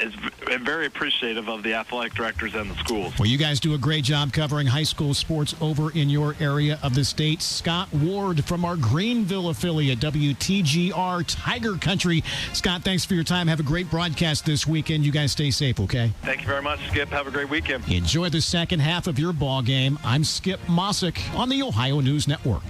Speaker 16: is very appreciative of the athletic directors and the schools.
Speaker 9: Well, you guys do a great job covering high school sports over in your area of the state. Scott Ward from our Greenville affiliate, WTGR Tiger Country. Scott, thanks for your time. Have a great broadcast this weekend. You guys stay safe, okay?
Speaker 16: Thank you very much, Skip. Have a great weekend.
Speaker 9: Enjoy the second half of your ball game. I'm Skip Mossick on the Ohio News Network.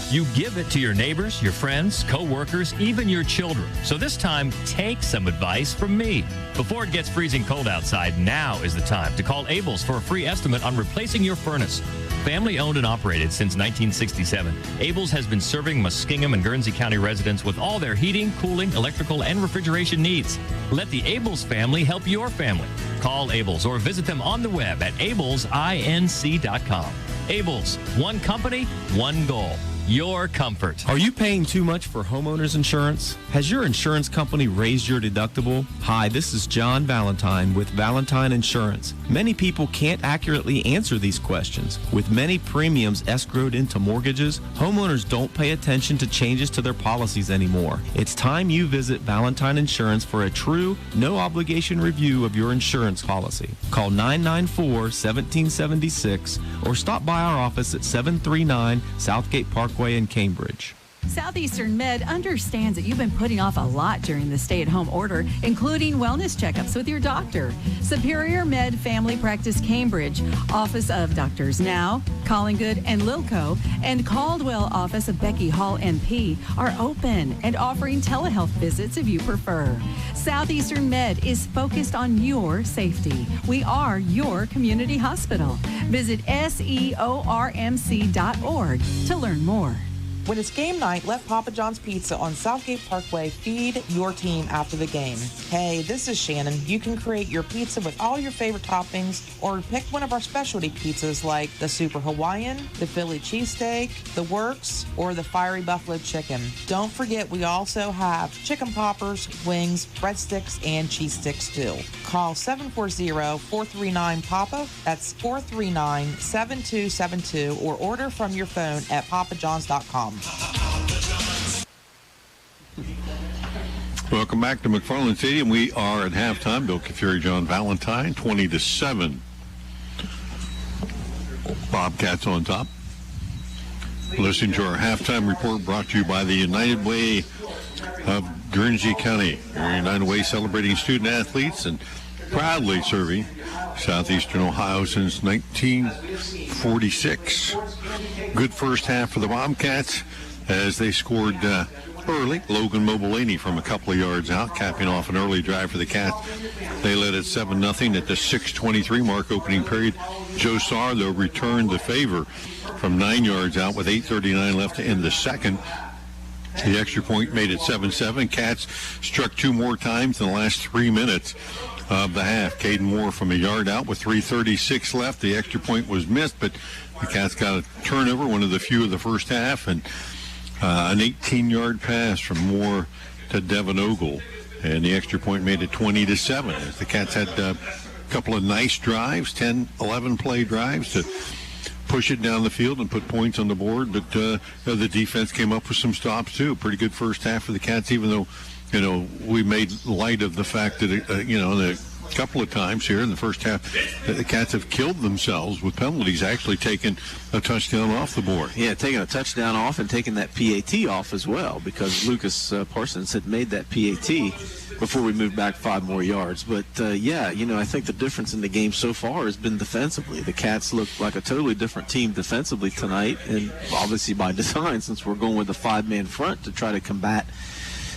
Speaker 7: You give it to your neighbors, your friends, co-workers, even your children. So this time, take some advice from me. Before it gets freezing cold outside, now is the time to call Abels for a free estimate on replacing your furnace. Family owned and operated since 1967, Abels has been serving Muskingum and Guernsey County residents with all their heating, cooling, electrical, and refrigeration needs. Let the Abels family help your family. Call Abels or visit them on the web at abelsinc.com. Abels, one company, one goal. Your comfort.
Speaker 12: Are you paying too much for homeowners insurance? Has your insurance company raised your deductible? Hi, this is John Valentine with Valentine Insurance. Many people can't accurately answer these questions. With many premiums escrowed into mortgages, homeowners don't pay attention to changes to their policies anymore. It's time you visit Valentine Insurance for a true, no-obligation review of your insurance policy. Call 994-1776 or stop by our office at 739 Southgate Parkway in Cambridge.
Speaker 10: Southeastern Med understands that you've been putting off a lot during the stay-at-home order, including wellness checkups with your doctor. Superior Med Family Practice Cambridge, Office of Doctors Now, Collingwood and Lilco, and Caldwell Office of Becky Hall NP are open and offering telehealth visits if you prefer. Southeastern Med is focused on your safety. We are your community hospital. Visit seormc.org to learn more.
Speaker 3: When it's game night, let Papa John's Pizza on Southgate Parkway feed your team after the game. Hey, this is Shannon. You can create your pizza with all your favorite toppings or pick one of our specialty pizzas like the Super Hawaiian, the Philly Cheesesteak, the Works, or the Fiery Buffalo Chicken. Don't forget we also have chicken poppers, wings, breadsticks, and cheese sticks too. Call 740-439-PAPA. That's 439-7272 or order from your phone at papajohns.com.
Speaker 1: Welcome back to McFarland Stadium. We are at halftime. Bill Kafuri, John Valentine, 20-7. Bobcats on top. Listening to our halftime report brought to you by the United Way of Guernsey County. United Way celebrating student athletes and proudly serving Southeastern Ohio since 1946. Good first half for the Bobcats as they scored early. Logan Mobilini from a couple of yards out, capping off an early drive for the Cats. They led at 7-0 at the 6:23 mark opening period. Joe Sarr, though, returned the favor from 9 yards out with 8:39 left in the second. The extra point made it 7-7. Cats struck two more times in the last 3 minutes of the half. Caden Moore from a yard out with 3:36 left. The extra point was missed, but the Cats got a turnover, one of the few of the first half, and an 18-yard pass from Moore to Devin Ogle. And the extra point made it 20-7. As the Cats had a couple of nice drives, 10, 11 play drives to push it down the field and put points on the board. But the defense came up with some stops, too. Pretty good first half for the Cats, even though, we made light of the fact that, the couple of times here in the first half, the Cats have killed themselves with penalties, actually taking a touchdown off the board.
Speaker 6: Yeah, taking a touchdown off and taking that PAT off as well, because Lucas Parsons had made that PAT before we moved back 5 more yards. But, I think the difference in the game so far has been defensively. The Cats look like a totally different team defensively tonight, and obviously by design, since we're going with a 5-man front to try to combat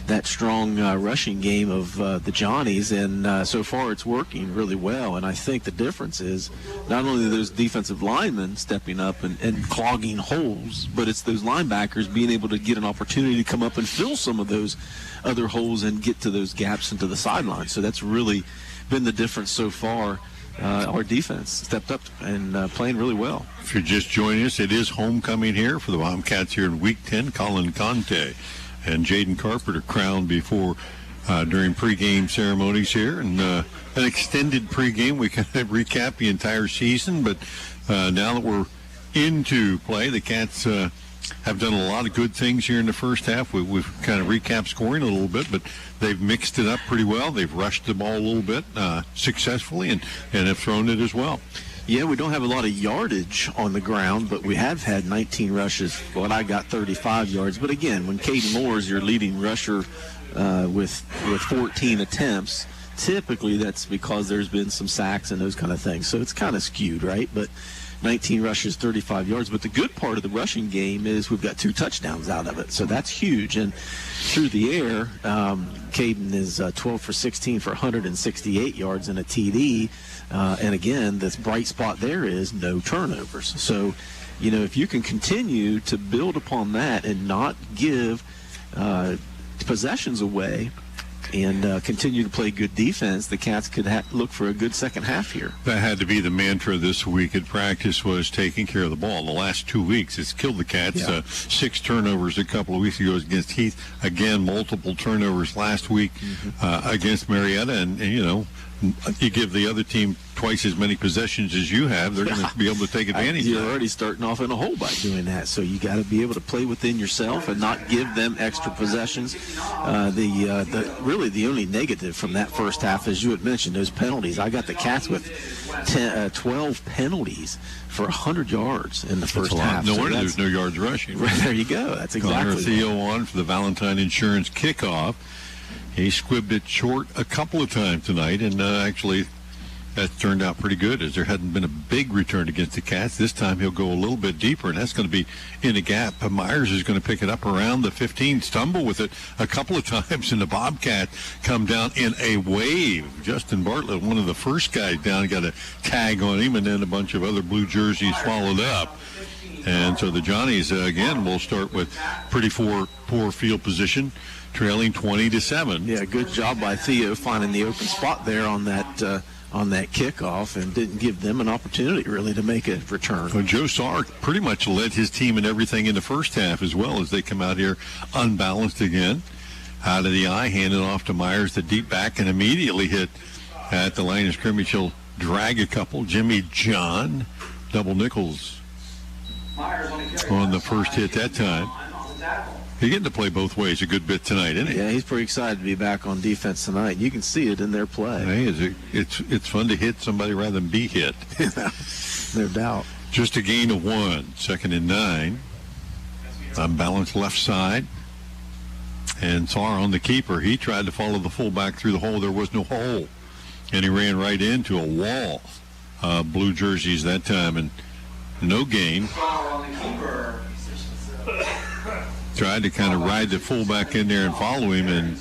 Speaker 6: that strong rushing game of the Johnnies, and so far it's working really well. And I think the difference is not only those defensive linemen stepping up and clogging holes, but it's those linebackers being able to get an opportunity to come up and fill some of those other holes and get to those gaps into the sideline. So that's really been the difference so far. Our defense stepped up and playing really well.
Speaker 1: If you're just joining us, it is homecoming here for the Bobcats here in Week 10. Colin Conte and Jaden Carpenter crowned before during pregame ceremonies here, and an extended pregame. We kind of recap the entire season, but now that we're into play, the Cats have done a lot of good things here in the first half. We've kind of recapped scoring a little bit, but they've mixed it up pretty well. They've rushed the ball a little bit successfully and have thrown it as well.
Speaker 6: Yeah, we don't have a lot of yardage on the ground, but we have had 19 rushes. Well, I got 35 yards. But again, when Caden Moore is your leading rusher with 14 attempts, typically that's because there's been some sacks and those kind of things. So it's kind of skewed, right? But 19 rushes, 35 yards. But the good part of the rushing game is we've got 2 touchdowns out of it. So that's huge. And through the air, Caden is 12 for 16 for 168 yards and a TD. And again, this bright spot there is no turnovers. So, if you can continue to build upon that and not give possessions away, and continue to play good defense, the Cats could look for a good second half here.
Speaker 1: That had to be the mantra this week at practice, was taking care of the ball. The last 2 weeks, it's killed the Cats.
Speaker 6: Yeah.
Speaker 1: 6 turnovers a couple of weeks ago against Heath. Again, multiple turnovers last week against Marietta. And, you give the other team twice as many possessions as you have, they're going to be able to take advantage of
Speaker 6: You're
Speaker 1: that.
Speaker 6: already starting off in a hole by doing that. So you got to be able to play within yourself and not give them extra possessions. Really the only negative from that first half, as you had mentioned, those penalties. I got the Cats with 12 penalties for 100 yards in the first half.
Speaker 1: No wonder there's no yards rushing.
Speaker 6: Right, there you go. That's exactly
Speaker 1: Connor Theo on for the Valentine Insurance kickoff. He squibbed it short a couple of times tonight, and actually that turned out pretty good, as there hadn't been a big return against the Cats. This time he'll go a little bit deeper, and that's going to be in a gap. Myers is going to pick it up around the 15, stumble with it a couple of times, and the Bobcat come down in a wave. Justin Bartlett, one of the first guys down, got a tag on him, and then a bunch of other blue jerseys followed up. And so the Johnnies, again, will start with pretty poor field position, trailing 20-7.
Speaker 6: Yeah, good job by Theo finding the open spot there on that kickoff, and didn't give them an opportunity really to make a return.
Speaker 1: Well, Joe Sark pretty much led his team in everything in the first half as well, as they come out here unbalanced again. Out of the eye, handed off to Myers, the deep back, and immediately hit at the line of scrimmage. He'll drag a couple. Jimmy John, double nickels on the first hit that time. He's getting to play both ways a good bit tonight, isn't he?
Speaker 6: Yeah, he's pretty excited to be back on defense tonight. You can see it in their play.
Speaker 1: Hey, it's fun to hit somebody rather than be hit.
Speaker 6: No doubt.
Speaker 1: Just a gain of 1, 2nd and 9. Unbalanced left side. And Tsar on the keeper. He tried to follow the fullback through the hole. There was no hole. And he ran right into a wall. Blue jerseys that time, and no gain. Tried to kind of ride the fullback in there and follow him, and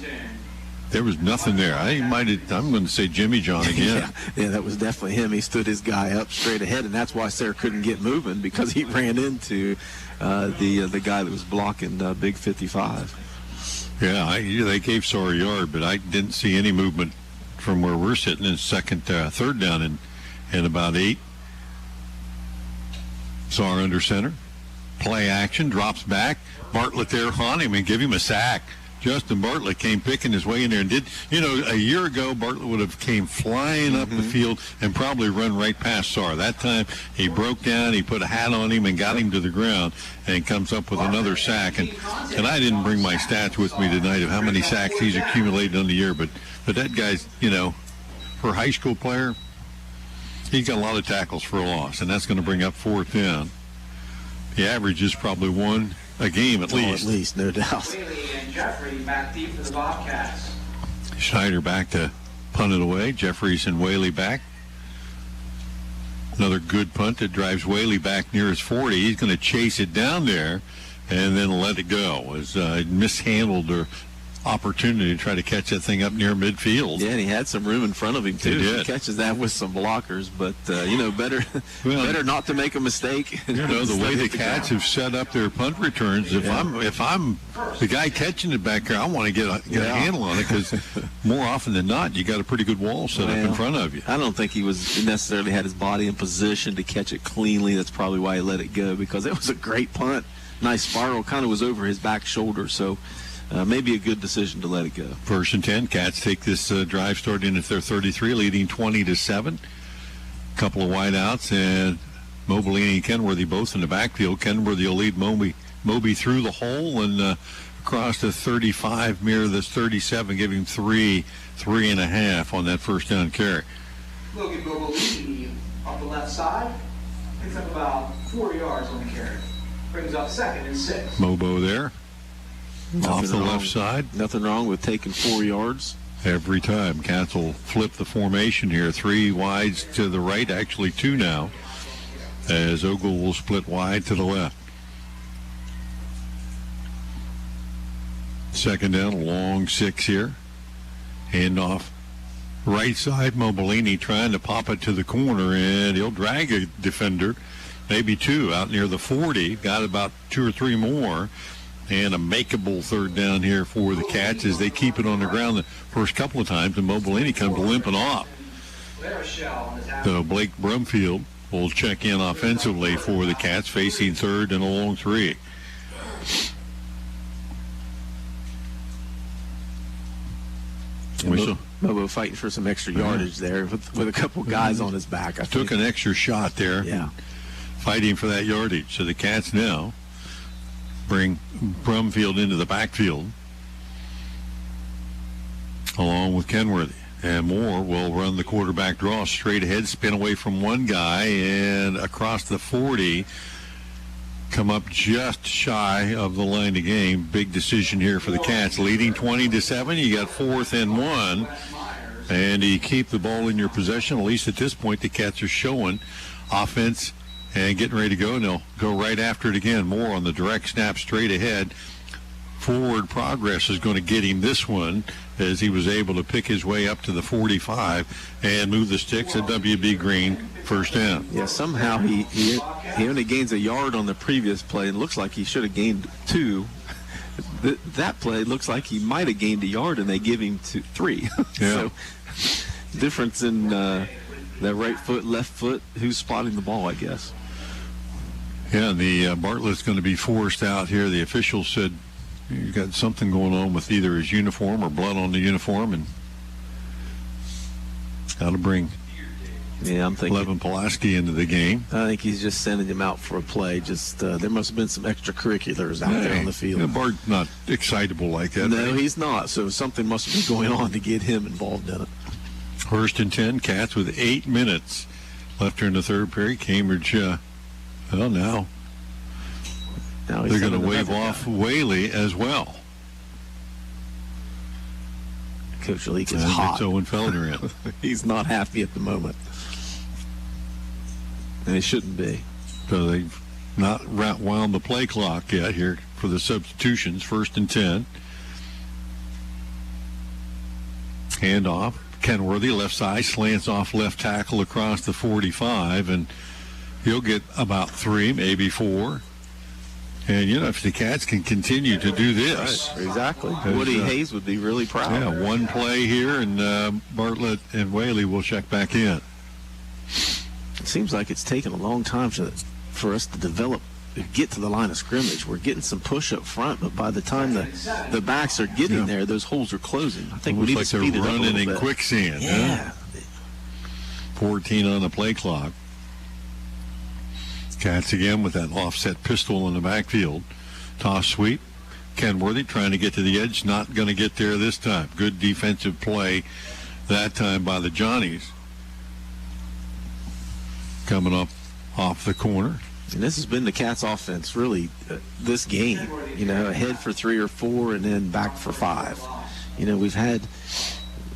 Speaker 1: there was nothing there. I'm going to say Jimmy John again.
Speaker 6: Yeah, that was definitely him. He stood his guy up straight ahead, and that's why Sarah couldn't get moving, because he ran into the guy that was blocking Big 55.
Speaker 1: Yeah, they gave Sarah a yard, but I didn't see any movement from where we're sitting in third down and about 8. Sarah under center. Play action, drops back. Bartlett there on him and give him a sack. Justin Bartlett came picking his way in there and did, a year ago, Bartlett would have came flying up the field and probably run right past Sarr. That time he broke down, he put a hat on him and got him to the ground, and comes up with another sack. And I didn't bring my stats with me tonight of how many sacks he's accumulated on the year, but that guy's, for a high school player, he's got a lot of tackles for a loss, and that's going to bring up 4th down. The average is probably 1 a game at least.
Speaker 6: At least, no doubt.
Speaker 4: Jeffrey back deep for the Bobcats.
Speaker 1: Schneider back to punt it away. Jeffries and Whaley back. Another good punt that drives Whaley back near his 40. He's going to chase it down there and then let it go. As mishandled their opportunity to try to catch that thing up near midfield.
Speaker 6: Yeah, and he had some room in front of him too. He catches that with some blockers, but better not to make a mistake.
Speaker 1: The way the Cats have set up their punt returns, if I'm the guy catching it back there, I want to get a handle on it, because more often than not, you got a pretty good wall set up in front of you.
Speaker 6: I don't think he was necessarily had his body in position to catch it cleanly. That's probably why he let it go, because it was a great punt. Nice spiral, kind of was over his back shoulder, so maybe a good decision to let it go. 1st and 10. Cats take this drive starting at their 33, leading 20-7. Couple of wideouts, and Mobley and Kenworthy both in the backfield. Kenworthy will lead
Speaker 1: Moby through the hole and across the 35, mirror this 37, giving him 3.5 on that first down carry.
Speaker 4: Logan Mobolini off the left side. Picks up about 4 yards on the carry. Brings up 2nd and 6.
Speaker 1: Mobo there. Off the left side.
Speaker 6: Nothing wrong with taking 4 yards.
Speaker 1: Every time. Cats will flip the formation here. 3 wides to the right, actually 2 now, as Ogle will split wide to the left. 2nd down, long 6 here. Handoff right side. Mobolini trying to pop it to the corner, and he'll drag a defender, maybe 2, out near the 40. Got about 2 or 3 more. And a makeable 3rd down here for the Cats as they keep it on the ground the first couple of times, and Mobolini comes limping off. So Blake Brumfield will check in offensively for the Cats, facing 3rd and a long 3.
Speaker 6: Mobo fighting for some extra yardage there with a couple guys on his back.
Speaker 1: Took an extra shot there.
Speaker 6: Yeah.
Speaker 1: Fighting for that yardage. So the Cats now bring Brumfield into the backfield along with Kenworthy. And Moore will run the quarterback draw straight ahead, spin away from one guy, and across the 40, come up just shy of the line of game. Big decision here for the Cats. Leading 20-7. You got 4th and 1. And you keep the ball in your possession. At least at this point, the Cats are showing offense and getting ready to go, and they'll go right after it again. Moore on the direct snap straight ahead. Forward progress is going to get him this one, as he was able to pick his way up to the 45 and move the sticks at W.B. Green, 1st down.
Speaker 6: Yeah, somehow he only gains a yard on the previous play, and looks like he should have gained 2. That play looks like he might have gained a yard, and they give him 3.
Speaker 1: Yeah.
Speaker 6: So difference in the right foot, left foot, who's spotting the ball, I guess.
Speaker 1: Yeah, the Bartlett's going to be forced out here. The official said you got something going on with either his uniform or blood on the uniform, and got to bring
Speaker 6: I'm thinking
Speaker 1: Levin Pulaski into the game.
Speaker 6: I think he's just sending him out for a play. Just there must have been some extracurriculars out there on the field.
Speaker 1: Yeah, Bart's not excitable like that.
Speaker 6: No,
Speaker 1: right?
Speaker 6: he's not. So something must be going on to get him involved in it.
Speaker 1: 1st and 10, Cats with 8 minutes left here in the 3rd period. Cambridge, now they're going to wave off Whaley as well.
Speaker 6: Coach Leak is hot.
Speaker 1: It's Owen Feldner in.
Speaker 6: He's not happy at the moment. And he shouldn't be.
Speaker 1: So they've not wound the play clock yet here for the substitutions. 1st and 10. Handoff. Kenworthy, left side, slants off left tackle across the 45, and he'll get about 3, maybe 4. And, if the Cats can continue to do this.
Speaker 6: Right, exactly. Woody Hayes would be really proud.
Speaker 1: Yeah, one play here, and Bartlett and Whaley will check back in.
Speaker 6: It seems like it's taken a long time for us to get to the line of scrimmage. We're getting some push up front, but by the time the backs are getting there, those holes are closing. I think we need to speed it up a little bit.
Speaker 1: Running in quicksand.
Speaker 6: Yeah.
Speaker 1: 14 on the play clock. Cats again with that offset pistol in the backfield. Toss sweep. Kenworthy trying to get to the edge. Not going to get there this time. Good defensive play that time by the Johnnies. Coming up off the corner.
Speaker 6: And this has been the Cats' offense, really, this game. Ahead for 3 or 4 and then back for 5. We've had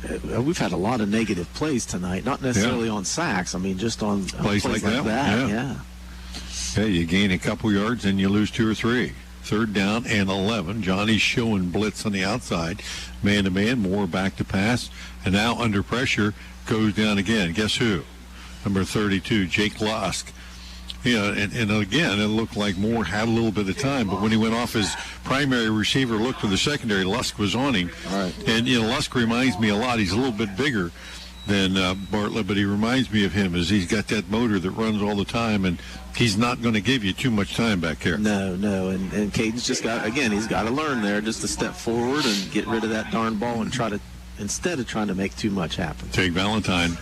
Speaker 6: a lot of negative plays tonight, not necessarily on sacks. I mean, just on plays like that.
Speaker 1: Yeah, you gain a couple yards and you lose 2 or 3. 3rd down and 11. Johnny's showing blitz on the outside. Man-to-man, Moore back to pass. And now under pressure, goes down again. Guess who? Number 32, Jake Lusk. And again, it looked like Moore had a little bit of time, but when he went off his primary receiver, looked for the secondary, Lusk was on him.
Speaker 6: Right.
Speaker 1: And, Lusk reminds me a lot. He's a little bit bigger than Bartlett, but he reminds me of him as he's got that motor that runs all the time, and he's not going to give you too much time back there.
Speaker 6: No. And Caden's just he's got to learn there just to step forward and get rid of that darn ball and instead of trying to make too much happen.
Speaker 1: Take Valentine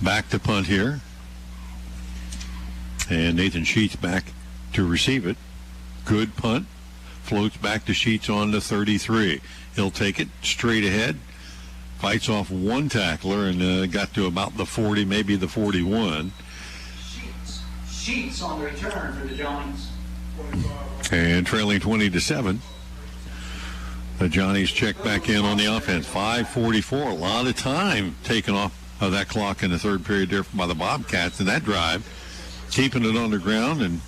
Speaker 1: back to punt here. And Nathan Sheets back to receive it. Good punt. Floats back to Sheets on the 33. He'll take it straight ahead. Fights off one tackler and got to about the 40, maybe the 41.
Speaker 4: Sheets on the return for the Johnnies.
Speaker 1: And trailing 20-7. The Johnnies check back in on the offense. 5:44. A lot of time taken off of that clock in the third period there by the Bobcats in that drive. Keeping it on the ground and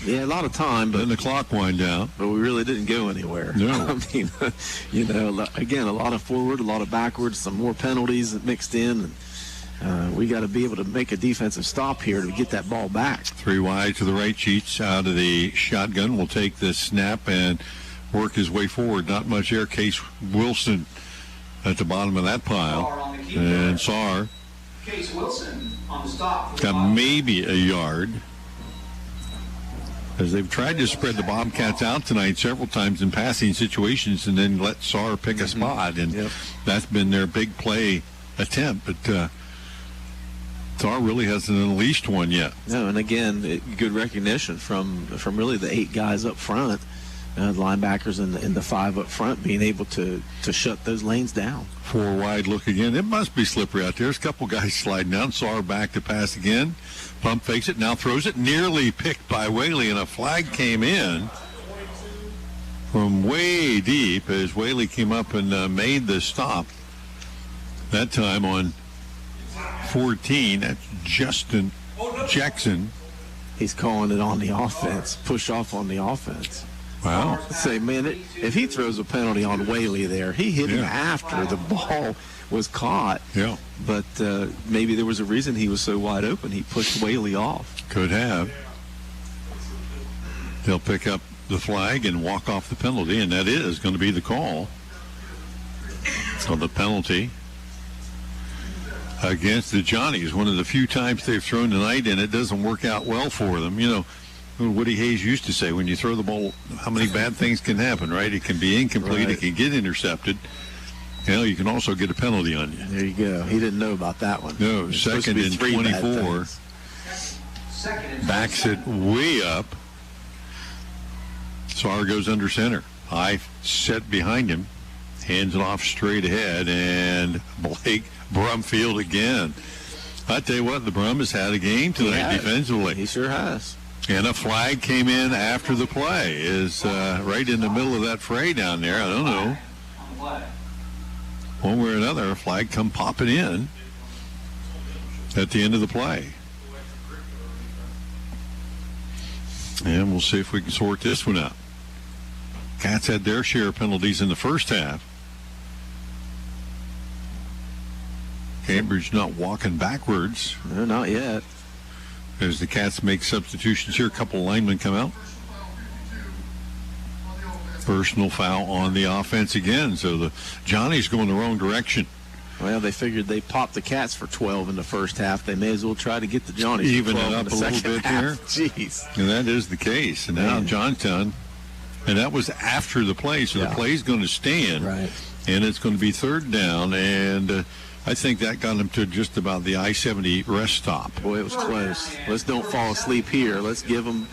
Speaker 6: yeah, a lot of time, but
Speaker 1: then the clock wind down.
Speaker 6: But we really didn't go anywhere.
Speaker 1: No.
Speaker 6: I mean, again, a lot of forward, a lot of backwards, some more penalties mixed in. And we got to be able to make a defensive stop here to get that ball back.
Speaker 1: 3 wide to the right. Sheets out of the shotgun will take the snap and work his way forward. Not much air. Case Wilson at the bottom of that pile. And Saar
Speaker 4: Case Wilson on the stop.
Speaker 1: Got maybe a yard. As they've tried to spread the Bobcats out tonight several times in passing situations and then let Saar pick a spot. And that's been their big play attempt. But Saar really hasn't unleashed one yet.
Speaker 6: No, and again, good recognition from really the 8 guys up front. Linebackers and the 5 up front being able to shut those lanes down.
Speaker 1: 4 wide look again. It must be slippery out there. There's a couple guys sliding down. Saar back to pass again. Pump fakes it, now throws it. Nearly picked by Whaley, and a flag came in from way deep as Whaley came up and made the stop. That time on 14. That's Justin Jackson.
Speaker 6: He's calling it on the offense. Push off on the offense.
Speaker 1: Wow.
Speaker 6: Say, man, if he throws a penalty on Whaley there, he hit him after the ball was caught.
Speaker 1: Yeah.
Speaker 6: But maybe there was a reason he was so wide open. He pushed Whaley off.
Speaker 1: Could have. They'll pick up the flag and walk off the penalty, and that is going to be the call. So the penalty against the Johnnies, one of the few times they've thrown tonight, and it doesn't work out well for them. You know, Woody Hayes used to say, when you throw the ball, how many bad things can happen, right? It can be incomplete. Right. It can get intercepted. You know, you can also get a penalty on you.
Speaker 6: There you go. He didn't know about that one.
Speaker 1: No, second and 24. Backs it way up. Saar goes under center. High set behind him. Hands it off straight ahead. And Blake Brumfield again. I tell you what, the Brum has had a game tonight defensively.
Speaker 6: He sure has.
Speaker 1: And a flag came in after the play. Is right in the middle of that fray down there. I don't know. One way or another, a flag come popping in at the end of the play. And we'll see if we can sort this one out. Cats had their share of penalties in the first half. Cambridge not walking backwards.
Speaker 6: No, not yet.
Speaker 1: As the Cats make substitutions here, a couple of linemen come out. Personal foul on the offense again, so the Johnnies going the wrong direction.
Speaker 6: Well, they figured they popped the Cats for 12 in the first half. They may as well try to get the Johnnies
Speaker 1: even it up a little bit here.
Speaker 6: Jeez.
Speaker 1: And that is the case. And now Johnstown, and that was after the play, so the play's going to stand.
Speaker 6: Right.
Speaker 1: And it's going to be third down, and I think that got them to just about the I-70 rest stop.
Speaker 6: Boy, it was close. Let's don't fall asleep here. Let's give them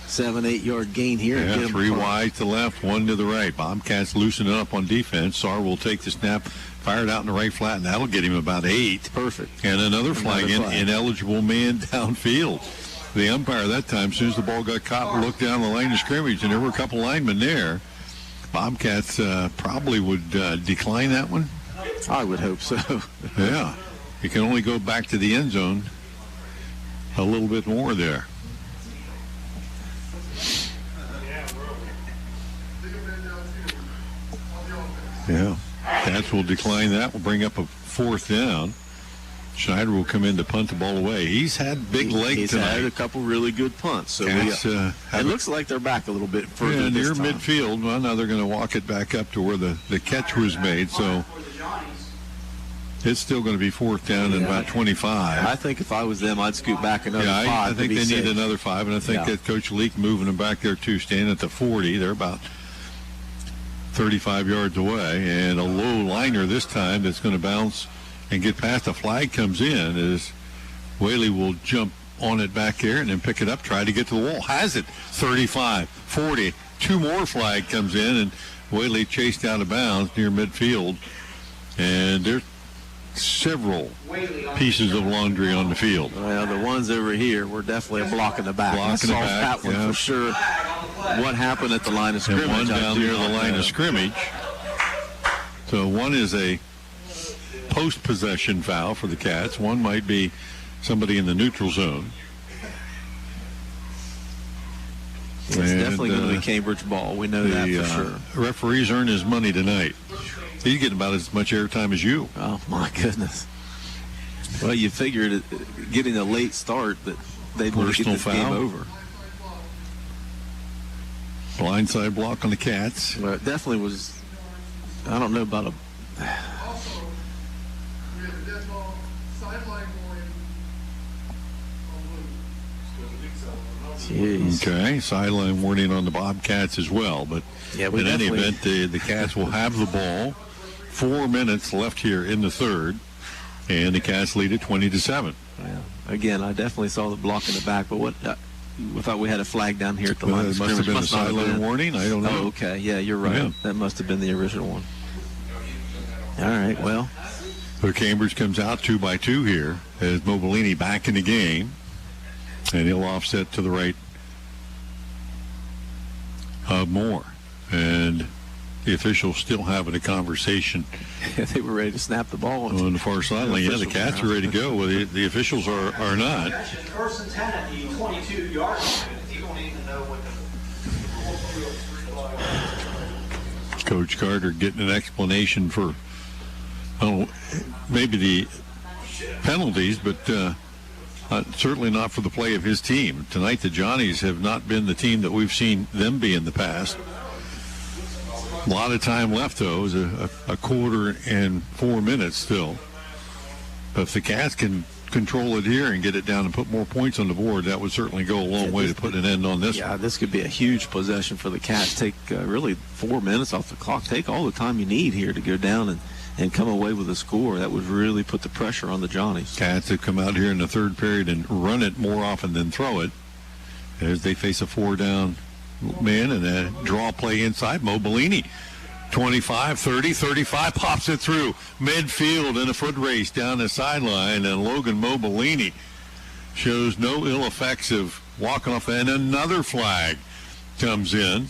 Speaker 6: 7-8 yard gain here.
Speaker 1: Yeah,
Speaker 6: and get
Speaker 1: 3 wide to the left, 1 to the right. Bobcats loosen up on defense. Saar will take the snap, fire it out in the right flat, and that'll get him about 8.
Speaker 6: Perfect.
Speaker 1: And another flag, ineligible man downfield. The umpire that time, as soon as the ball got caught, looked down the line of scrimmage, and there were a couple linemen there. Bobcats probably would decline that one.
Speaker 6: I would hope so.
Speaker 1: Yeah. You can only go back to the end zone a little bit more there. Yeah. Cats will decline that. We'll bring up a 4th down. Schneider will come in to punt the ball away. He's had big leg
Speaker 6: He's
Speaker 1: tonight.
Speaker 6: had a couple really good punts. So
Speaker 1: Cats,
Speaker 6: it looks like they're back a little bit further
Speaker 1: near
Speaker 6: this time.
Speaker 1: midfield. Well, now they're going to walk it back up to where the catch was made. So it's still going to be 4th down and about 25.
Speaker 6: I think if I was them, I'd scoot back another 5.
Speaker 1: I think they
Speaker 6: need
Speaker 1: another 5, and I think that Coach Leak moving them back there too, standing at the 40. They're about 35 yards away, and a low liner this time that's going to bounce and get past. The flag comes in as Whaley will jump on it back there and then pick it up, try to get to the wall. Has it. 35, 40, two more flag comes in, and Whaley chased out of bounds near midfield. And there's several pieces of laundry on the field.
Speaker 6: Well, the ones over here were definitely a block in the back.
Speaker 1: Block in the back,
Speaker 6: that one for sure. What happened at the line of scrimmage?
Speaker 1: And one down near the line of scrimmage. So one is a post-possession foul for the Cats. One might be somebody in the neutral zone.
Speaker 6: It's definitely going to be Cambridge ball. We know that for sure.
Speaker 1: Referees earn his money tonight. He's getting about as much airtime as you.
Speaker 6: Oh, my goodness. Well, you figured getting a late start that they'd want to get this game over.
Speaker 1: Blindside block on the Cats.
Speaker 6: Well, it definitely was, I don't know about a... Jeez.
Speaker 1: Okay, sideline warning on the Bobcats as well. But in any event, the Cats will have the ball. 4 minutes left here in the third, and the Cats lead it 20-7.
Speaker 6: Yeah. Again, I definitely saw the block in the back, but what we thought we had a flag down here at the line of scrimmage.
Speaker 1: Must have been a sideline warning. I don't know.
Speaker 6: Oh, okay. Yeah, you're right. Yeah. That must have been the original one. All right. Well,
Speaker 1: so Cambridge comes out 2-by-2 here as Mobilini back in the game. And he'll offset to the right of Moore. And the officials still having a conversation.
Speaker 6: They were ready to snap the ball
Speaker 1: on the far sideline. Yeah, the Cats are ready to go. Well, the officials are not.
Speaker 4: First and 10 at the 22-yard line. You don't even know what the...
Speaker 1: Coach Carter getting an explanation for, maybe the penalties, but certainly not for the play of his team. Tonight, the Johnnies have not been the team that we've seen them be in the past. A lot of time left, though. It was a quarter and 4 minutes still. But if the Cats can control it here and get it down and put more points on the board, that would certainly go a long way to put an end on this.
Speaker 6: Yeah, this could be a huge possession for the Cats. Take really 4 minutes off the clock. Take all the time you need here to go down and come away with a score. That would really put the pressure on the Johnnies.
Speaker 1: Cats have come out here in the third period and run it more often than throw it as they face a 4-down man and a draw play inside. Mobilini, 25, 30, 35, pops it through midfield in a foot race down the sideline, and Logan Mobilini shows no ill effects of walking off, and another flag comes in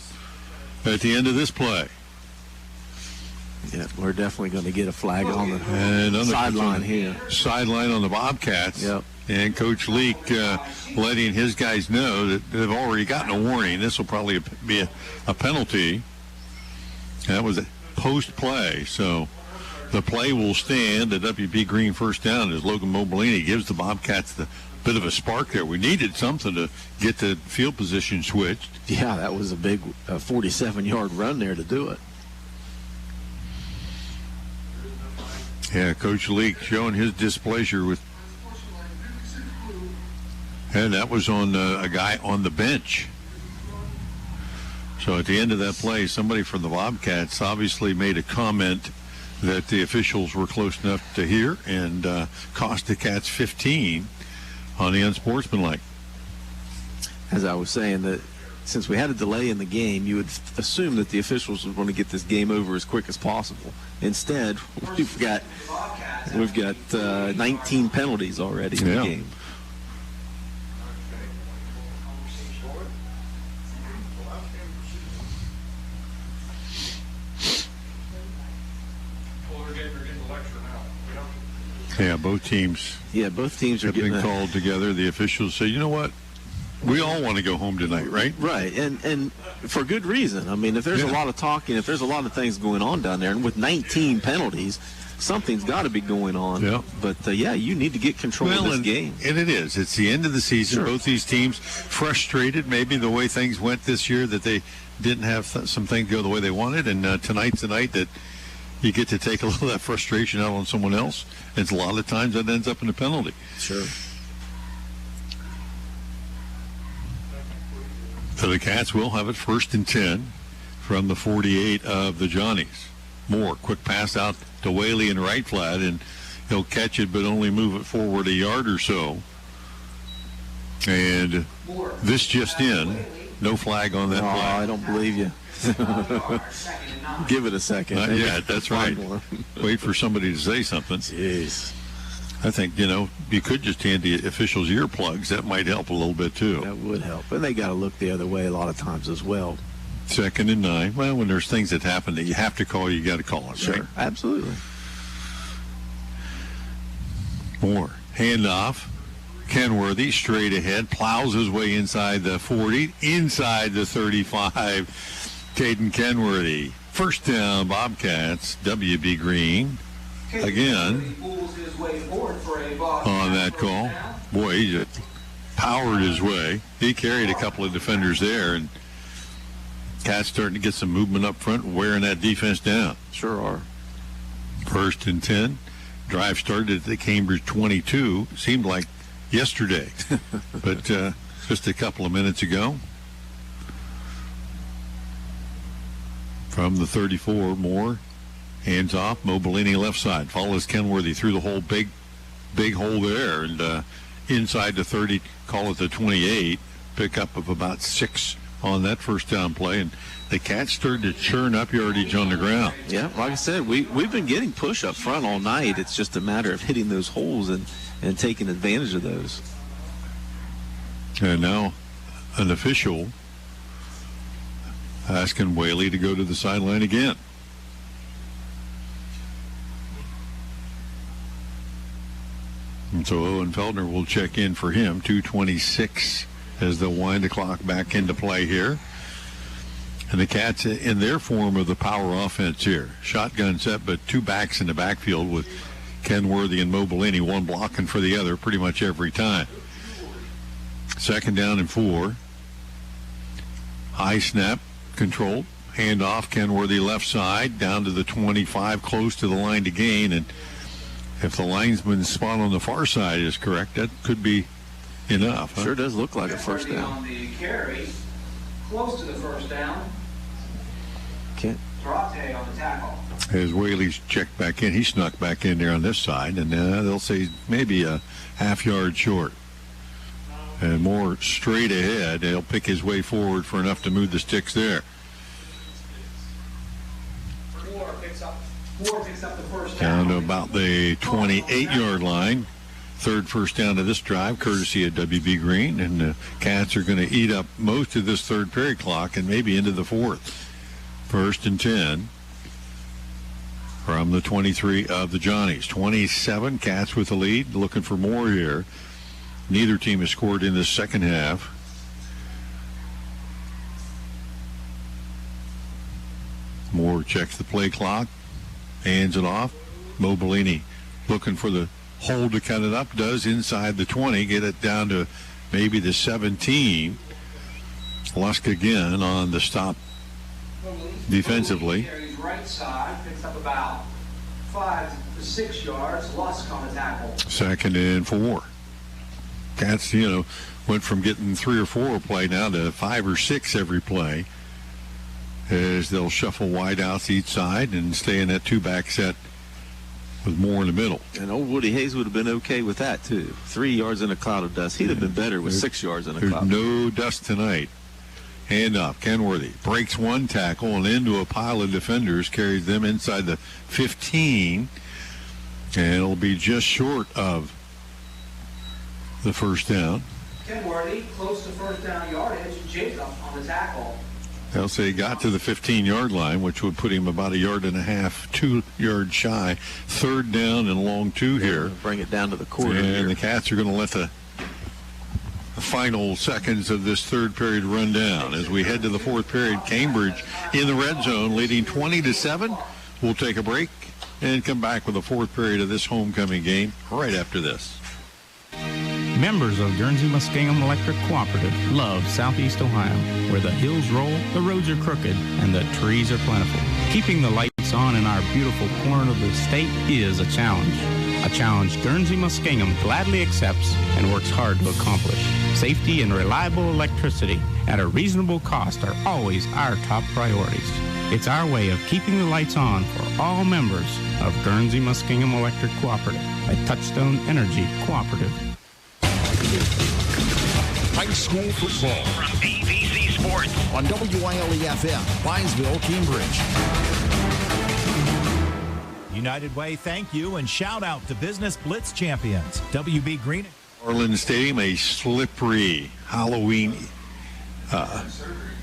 Speaker 1: at the end of this play.
Speaker 6: Yeah, we're definitely going to get a flag on the sideline here.
Speaker 1: Sideline on the Bobcats.
Speaker 6: Yep.
Speaker 1: And Coach Leak letting his guys know that they've already gotten a warning. This will probably be a penalty. That was a post-play, so the play will stand. The WP Green first down as Logan Mobilini gives the Bobcats the bit of a spark there. We needed something to get the field position switched.
Speaker 6: Yeah, that was a big 47-yard run there to do it.
Speaker 1: Yeah, Coach Leak showing his displeasure with, and that was on a guy on the bench. So at the end of that play, somebody from the Bobcats obviously made a comment that the officials were close enough to hear and cost the Cats 15 on the unsportsmanlike.
Speaker 6: As I was saying, that since we had a delay in the game, you would assume that the officials would want to get this game over as quick as possible. Instead, we've got 19 penalties already in the game.
Speaker 1: Yeah, both teams.
Speaker 6: Yeah, both teams are
Speaker 1: getting called together. The officials say, you know what? We all want to go home tonight, right?
Speaker 6: Right, and for good reason. I mean, if there's a lot of talking, if there's a lot of things going on down there, and with 19 penalties, something's got to be going on.
Speaker 1: Yeah.
Speaker 6: But, you need to get control of this game.
Speaker 1: And it is. It's the end of the season. Sure. Both these teams frustrated maybe the way things went this year, that they didn't have some things go the way they wanted. And tonight's the night that you get to take a little of that frustration out on someone else. And a lot of times that ends up in a penalty.
Speaker 6: Sure.
Speaker 1: So the Cats will have it 1st and 10 from the 48 of the Johnnies. Moore, quick pass out to Whaley in right flat, and he'll catch it but only move it forward a yard or so. And this just in, No flag on that play.
Speaker 6: I don't believe you. Give it a second.
Speaker 1: Not yet, that's right. Wait for somebody to say something.
Speaker 6: Jeez.
Speaker 1: I think, you could just hand the officials earplugs. That might help a little bit, too.
Speaker 6: That would help. And they got to look the other way a lot of times as well.
Speaker 1: 2nd and 9. Well, when there's things that happen that you have to call, you got to call it,
Speaker 6: Sure,
Speaker 1: right?
Speaker 6: absolutely.
Speaker 1: More. Handoff. Kenworthy straight ahead, plows his way inside the 40, inside the 35. Caden Kenworthy. First down, Bobcats. W.B. Green again on that call. Boy, he just powered his way. He carried a couple of defenders there, and Cats starting to get some movement up front, wearing that defense down.
Speaker 6: Sure are.
Speaker 1: 1st and 10. Drive started at the Cambridge 22. Seemed like yesterday, but just a couple of minutes ago. From the 34, Moore hands off. Mobilini left side follows Kenworthy through the whole big hole there, and inside the 30, call it the 28. Pickup of about 6 on that first down play, and the Cats started to churn up yardage on the ground.
Speaker 6: Yeah, like I said, we've been getting push up front all night. It's just a matter of hitting those holes and taking advantage of those.
Speaker 1: And now an official asking Whaley to go to the sideline again. And so Owen Feldner will check in for him. 2:26 as they'll wind the clock back into play here. And the Cats in their form of the power offense here. Shotgun set, but 2 backs in the backfield with Kenworthy and Mobilini, one blocking for the other pretty much every time. 2nd down and 4. High snap, controlled. Handoff, Kenworthy left side, down to the 25, close to the line to gain. And if the linesman's spot on the far side is correct, that could be enough.
Speaker 6: Sure does look like a first down.
Speaker 4: On the carry, close to the first down.
Speaker 6: Okay.
Speaker 4: Trate on the tackle.
Speaker 1: As Whaley's checked back in, he snuck back in there on this side, and they'll say maybe a half yard short. And more straight ahead, he'll pick his way forward for enough to move the sticks there.
Speaker 4: Moore picks up the first down.
Speaker 1: Down to about the 28-yard line. 3rd first down of this drive, courtesy of W.B. Green, and the Cats are going to eat up most of this third period clock and maybe into the 4th. 1st and 10 from the 23 of the Johnnies. 27, Cats with the lead, looking for more here. Neither team has scored in this second half. Moore checks the play clock, hands it off. Mobilini looking for the hole to cut it up, does inside the 20, get it down to maybe the 17. Lusk again on the stop defensively.
Speaker 4: Carries right side, picks up about 5 to 6 yards. Lusk on the tackle.
Speaker 1: 2nd and 4. Cats, went from getting 3 or 4 a play now to 5 or 6 every play, as they'll shuffle wide outs each side and stay in that 2-back set with Moore in the middle.
Speaker 6: And old Woody Hayes would have been okay with that, too. 3 yards in a cloud of dust. He'd have been better with 6 yards in a cloud.
Speaker 1: There's no dust tonight. Handoff, Kenworthy breaks one tackle and into a pile of defenders, carries them inside the 15, and it'll be just short of the first down.
Speaker 4: Kenworthy close to first down yardage. Jacob on the tackle.
Speaker 1: They'll say he got to the 15-yard line, which would put him about 1.5 yards, 2 yards shy. 3rd down and long 2 here.
Speaker 6: Bring it down to the quarter.
Speaker 1: And
Speaker 6: here.
Speaker 1: the Cats are going to let the final seconds of this third period run down. As we head to the 4th period, Cambridge in the red zone, leading 20-7. We'll take a break and come back with the 4th period of this homecoming game right after this.
Speaker 22: Members of Guernsey Muskingum Electric Cooperative love Southeast Ohio, where the hills roll, the roads are crooked, and the trees are plentiful. Keeping the lights on in our beautiful corner of the state is a challenge Guernsey Muskingum gladly accepts and works hard to accomplish. Safety and reliable electricity at a reasonable cost are always our top priorities. It's our way of keeping the lights on for all members of Guernsey Muskingum Electric Cooperative, a Touchstone Energy Cooperative.
Speaker 8: High school football from ABC
Speaker 20: Sports on WILE-FM, Byesville, Cambridge.
Speaker 5: United Way, thank you, and shout out to Business Blitz champions, WB Green.
Speaker 1: Orland Stadium, a slippery Halloween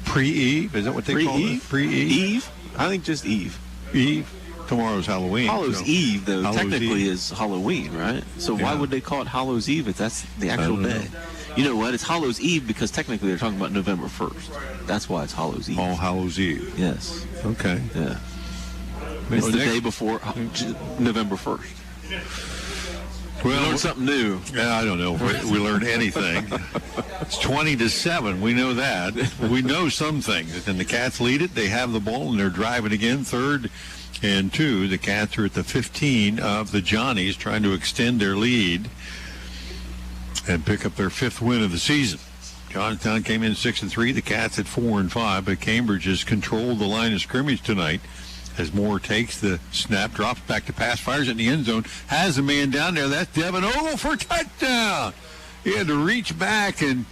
Speaker 1: pre-Eve. Is that what they call it? Pre-Eve?
Speaker 6: Eve? I think just Eve.
Speaker 1: Eve? Tomorrow's Halloween.
Speaker 6: Hallows Eve, though,
Speaker 1: Hallows
Speaker 6: technically
Speaker 1: Eve.
Speaker 6: is Halloween, right? So why would they call it Hallows Eve if that's the actual
Speaker 1: don't know.
Speaker 6: day? You know what? It's Hallows Eve because technically they're talking about November 1st. That's why it's Hallows Eve.
Speaker 1: All Hallows Eve.
Speaker 6: Yes.
Speaker 1: Okay.
Speaker 6: Yeah. It's the day before November 1st.
Speaker 1: Well,
Speaker 6: we learned something new.
Speaker 1: Yeah, I don't know if we learned anything. It's 20-7. We know that. We know some things. And the Cats lead it. They have the ball, and they're driving again. 3rd and 2. The Cats are at the 15 of the Johnnies, trying to extend their lead and pick up their 5th win of the season. Johnstown came in 6-3. The Cats at 4-5. But Cambridge has controlled the line of scrimmage tonight. As Moore takes the snap, drops back to pass, fires it in the end zone, has a man down there. That's Devin Ogle for a touchdown. He had to reach back and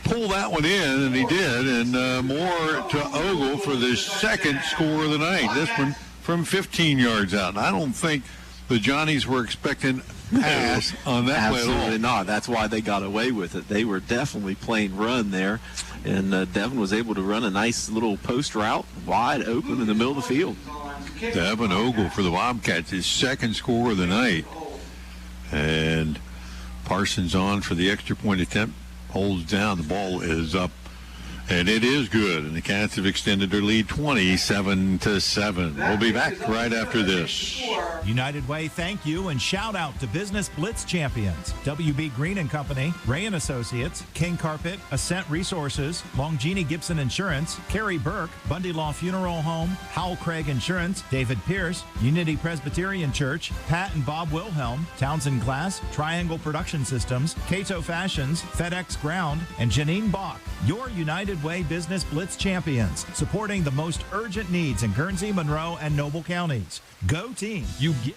Speaker 1: pull that one in, and he did. And Moore to Ogle for the 2nd score of the night. This one from 15 yards out. And I don't think the Johnnies were expecting pass on that play at all.
Speaker 6: Absolutely not. That's why they got away with it. They were definitely playing run there, and Devin was able to run a nice little post route wide open in the middle of the field.
Speaker 1: Devin Ogle for the Bobcats, his 2nd score of the night. And Parsons on for the extra point attempt, holds down. The ball is up, and it is good. And the Cats have extended their lead 27-7. We'll be back right after this.
Speaker 5: United Way, thank you, and shout out to Business Blitz champions, WB Green and Company, Ray and Associates, King Carpet, Ascent Resources, Longini Gibson Insurance, Carrie Burke, Bundy Law Funeral Home, Howell Craig Insurance, David Pierce, Unity Presbyterian Church, Pat and Bob Wilhelm, Townsend Glass, Triangle Production Systems, Cato Fashions, FedEx Ground, and Janine Bach, your United Way Business Blitz champions, supporting the most urgent needs in Guernsey, Monroe, and Noble counties. Go team. You get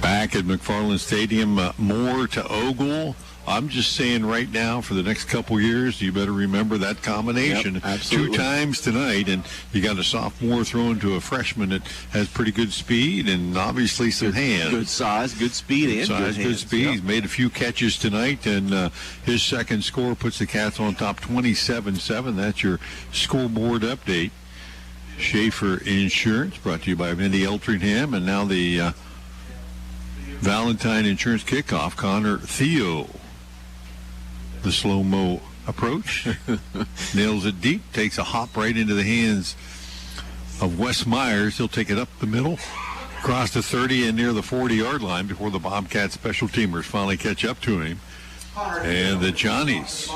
Speaker 1: Back at McFarland Stadium, Moore to Ogle. I'm just saying right now, for the next couple years, you better remember that combination.
Speaker 6: Yep, absolutely.
Speaker 1: 2 times tonight, and you got a sophomore throwing to a freshman that has pretty good speed and obviously some hands.
Speaker 6: Good size, good speed, and good hands.
Speaker 1: speed.
Speaker 6: Yep.
Speaker 1: He's made a few catches tonight, and his 2nd score puts the Cats on top 27-7. That's your scoreboard update. Schaefer Insurance, brought to you by Mindy Eltringham, and now the Valentine Insurance kickoff. Connor Theo, the slow-mo approach, nails it deep, takes a hop right into the hands of Wes Myers. He'll take it up the middle, across the 30 and near the 40-yard line before the Bobcats special teamers finally catch up to him. And the Johnnies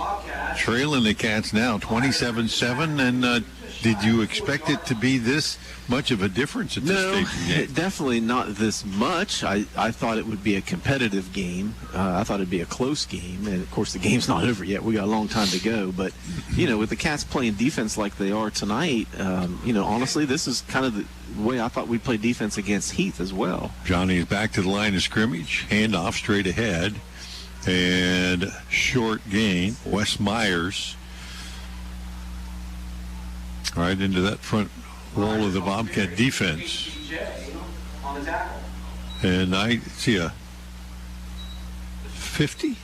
Speaker 1: trailing the Cats now 27-7. And did you expect it to be this much of a difference at this stage of the game?
Speaker 6: Definitely not this much. I thought it would be a competitive game. I thought it'd be a close game. And, of course, the game's not over yet. We got a long time to go. But, with the Cats playing defense like they are tonight, honestly, this is kind of the way I thought we'd play defense against Heath as well.
Speaker 1: Johnny's back to the line of scrimmage. Handoff straight ahead. And short gain. Wes Myers right into that front wall of the Bobcat defense. And I see a 50,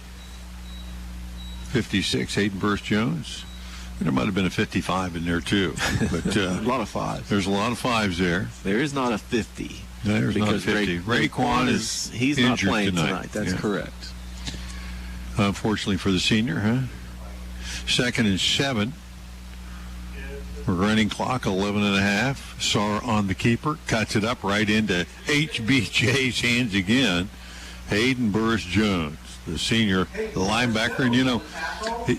Speaker 1: 56, Hayden Burst-Jones. There might have been a 55 in there, too. But
Speaker 6: a lot of fives.
Speaker 1: There's a lot of fives there.
Speaker 6: There is not a 50.
Speaker 1: No, there's not a 50.
Speaker 6: Raekwon
Speaker 1: is
Speaker 6: he's not playing
Speaker 1: tonight.
Speaker 6: That's correct.
Speaker 1: Unfortunately for the senior, huh? 2nd and 7. Running clock, 11.5. Sar on the keeper. Cuts it up right into HBJ's hands again. Hayden Burst-Jones, the senior linebacker. And,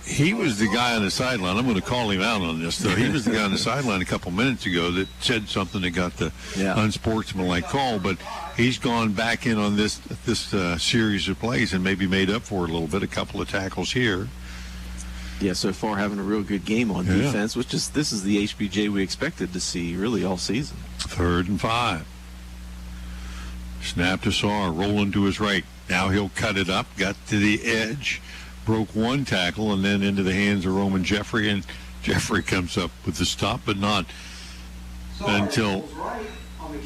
Speaker 1: he was the guy on the sideline. I'm going to call him out on this, though. He was the guy on the sideline a couple minutes ago that said something that got the unsportsmanlike call. But he's gone back in on this series of plays and maybe made up for it a little bit. A couple of tackles here.
Speaker 6: Yeah, so far having a real good game on defense, this is the HBJ we expected to see really all season.
Speaker 1: 3rd and 5. Snap to Sar, rolling to his right. Now he'll cut it up, got to the edge, broke one tackle, and then into the hands of Roman Jeffrey and Jeffrey comes up with the stop, but not until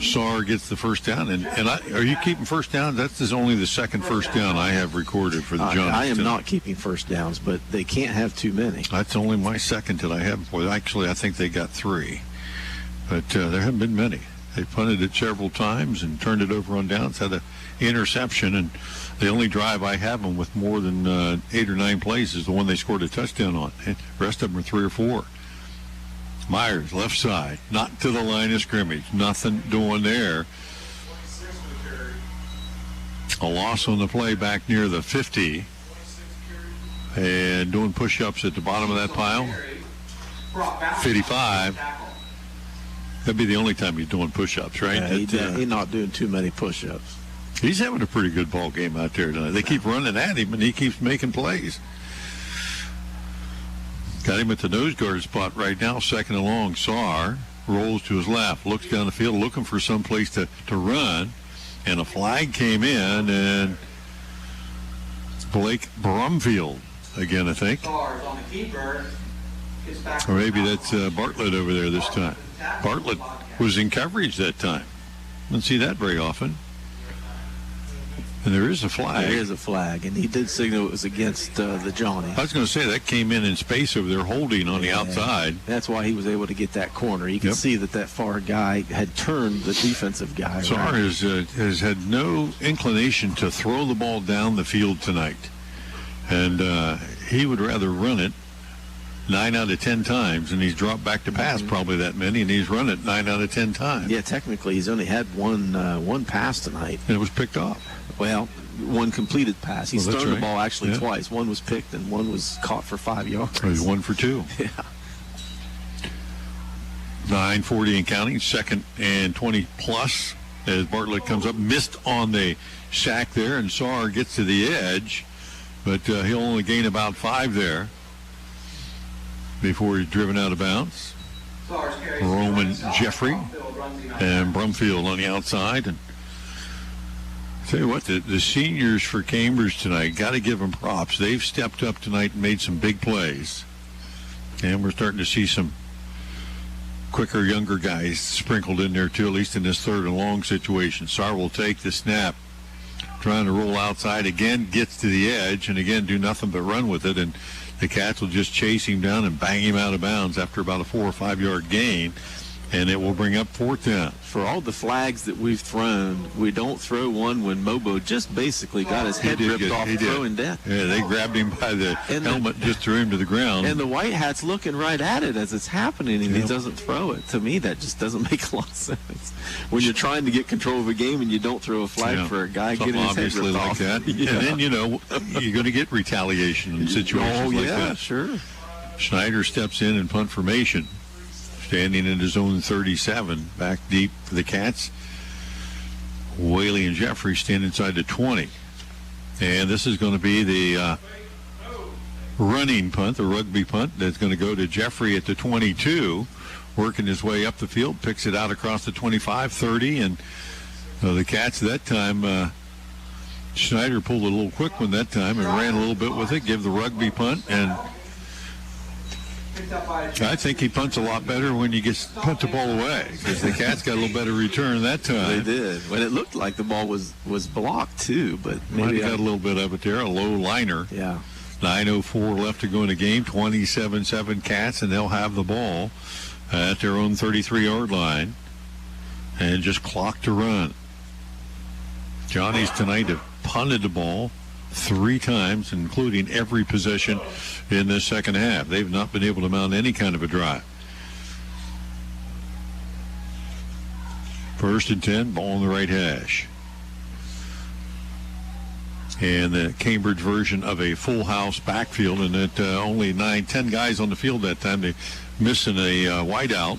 Speaker 1: Saar gets the first down. And are you keeping first down? That's only the second first down I have recorded for the Johnston.
Speaker 6: I am not keeping first downs, but they can't have too many.
Speaker 1: That's only my second that I have. Well, actually, I think they got 3. But there haven't been many. They punted it several times and turned it over on downs, had an interception, and the only drive I have them with more than 8 or 9 plays is the one they scored a touchdown on. And the rest of them are 3 or 4. Myers, left side, not to the line of scrimmage. Nothing doing there. A loss on the play back near the 50. And doing push-ups at the bottom of that pile. 55. That'd be the only time he's doing push-ups, right?
Speaker 6: Yeah, he's not doing too many push-ups.
Speaker 1: He's having a pretty good ball game out there tonight. They keep running at him, and he keeps making plays. Got him at the nose guard spot right now, second and long. Saar rolls to his left, looks down the field, looking for some place to run, and a flag came in, and Blake Brumfield again, I think. Or maybe that's Bartlett over there this time. Bartlett was in coverage that time. Don't see that very often. And there is a flag.
Speaker 6: There is a flag, and he did signal it was against the Johnny.
Speaker 1: I was going to say, that came in space over there holding on the outside.
Speaker 6: That's why he was able to get that corner. You can see that far guy had turned the defensive guy.
Speaker 1: Saar has had no inclination to throw the ball down the field tonight. And he would rather run it 9 out of 10 times, and he's dropped back to pass probably that many, and he's run it 9 out of 10 times.
Speaker 6: Yeah, technically he's only had one pass tonight.
Speaker 1: And it was picked off.
Speaker 6: Well, one completed pass. He's thrown the ball actually
Speaker 1: Yeah.
Speaker 6: twice. One was picked and one was caught for 5 yards.
Speaker 1: He's 1 for 2.
Speaker 6: Yeah.
Speaker 1: 9:40 and counting, 2nd and 20 plus as Bartlett comes up. Missed on the sack there, and Saar gets to the edge, but he'll only gain about 5 there before he's driven out of bounds. Roman Jeffrey and Brumfield on the outside. And tell you what, the seniors for Cambridge tonight, got to give them props. They've stepped up tonight and made some big plays. And we're starting to see some quicker, younger guys sprinkled in there, too, at least in this 3rd and long situation. Saar will take the snap, trying to roll outside again, gets to the edge, and again do nothing but run with it. And the Cats will just chase him down and bang him out of bounds after about a 4 or 5 yard gain, and it will bring up 4th down.
Speaker 6: For all the flags that we've thrown, we don't throw one when Mobo just basically got his head ripped off throwing down.
Speaker 1: Yeah, they grabbed him by the helmet and just threw him to the ground.
Speaker 6: And the White Hat's looking right at it as it's happening, and he doesn't throw it. To me, that just doesn't make a lot of sense. When you're trying to get control of a game and you don't throw a flag for a guy getting his head ripped off.
Speaker 1: That. Yeah. And then, you're going to get retaliation in situations like that.
Speaker 6: Sure.
Speaker 1: Schneider steps in punt formation, standing in his own 37, back deep for the Cats. Whaley and Jeffrey stand inside the 20. And this is going to be the running punt, the rugby punt, that's going to go to Jeffrey at the 22, working his way up the field, picks it out across the 25, 30, and the Cats that time, Schneider pulled a little quick one that time and ran a little bit with it, give the rugby punt, and I think he punts a lot better when he gets punt the ball away, because the Cats got a little better return that time.
Speaker 6: They did. When it looked like the ball was blocked too, but
Speaker 1: maybe got a little bit of it there, a low liner.
Speaker 6: Yeah.
Speaker 1: 9:04 left to go in the game, 27-7 Cats, and they'll have the ball at their own 33-yard line and just clock to run. Johnny's tonight have punted the ball 3 times, including every possession in this second half. They've not been able to mount any kind of a drive. 1st and 10, ball on the right hash. And the Cambridge version of a full house backfield, and it only 9-10 guys on the field that time. They missing a wideout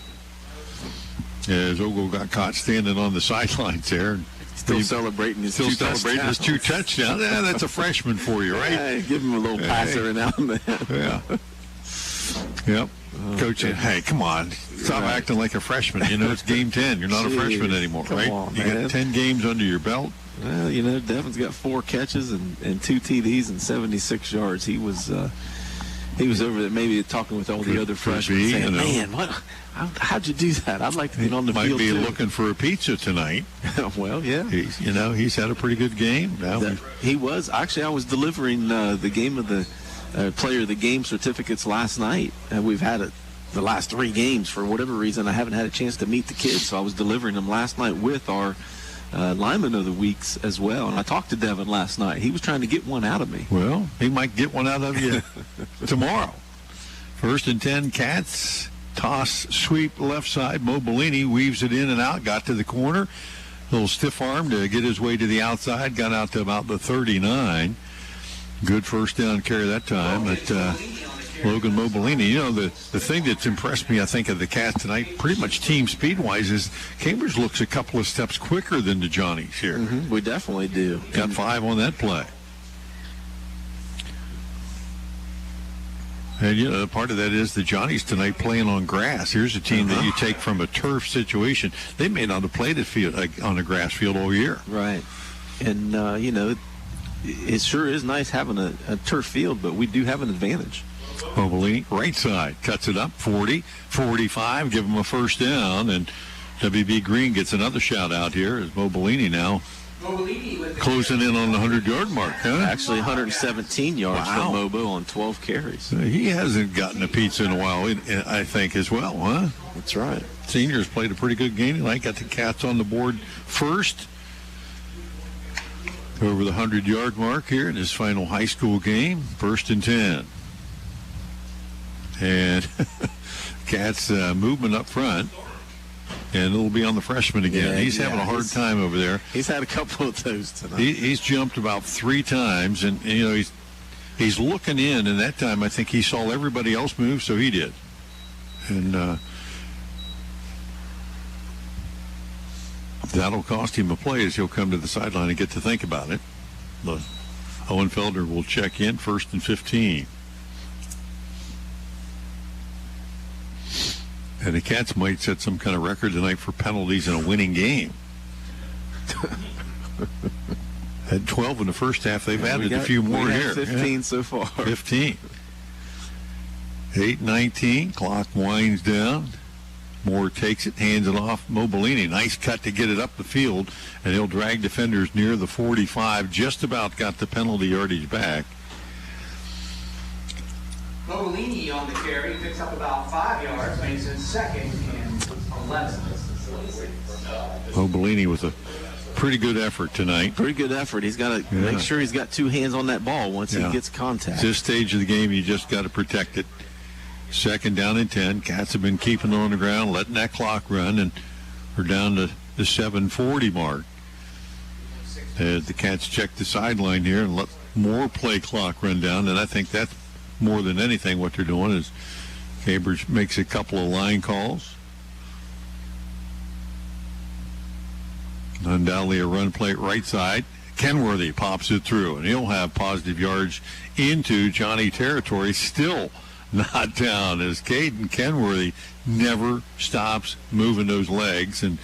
Speaker 1: as Ogle got caught standing on the sidelines there.
Speaker 6: Still celebrating his 2
Speaker 1: touchdowns. Yeah, that's a freshman for you, right?
Speaker 6: Hey, give him a little pass every now and then.
Speaker 1: Yeah. Yep. Coach said, hey, come on. Stop acting like a freshman. It's game 10. You're not a freshman anymore, right? You got 10 games under your belt.
Speaker 6: Well, Devin's got 4 catches and 2 TDs and 76 yards. He was He was over there maybe talking with all the other freshmen saying, man, how'd you do that? I'd like to get on the field,
Speaker 1: might be
Speaker 6: too.
Speaker 1: looking for a pizza tonight.
Speaker 6: Well, yeah.
Speaker 1: He's had a pretty good game.
Speaker 6: He was. Actually, I was delivering the game of the player of the game certificates last night. We've had the last 3 games. For whatever reason, I haven't had a chance to meet the kids, so I was delivering them last night with our lineman of the weeks as well. And I talked to Devin last night. He was trying to get one out of me.
Speaker 1: Well, he might get one out of you tomorrow. 1st and 10, Cats. Toss, sweep, left side. Mo Bellini weaves it in and out, got to the corner. A little stiff arm to get his way to the outside, got out to about the 39. Good first down carry that time. But Logan Mo Bellini, you know, the thing that's impressed me, I think, of the Cats tonight, pretty much team speed-wise, is Cambridge looks a couple of steps quicker than the Johnnies here.
Speaker 6: Mm-hmm. We definitely do.
Speaker 1: Got 5 on that play. And, you know, part of that is the Johnnies tonight playing on grass. Here's a team that you take from a turf situation. They may not have played on a grass field all year.
Speaker 6: Right. And, you know, it sure is nice having a turf field, but we do have an advantage.
Speaker 1: Mobilini, right side, cuts it up, 40, 45, give him a first down, and WB Green gets another shout out here as Mobilini now closing in on the 100-yard mark, huh?
Speaker 6: Actually, 117 yards from Mobo on 12 carries.
Speaker 1: He hasn't gotten a pizza in a while, I think, as well, huh?
Speaker 6: That's right.
Speaker 1: Seniors played a pretty good game tonight, got the Cats on the board first. Over the 100-yard mark here in his final high school game, 1st and 10. And Cats movement up front, and it'll be on the freshman again. He's having a hard time over there.
Speaker 6: He's had a couple of those tonight.
Speaker 1: He's jumped about 3 times, and you know he's looking in, and that time I think he saw everybody else move, so he did. And that'll cost him a play as he'll come to the sideline and get to think about it. Owen Felder will check in, 1st and 15. And the Cats might set some kind of record tonight for penalties in a winning game. Had 12 in the first half. They've added a few more here.
Speaker 6: 15 so far.
Speaker 1: 15. 8:19. Clock winds down. Moore takes it, hands it off. Mobilini, nice cut to get it up the field, and he'll drag defenders near the 45. Just about got the penalty yardage back.
Speaker 4: Mobilini on the carry picks up about 5 yards, makes it 2nd and 11.
Speaker 1: Mobilini with a pretty good effort tonight.
Speaker 6: Pretty good effort. He's got to make sure he's got 2 hands on that ball once he gets contact.
Speaker 1: At this stage of the game, you just got to protect it. 2nd down and 10. Cats have been keeping it on the ground, letting that clock run, and we're down to the 7:40 mark. The Cats check the sideline here and let more play clock run down, and I think that's more than anything what they're doing is Cambridge makes a couple of line calls. Undoubtedly a run play right side. Kenworthy pops it through, and he'll have positive yards into Johnny territory. Still not down as Caden Kenworthy never stops moving those legs, and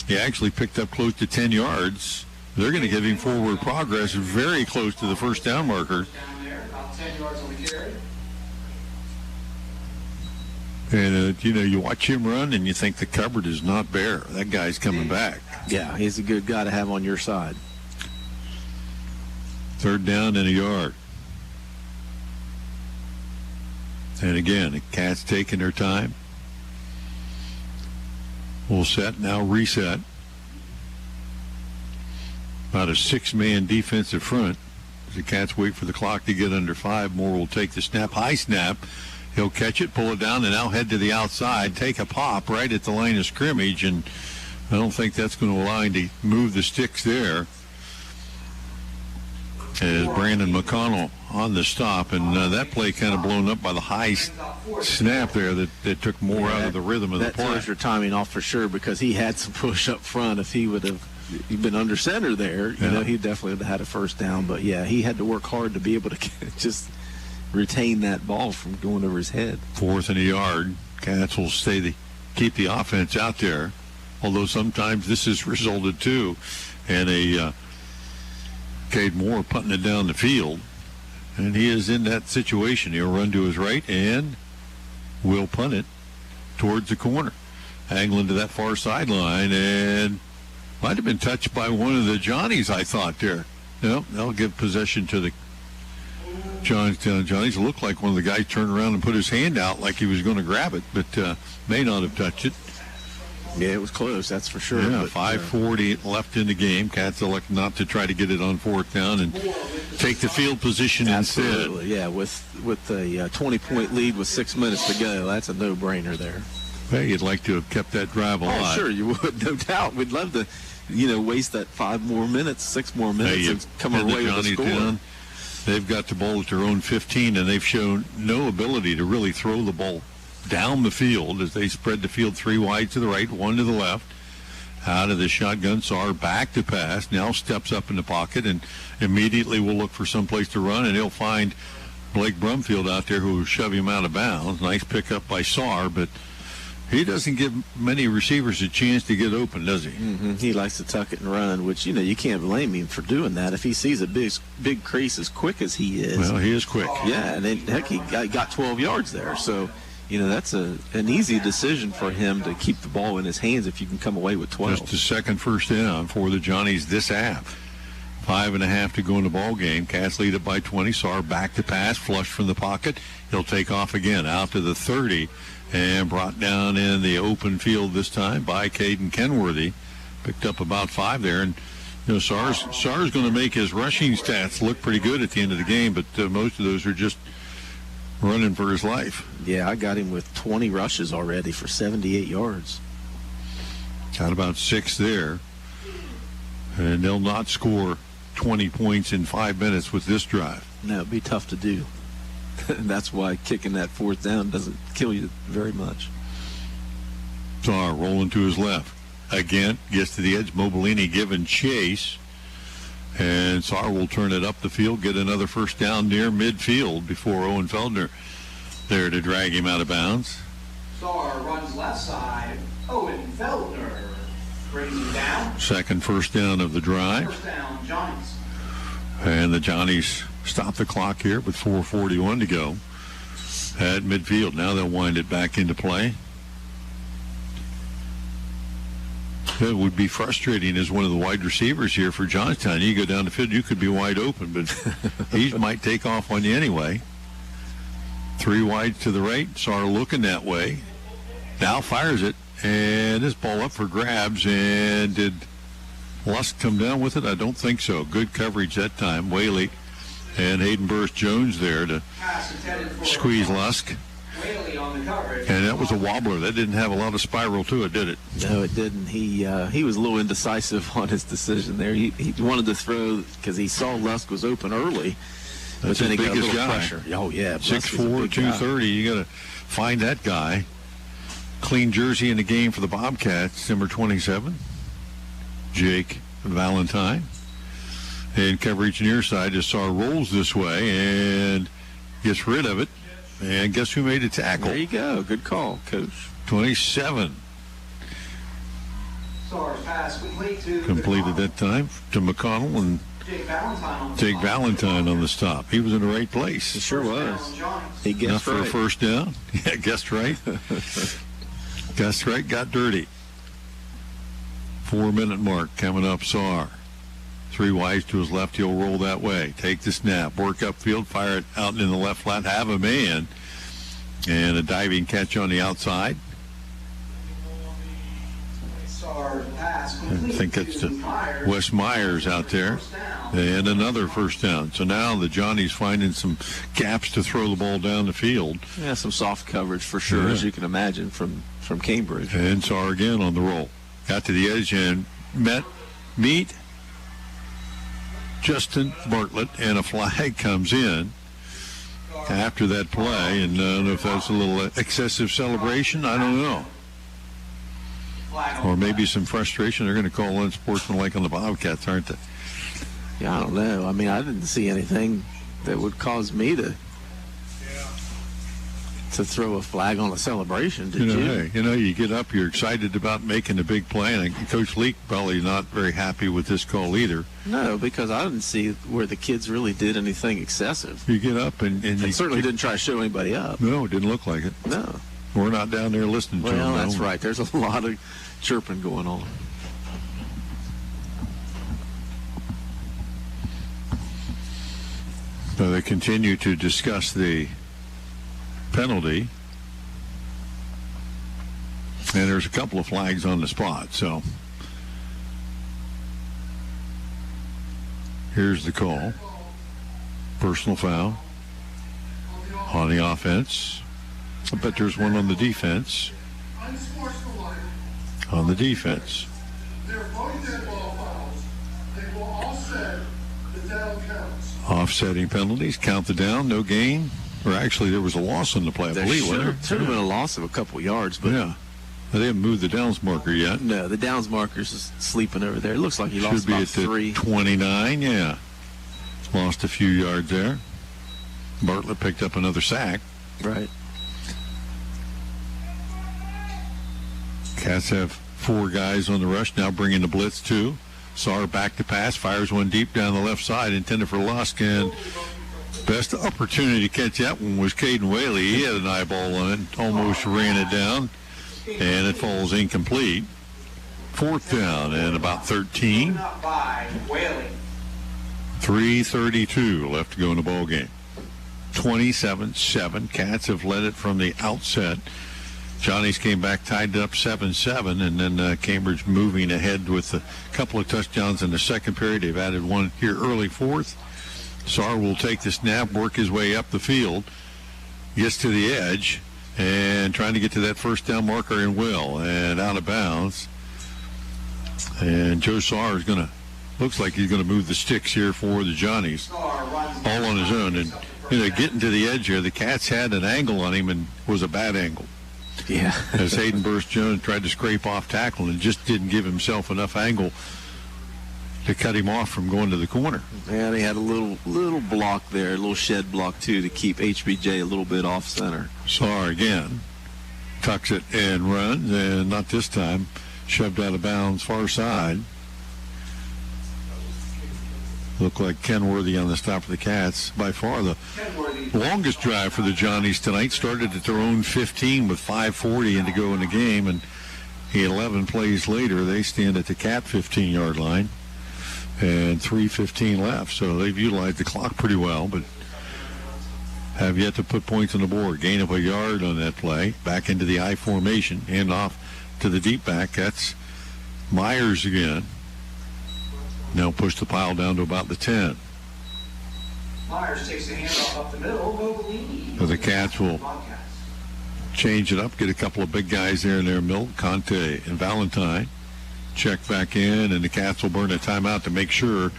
Speaker 1: he actually picked up close to 10 yards. They're going to give him forward progress very close to the first down marker.
Speaker 4: 10 yards on the carry.
Speaker 1: And, you know, you watch him run and you think the cupboard is not bare. That guy's coming back.
Speaker 6: Yeah, he's a good guy to have on your side.
Speaker 1: 3rd down and a yard. And again, the Cats taking their time. We'll set, now reset. About a 6-man defensive front. The Cats wait for the clock to get under 5. Moore will take the snap. High snap. He'll catch it, pull it down, and now head to the outside. Take a pop right at the line of scrimmage, and I don't think that's going to allow him to move the sticks there. As Brandon McConnell on the stop, and that play kind of blown up by the high snap there that took more out of the rhythm of the play.
Speaker 6: That throws your timing off for sure, because he had some push up front. If he would have been under center there, you know, he definitely would have had a first down. But, yeah, he had to work hard to be able to just retain that ball from going over his head.
Speaker 1: 4th and a yard. Cats will keep the offense out there, although sometimes this has resulted, too, in a Cade Moore punting it down the field. And he is in that situation. He'll run to his right and will punt it towards the corner. Angling to that far sideline, and might have been touched by one of the Johnnies, I thought there. No, they'll give possession to the Johnstown Johnnies. It looked like one of the guys turned around and put his hand out like he was going to grab it, but may not have touched it.
Speaker 6: Yeah, it was close, that's for sure.
Speaker 1: Yeah,
Speaker 6: but,
Speaker 1: 5:40 left in the game. Cats elect not to try to get it on fourth down and take the field position
Speaker 6: absolutely,
Speaker 1: instead.
Speaker 6: Yeah, with a 20-point lead with 6 minutes to go, that's a no-brainer there.
Speaker 1: Hey, you'd like to have kept that drive alive.
Speaker 6: Oh, sure, you would, no doubt. We'd love to, waste that 6 more minutes, and come away with a score. Down.
Speaker 1: They've got the ball at their own 15, and they've shown no ability to really throw the ball down the field as they spread the field 3 wide to the right, 1 to the left. Out of the shotgun, Saar back to pass. Now steps up in the pocket and immediately will look for someplace to run, and he'll find Blake Brumfield out there who will shove him out of bounds. Nice pickup by Saar, but he doesn't give many receivers a chance to get open, does he?
Speaker 6: Mm-hmm. He likes to tuck it and run, which, you can't blame him for doing that. If he sees a big crease as quick as he is.
Speaker 1: Well, he is quick.
Speaker 6: Yeah, and then, heck, he got 12 yards there. So, that's an easy decision for him to keep the ball in his hands if you can come away with 12.
Speaker 1: Just the second first down for the Johnnies this half. 5.5 to go in the ball game. Cats lead it by 20. Saar back to pass, flush from the pocket. He'll take off again out to the 30. And brought down in the open field this time by Caden Kenworthy. Picked up about 5 there. And, Saar's going to make his rushing stats look pretty good at the end of the game, but most of those are just running for his life.
Speaker 6: Yeah, I got him with 20 rushes already for 78 yards.
Speaker 1: Got about 6 there. And they'll not score 20 points in 5 minutes with this drive.
Speaker 6: No, it'd be tough to do. That's why kicking that fourth down doesn't kill you very much.
Speaker 1: Saar rolling to his left. Again, gets to the edge. Mobilini giving chase. And Saar will turn it up the field, get another first down near midfield before Owen Feldner there to drag him out of bounds.
Speaker 4: Saar runs left side. Owen Feldner brings him down.
Speaker 1: Second first down of the drive.
Speaker 4: First down, Johnnies.
Speaker 1: And the Johnnies stop the clock here with 4:41 to go at midfield. Now they'll wind it back into play. It would be frustrating as one of the wide receivers here for Johnstown. You go down the field, you could be wide open, but he might take off on you anyway. 3 wide to the right. Saar looking that way. Now fires it, and this ball up for grabs. And did Lusk come down with it? I don't think so. Good coverage that time. Whaley and Hayden Burris-Jones there to squeeze Lusk. And that was a wobbler. That didn't have a lot of spiral to it, did it?
Speaker 6: No, it didn't. He was a little indecisive on his decision there. He wanted to throw because he saw Lusk was open early.
Speaker 1: That's
Speaker 6: but then
Speaker 1: his
Speaker 6: he got a
Speaker 1: biggest
Speaker 6: little
Speaker 1: guy.
Speaker 6: pressure. Oh, yeah.
Speaker 1: 6'4", 230. You got to find that guy. Clean jersey in the game for the Bobcats, number 27, Jake Valentine. And coverage near side as Saar rolls this way and gets rid of it. And guess who made the tackle?
Speaker 6: There you go. Good call, Coach.
Speaker 1: 27.
Speaker 4: Saar's pass
Speaker 1: Completed that time to McConnell and Jake Valentine on the stop. He was in the right place.
Speaker 6: He sure was. He guessed
Speaker 1: Enough for
Speaker 6: right.
Speaker 1: a first down. Yeah, guessed right. Guessed right, got dirty. 4-minute mark coming up. Saar. 3 wides to his left. He'll roll that way. Take the snap. Work upfield. Fire it out in the left flat. Have a man. And a diving catch on the outside. I think it's to Wes Myers out there. And another first down. So now the Johnnies finding some gaps to throw the ball down the field.
Speaker 6: Yeah, some soft coverage for sure, as you can imagine from Cambridge.
Speaker 1: And Saar again on the roll. Got to the edge and meet Justin Bartlett, and a flag comes in after that play. And I don't know if that's a little excessive celebration. I don't know. Or maybe some frustration. They're going to call unsportsmanlike on the Bobcats, aren't they?
Speaker 6: Yeah, I don't know. I mean, I didn't see anything that would cause me to to throw a flag on a celebration, did you?
Speaker 1: Hey, you get up, you're excited about making a big play, and Coach Leak probably not very happy with this call either.
Speaker 6: No, because I didn't see where the kids really did anything excessive.
Speaker 1: You get up and
Speaker 6: they certainly didn't try to show anybody up.
Speaker 1: No, it didn't look like it.
Speaker 6: No.
Speaker 1: We're not down there listening to them.
Speaker 6: Well, that's right. There's a lot of chirping going on.
Speaker 1: So they continue to discuss the penalty. And there's a couple of flags on the spot. So here's the call. Personal foul on the offense. I bet there's one on the defense. On the defense. Offsetting penalties, count the down, no gain. Or actually, there was a loss on the play, I believe.
Speaker 6: Should have been a loss of a couple yards, but
Speaker 1: yeah, they haven't moved the downs marker yet.
Speaker 6: No, the downs marker's is sleeping over there. It looks like he lost
Speaker 1: Should be
Speaker 6: about
Speaker 1: at the
Speaker 6: 3.
Speaker 1: 29. Yeah, lost a few yards there. Bartlett picked up another sack.
Speaker 6: Right.
Speaker 1: Cats have 4 guys on the rush now, bringing the blitz 2. Saar back to pass, fires one deep down the left side, intended for Lusk, and best opportunity to catch that one was Caden Whaley. He had an eyeball on it, almost ran it down, and it falls incomplete. 4th down and about 13. 3:32 left to go in the ball game. 27-7. Cats have led it from the outset. Johnny's came back, tied it up 7-7, and then Cambridge moving ahead with a couple of touchdowns in the second period. They've added one here early 4th. Saar will take the snap, work his way up the field, gets to the edge, and trying to get to that first down marker and will, and out of bounds. And Joe Saar is looks like he's going to move the sticks here for the Johnnies, all on his own. And, getting to the edge here, the Cats had an angle on him and was a bad angle.
Speaker 6: Yeah.
Speaker 1: As Hayden Burst-Jones tried to scrape off tackle and just didn't give himself enough angle to cut him off from going to the corner.
Speaker 6: Yeah, they had a little block there, a little shed block, too, to keep HBJ a little bit off center.
Speaker 1: Saar again tucks it and runs, and not this time, shoved out of bounds far side. Looked like Kenworthy on the stop for the Cats. By far the longest drive for the Johnnies tonight. Started at their own 15 with 5:40 in to go in the game, and 11 plays later, they stand at the Cat 15-yard line, and 3:15 left. So they've utilized the clock pretty well, but have yet to put points on the board. Gain of a yard on that play. Back into the I formation. Hand off to the deep back. That's Myers again. Now push the pile down to about the 10.
Speaker 4: Myers takes the handoff up the middle.
Speaker 1: So the Cats will change it up, get a couple of big guys there in their middle. Conte and Valentine check back in, and the Cats will burn a timeout to make sure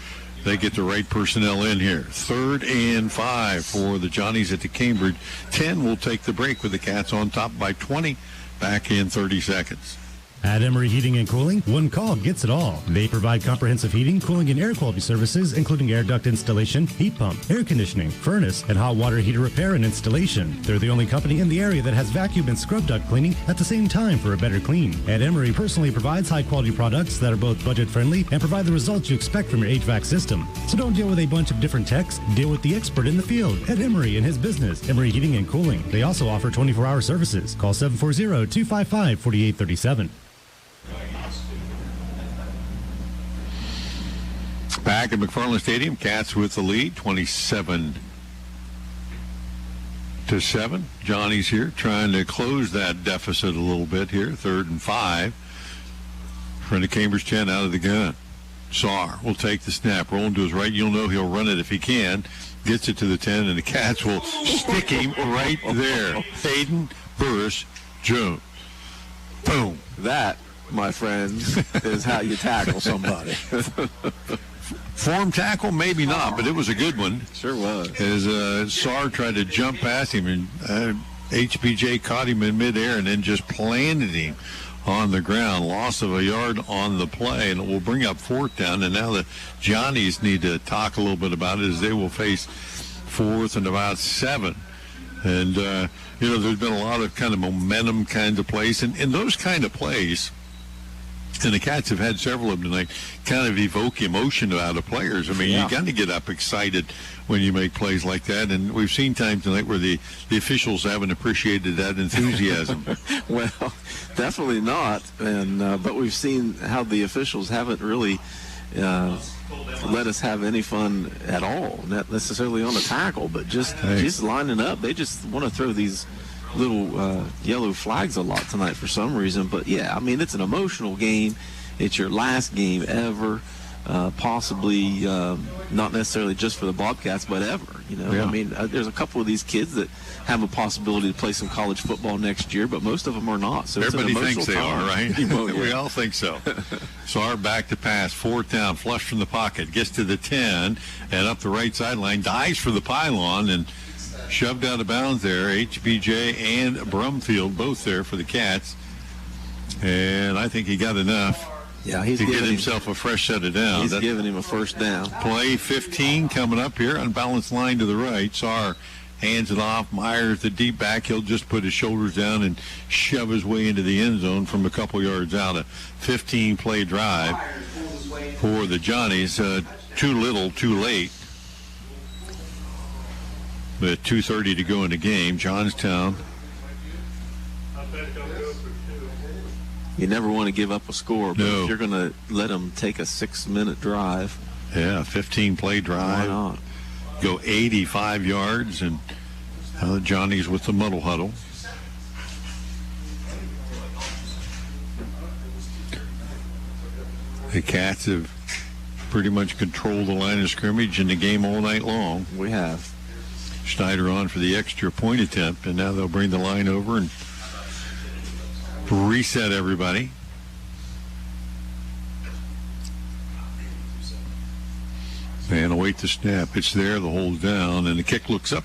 Speaker 1: they get the right personnel in here. 3rd and 5 for the Johnnies at the Cambridge. 10 will take the break with the Cats on top by 20. Back in 30 seconds.
Speaker 14: At Emory Heating and Cooling, one call gets it all. They provide comprehensive heating, cooling, and air quality services, including air duct installation, heat pump, air conditioning, furnace, and hot water heater repair and installation. They're the only company in the area that has vacuum and scrub duct cleaning at the same time for a better clean. At Emory personally provides high-quality products that are both budget-friendly and provide the results you expect from your HVAC system. So don't deal with a bunch of different techs. Deal with the expert in the field at Emory and his business, Emory Heating and Cooling. They also offer 24-hour services. Call 740-255-4837.
Speaker 1: Back at McFarland Stadium, Cats with the lead, 27-7. Johnny's here trying to close that deficit a little bit here. 3rd and 5. Friend of Cambridge 10 out of the gun. Saar will take the snap, rolling to his right. You'll know he'll run it if he can. Gets it to the 10, and the Cats will stick him right there. Hayden Burris-Jones. Boom.
Speaker 6: That, my friends, is how you tackle somebody.
Speaker 1: Form tackle, maybe not, but it was a good one.
Speaker 6: Sure was.
Speaker 1: As Saar tried to jump past him, and HBJ caught him in midair and then just planted him on the ground. Loss of a yard on the play, and it will bring up 4th down. And now the Johnnies need to talk a little bit about it, as they will face 4th and about 7 And, there's been a lot of kind of momentum kinds of plays. And those kind of plays, and the Cats have had several of them tonight, kind of evoke emotion out of players. I mean, you got to get up excited when you make plays like that. And we've seen times tonight where the officials haven't appreciated that enthusiasm.
Speaker 6: Well, definitely not. And but we've seen how the officials haven't really let us have any fun at all, not necessarily on the tackle, but just lining up. They just want to throw these little yellow flags a lot tonight for some reason. But yeah, I mean, it's an emotional game. It's your last game ever, possibly not necessarily just for the Bobcats, but ever. I mean, there's a couple of these kids that have a possibility to play some college football next year, but most of them are not. So
Speaker 1: everybody thinks they
Speaker 6: time.
Speaker 1: are, right? We all think so. Saar back to pass, 4th down, flush from the pocket, gets to the 10 and up the right sideline, dives for the pylon and shoved out of bounds there. HBJ and Brumfield both there for the Cats. And I think he got enough.
Speaker 6: Yeah, he's
Speaker 1: to get himself a fresh set of downs.
Speaker 6: He's giving him a first down.
Speaker 1: Play 15 coming up here. Unbalanced line to the right. Saar hands it off. Myers, the deep back. He'll just put his shoulders down and shove his way into the end zone from a couple yards out. A 15-play drive for the Johnnies. Too little, too late. With 2:30 to go in the game, Johnstown.
Speaker 6: You never want to give up a score, but if you're going to let them take a 6-minute drive.
Speaker 1: Yeah, 15-play drive.
Speaker 6: Why not?
Speaker 1: Go 85 yards, and the Johnnies with the muddle huddle. The Cats have pretty much controlled the line of scrimmage in the game all night long.
Speaker 6: We have.
Speaker 1: Schneider on for the extra point attempt, and now they'll bring the line over and reset everybody. And await the snap. It's there, the hold down, and the kick looks up,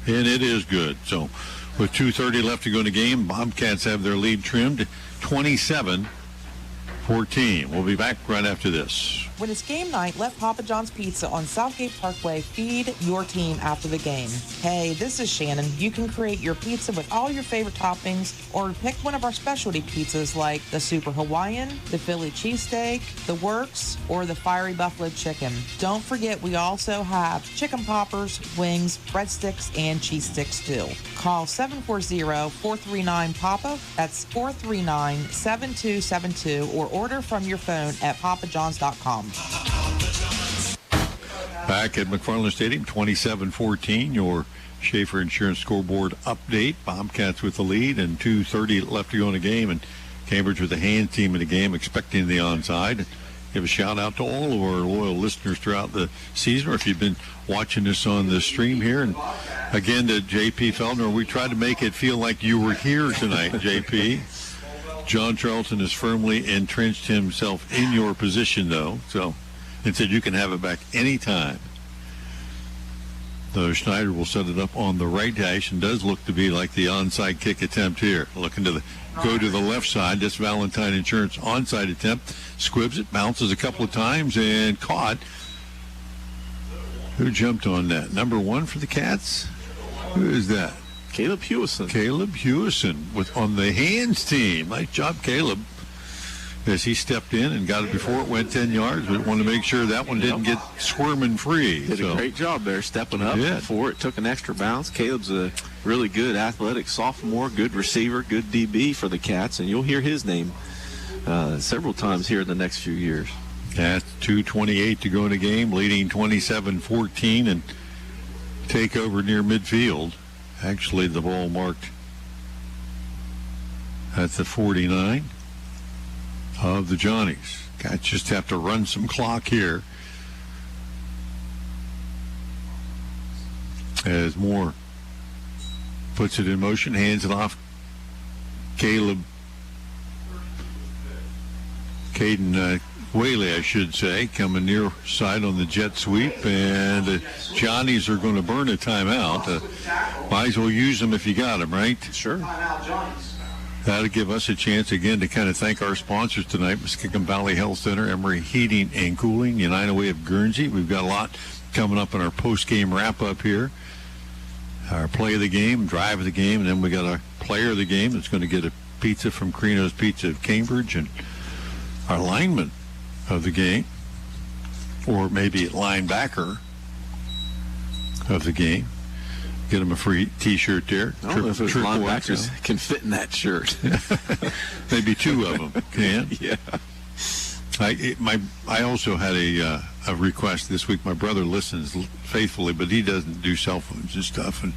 Speaker 1: and it is good. So with 2:30 left to go in the game, Bobcats have their lead trimmed 27-14. We'll be back right after this.
Speaker 3: When it's game night, let Papa John's Pizza on Southgate Parkway feed your team after the game. Hey, this is Shannon. You can create your pizza with all your favorite toppings or pick one of our specialty pizzas like the Super Hawaiian, the Philly cheesesteak, the Works, or the Fiery Buffalo Chicken. Don't forget we also have chicken poppers, wings, breadsticks, and cheese sticks too. Call 740-439-PAPA. That's 439-7272 or order from your phone at papajohns.com.
Speaker 1: Back at McFarland Stadium, 27-14, your Schaefer Insurance scoreboard update. Bobcats with the lead and 2:30 left to go in the game, and Cambridge with the hand team in the game, expecting the onside. Give a shout out to all of our loyal listeners throughout the season, or if you've been watching this on the stream here. And again to JP Feldner, we tried to make it feel like you were here tonight, JP. John Charlton has firmly entrenched himself in your position, though, and said you can have it back anytime. So Schneider will set it up on the right hash, and does look to be like the onside kick attempt here. Looking to go to the left side. That's Valentine Insurance onside attempt. Squibs it, bounces a couple of times, and caught. Who jumped on that? Number 1 for the Cats? Who is that?
Speaker 6: Caleb Hewison.
Speaker 1: Caleb Hewison on the hands team. Nice job, Caleb, as he stepped in and got it before it went 10 yards. We wanted to make sure that one didn't get squirming free.
Speaker 6: Did a great job there, stepping up before it took an extra bounce. Caleb's a really good athletic sophomore, good receiver, good DB for the Cats, and you'll hear his name several times here in the next few years.
Speaker 1: That's 2:28 to go in the game, leading 27-14, and take over near midfield. Actually, the ball marked at the 49 of the Johnnies. Guys just have to run some clock here. As Moore puts it in motion, hands it off. Caden Whaley, I should say, coming near side on the jet sweep, and the Johnnies are going to burn a timeout. Might as well use them if you got them, right?
Speaker 6: Sure.
Speaker 1: That'll give us a chance again to kind of thank our sponsors tonight: Muskingum Valley Health Center, Emory Heating and Cooling, United Way of Guernsey. We've got a lot coming up in our post-game wrap-up here our play of the game, drive of the game, and then we got our player of the game that's going to get a pizza from Carino's Pizza of Cambridge, and our lineman of the game, or maybe linebacker of the game. Get him a free T-shirt there.
Speaker 6: I don't know if those linebackers can fit in that shirt.
Speaker 1: Maybe two of them can.
Speaker 6: Yeah.
Speaker 1: I also had a request this week. My brother listens faithfully, but he doesn't do cell phones and stuff. And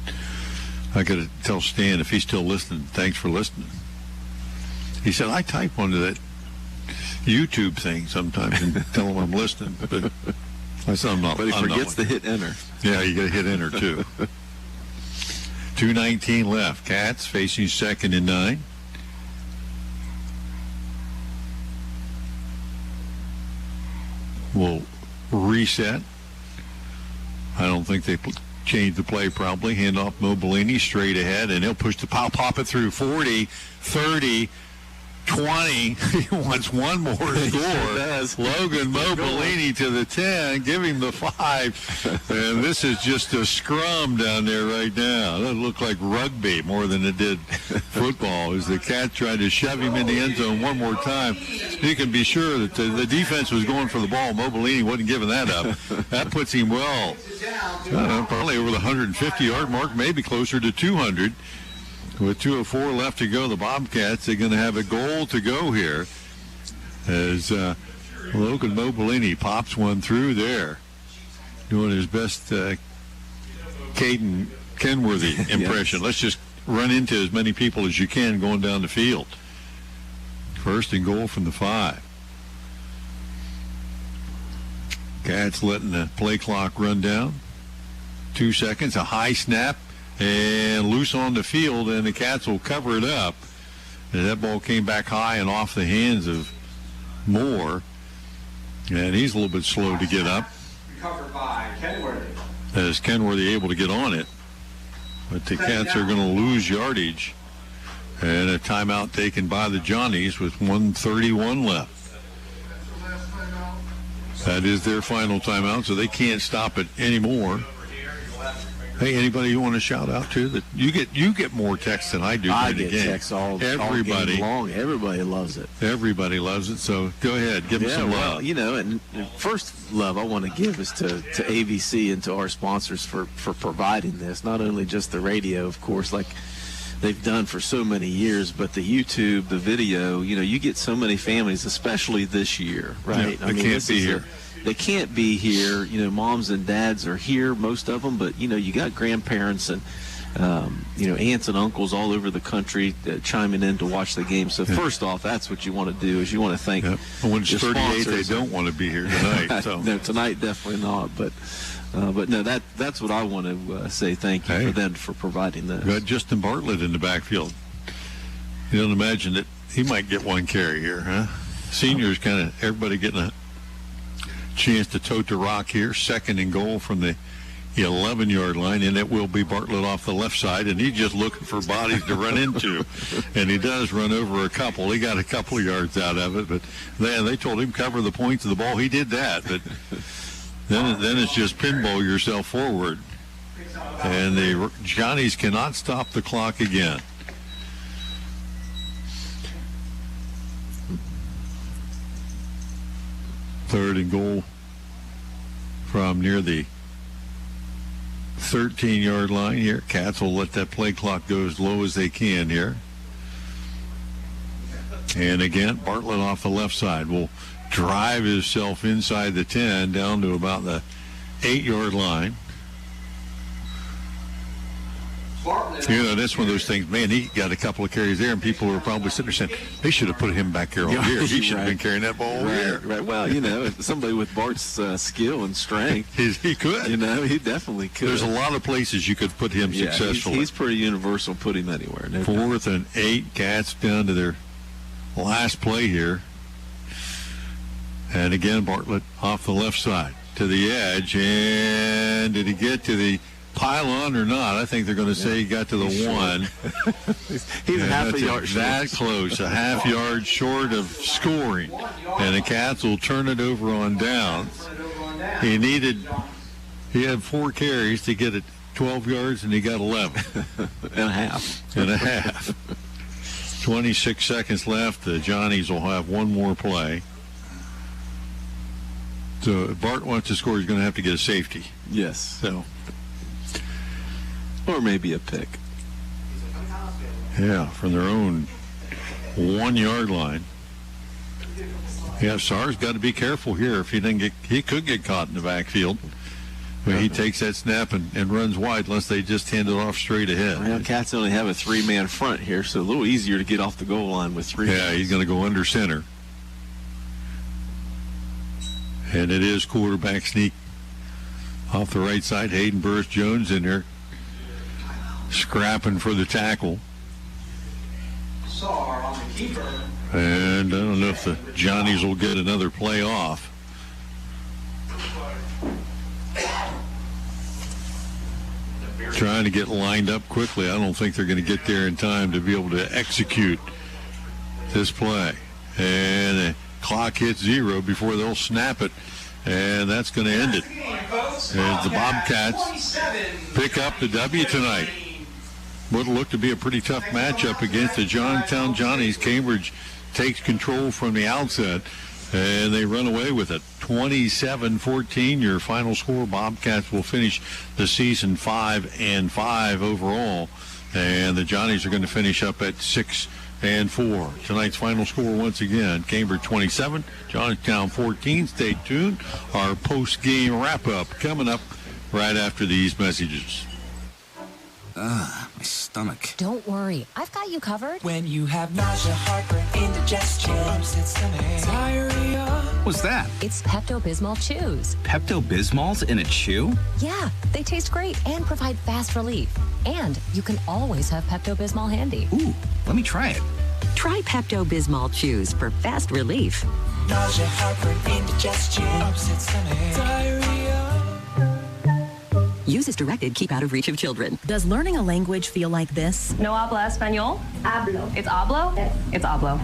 Speaker 1: I got to tell Stan, if he's still listening, thanks for listening. He said, I type onto that YouTube thing sometimes and tell him I'm listening. But I said, I'm not.
Speaker 6: But he forgets to hit enter.
Speaker 1: Yeah, you got to hit enter, too. 2:19 left. Cats facing 2nd and 9. We'll reset. I don't think they changed the play probably. Hand off Mobilini straight ahead, and he'll push the pop it through 40, 30, 20. He wants one more score. Logan Mobilini to the 10. Give him the 5. And this is just a scrum down there right now. That looked like rugby more than it did football as the Cats tried to shove him in the end zone one more time. You can be sure that the defense was going for the ball. Mobilini wasn't giving that up. That puts him well, probably over the 150-yard mark, maybe closer to 200. With 2:04 left to go, the Bobcats are going to have a goal to go here as Logan Mobilini pops one through there, doing his best Caden Kenworthy impression. Yes. Let's just run into as many people as you can going down the field. 1st and goal from the 5. Cats letting the play clock run down. 2 seconds, a high snap. And loose on the field, and the Cats will cover it up. And that ball came back high and off the hands of Moore. And he's a little bit slow to get up.
Speaker 4: Recovered by Kenworthy.
Speaker 1: As Kenworthy able to get on it. But the Cats are going to lose yardage. And a timeout taken by the Johnnies with 1:31 left. That is their final timeout, so they can't stop it anymore. Hey, anybody you want to shout out to? That you get more texts than I do.
Speaker 6: I get texts all game long. Everybody loves it.
Speaker 1: Everybody loves it. So go ahead, give them some love.
Speaker 6: Well, and first love I want to give is to ABC and to our sponsors for providing this. Not only just the radio, of course, like they've done for so many years, but the YouTube, the video. You get so many families, especially this year, right?
Speaker 1: Yeah, they can't be here.
Speaker 6: They can't be here. Moms and dads are here, most of them, but, you got grandparents and, aunts and uncles all over the country chiming in to watch the game. So first off, that's what you want to do is you want to thank
Speaker 1: when it's 38, they don't want to be here tonight. So.
Speaker 6: No, tonight definitely not. But no, that's what I want to say thank you for them for providing this.
Speaker 1: We got Justin Bartlett in the backfield. You don't imagine that he might get one carry here, huh? Seniors kind of everybody getting a chance to tote the rock here. 2nd and goal from the 11-yard line, and it will be Bartlett off the left side, and he's just looking for bodies to run into, and he does run over a couple. He got a couple of yards out of it, but they told him cover the points of the ball. He did that, but then it's just pinball yourself forward, and the Johnnies cannot stop the clock again. Third and goal from near the 13-yard line here. Cats will let that play clock go as low as they can here. And again, Bartlett off the left side will drive himself inside the 10 down to about the 8-yard line. That's one of those things, man, he got a couple of carries there, and people were probably sitting there saying, they should have put him back here over here. He should have been carrying that ball over here.
Speaker 6: Right. Well, somebody with Bart's skill and strength.
Speaker 1: He could.
Speaker 6: He definitely could.
Speaker 1: There's a lot of places you could put him successfully.
Speaker 6: He's pretty universal, put him anywhere. No
Speaker 1: 4th and 8, Cats down to their last play here. And again, Bartlett off the left side to the edge. And did he get to the pylon or not? I think they're going to say he got to the 1.
Speaker 6: He's half a yard short.
Speaker 1: That close, a half yard short of scoring. And the Cats will turn it over on downs. He had 4 carries to get it 12 yards, and he got 11.
Speaker 6: And a half.
Speaker 1: 26 seconds left. The Johnnies will have one more play. So if Bart wants to score, he's going to have to get a safety.
Speaker 6: Yes.
Speaker 1: So,
Speaker 6: or maybe a pick.
Speaker 1: Yeah, from their own 1 yard line. Yeah, Sarr's got to be careful here. If he could get caught in the backfield. But he takes that snap and runs wide unless they just hand it off straight ahead.
Speaker 6: Well, Cats only have a 3-man front here, so a little easier to get off the goal line with 3.
Speaker 1: Yeah, he's going to go under center. And it is quarterback sneak off the right side. Hayden Burris-Jones in there scrapping for the tackle.
Speaker 4: On the keeper.
Speaker 1: And I don't know if the Johnnies will get another play off. Trying to get lined up quickly. I don't think they're going to get there in time to be able to execute this play. And the clock hits 0 before they'll snap it. And that's going to end it. As the Bobcats pick up the W tonight. What looked to be a pretty tough matchup against the Johnstown Johnnies. Cambridge takes control from the outset, and they run away with it. 27-14, your final score. Bobcats will finish the season 5-5 overall, and the Johnnies are going to finish up at 6-4. Tonight's final score once again: Cambridge 27, Johnstown 14. Stay tuned. Our post-game wrap-up coming up right after these messages.
Speaker 17: My stomach.
Speaker 18: Don't worry, I've got you covered.
Speaker 19: When you have nausea, heartburn, indigestion, upset stomach, diarrhea.
Speaker 17: What's that?
Speaker 18: It's Pepto-Bismol Chews.
Speaker 17: Pepto-Bismol's in a chew?
Speaker 18: Yeah, they taste great and provide fast relief. And you can always have Pepto-Bismol handy.
Speaker 17: Ooh, let me try it.
Speaker 18: Try Pepto-Bismol Chews for fast relief.
Speaker 19: Nausea, heartburn, indigestion, upset stomach, diarrhea.
Speaker 18: Use as directed. Keep out of reach of children.
Speaker 24: Does learning a language feel like this?
Speaker 25: No habla español? Hablo. It's hablo? Yes. It's hablo.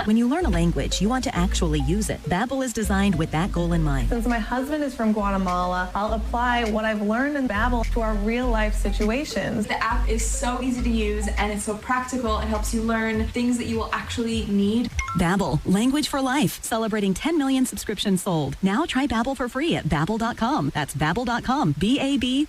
Speaker 24: When you learn a language, you want to actually use it. Babbel is designed with that goal in mind.
Speaker 25: Since my husband is from Guatemala, I'll apply what I've learned in Babbel to our real-life situations.
Speaker 26: The app is so easy to use and it's so practical. It helps you learn things that you will actually need.
Speaker 24: Babbel, language for life. Celebrating 10 million subscriptions sold. Now try Babbel for free at Babbel.com. That's Babbel.com. BABBEL.com.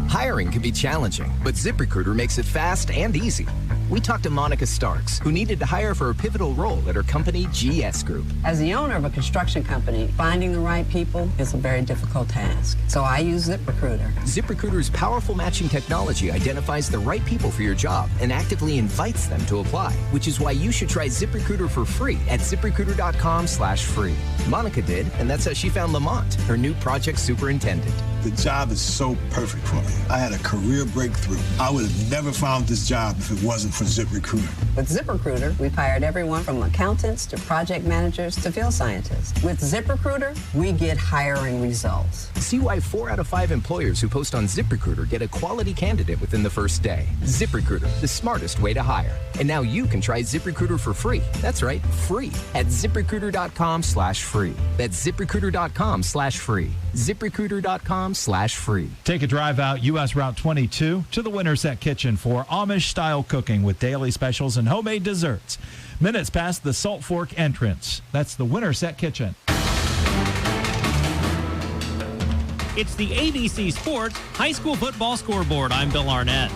Speaker 27: Hiring can be challenging, but ZipRecruiter makes it fast and easy. We talked to Monica Starks, who needed to hire for a pivotal role at her company, GS Group.
Speaker 28: As the owner of a construction company, finding the right people is a very difficult task. So I use ZipRecruiter.
Speaker 27: ZipRecruiter's powerful matching technology identifies the right people for your job and actively invites them to apply, which is why you should try ZipRecruiter for free at ZipRecruiter.com/free. Monica did, and that's how she found Lamont, her new project superintendent.
Speaker 29: The job is so perfect for me. I had a career breakthrough. I would have never found this job if it wasn't for ZipRecruiter.
Speaker 28: With ZipRecruiter, we've hired everyone from accountants to project managers to field scientists. With ZipRecruiter, we get hiring results.
Speaker 27: See why 4 out of 5 employers who post on ZipRecruiter get a quality candidate within the first day. ZipRecruiter, the smartest way to hire. And now you can try ZipRecruiter for free. That's right, free at ZipRecruiter.com/free. That's ZipRecruiter.com/free. ZipRecruiter.com/free.
Speaker 5: Take a drive out U.S. Route 22 to the Winterset Kitchen for Amish-style cooking with daily specials and homemade desserts. Minutes past the Salt Fork entrance. That's the Winterset Kitchen.
Speaker 23: It's the ABC Sports High School Football Scoreboard. I'm Bill Arnett.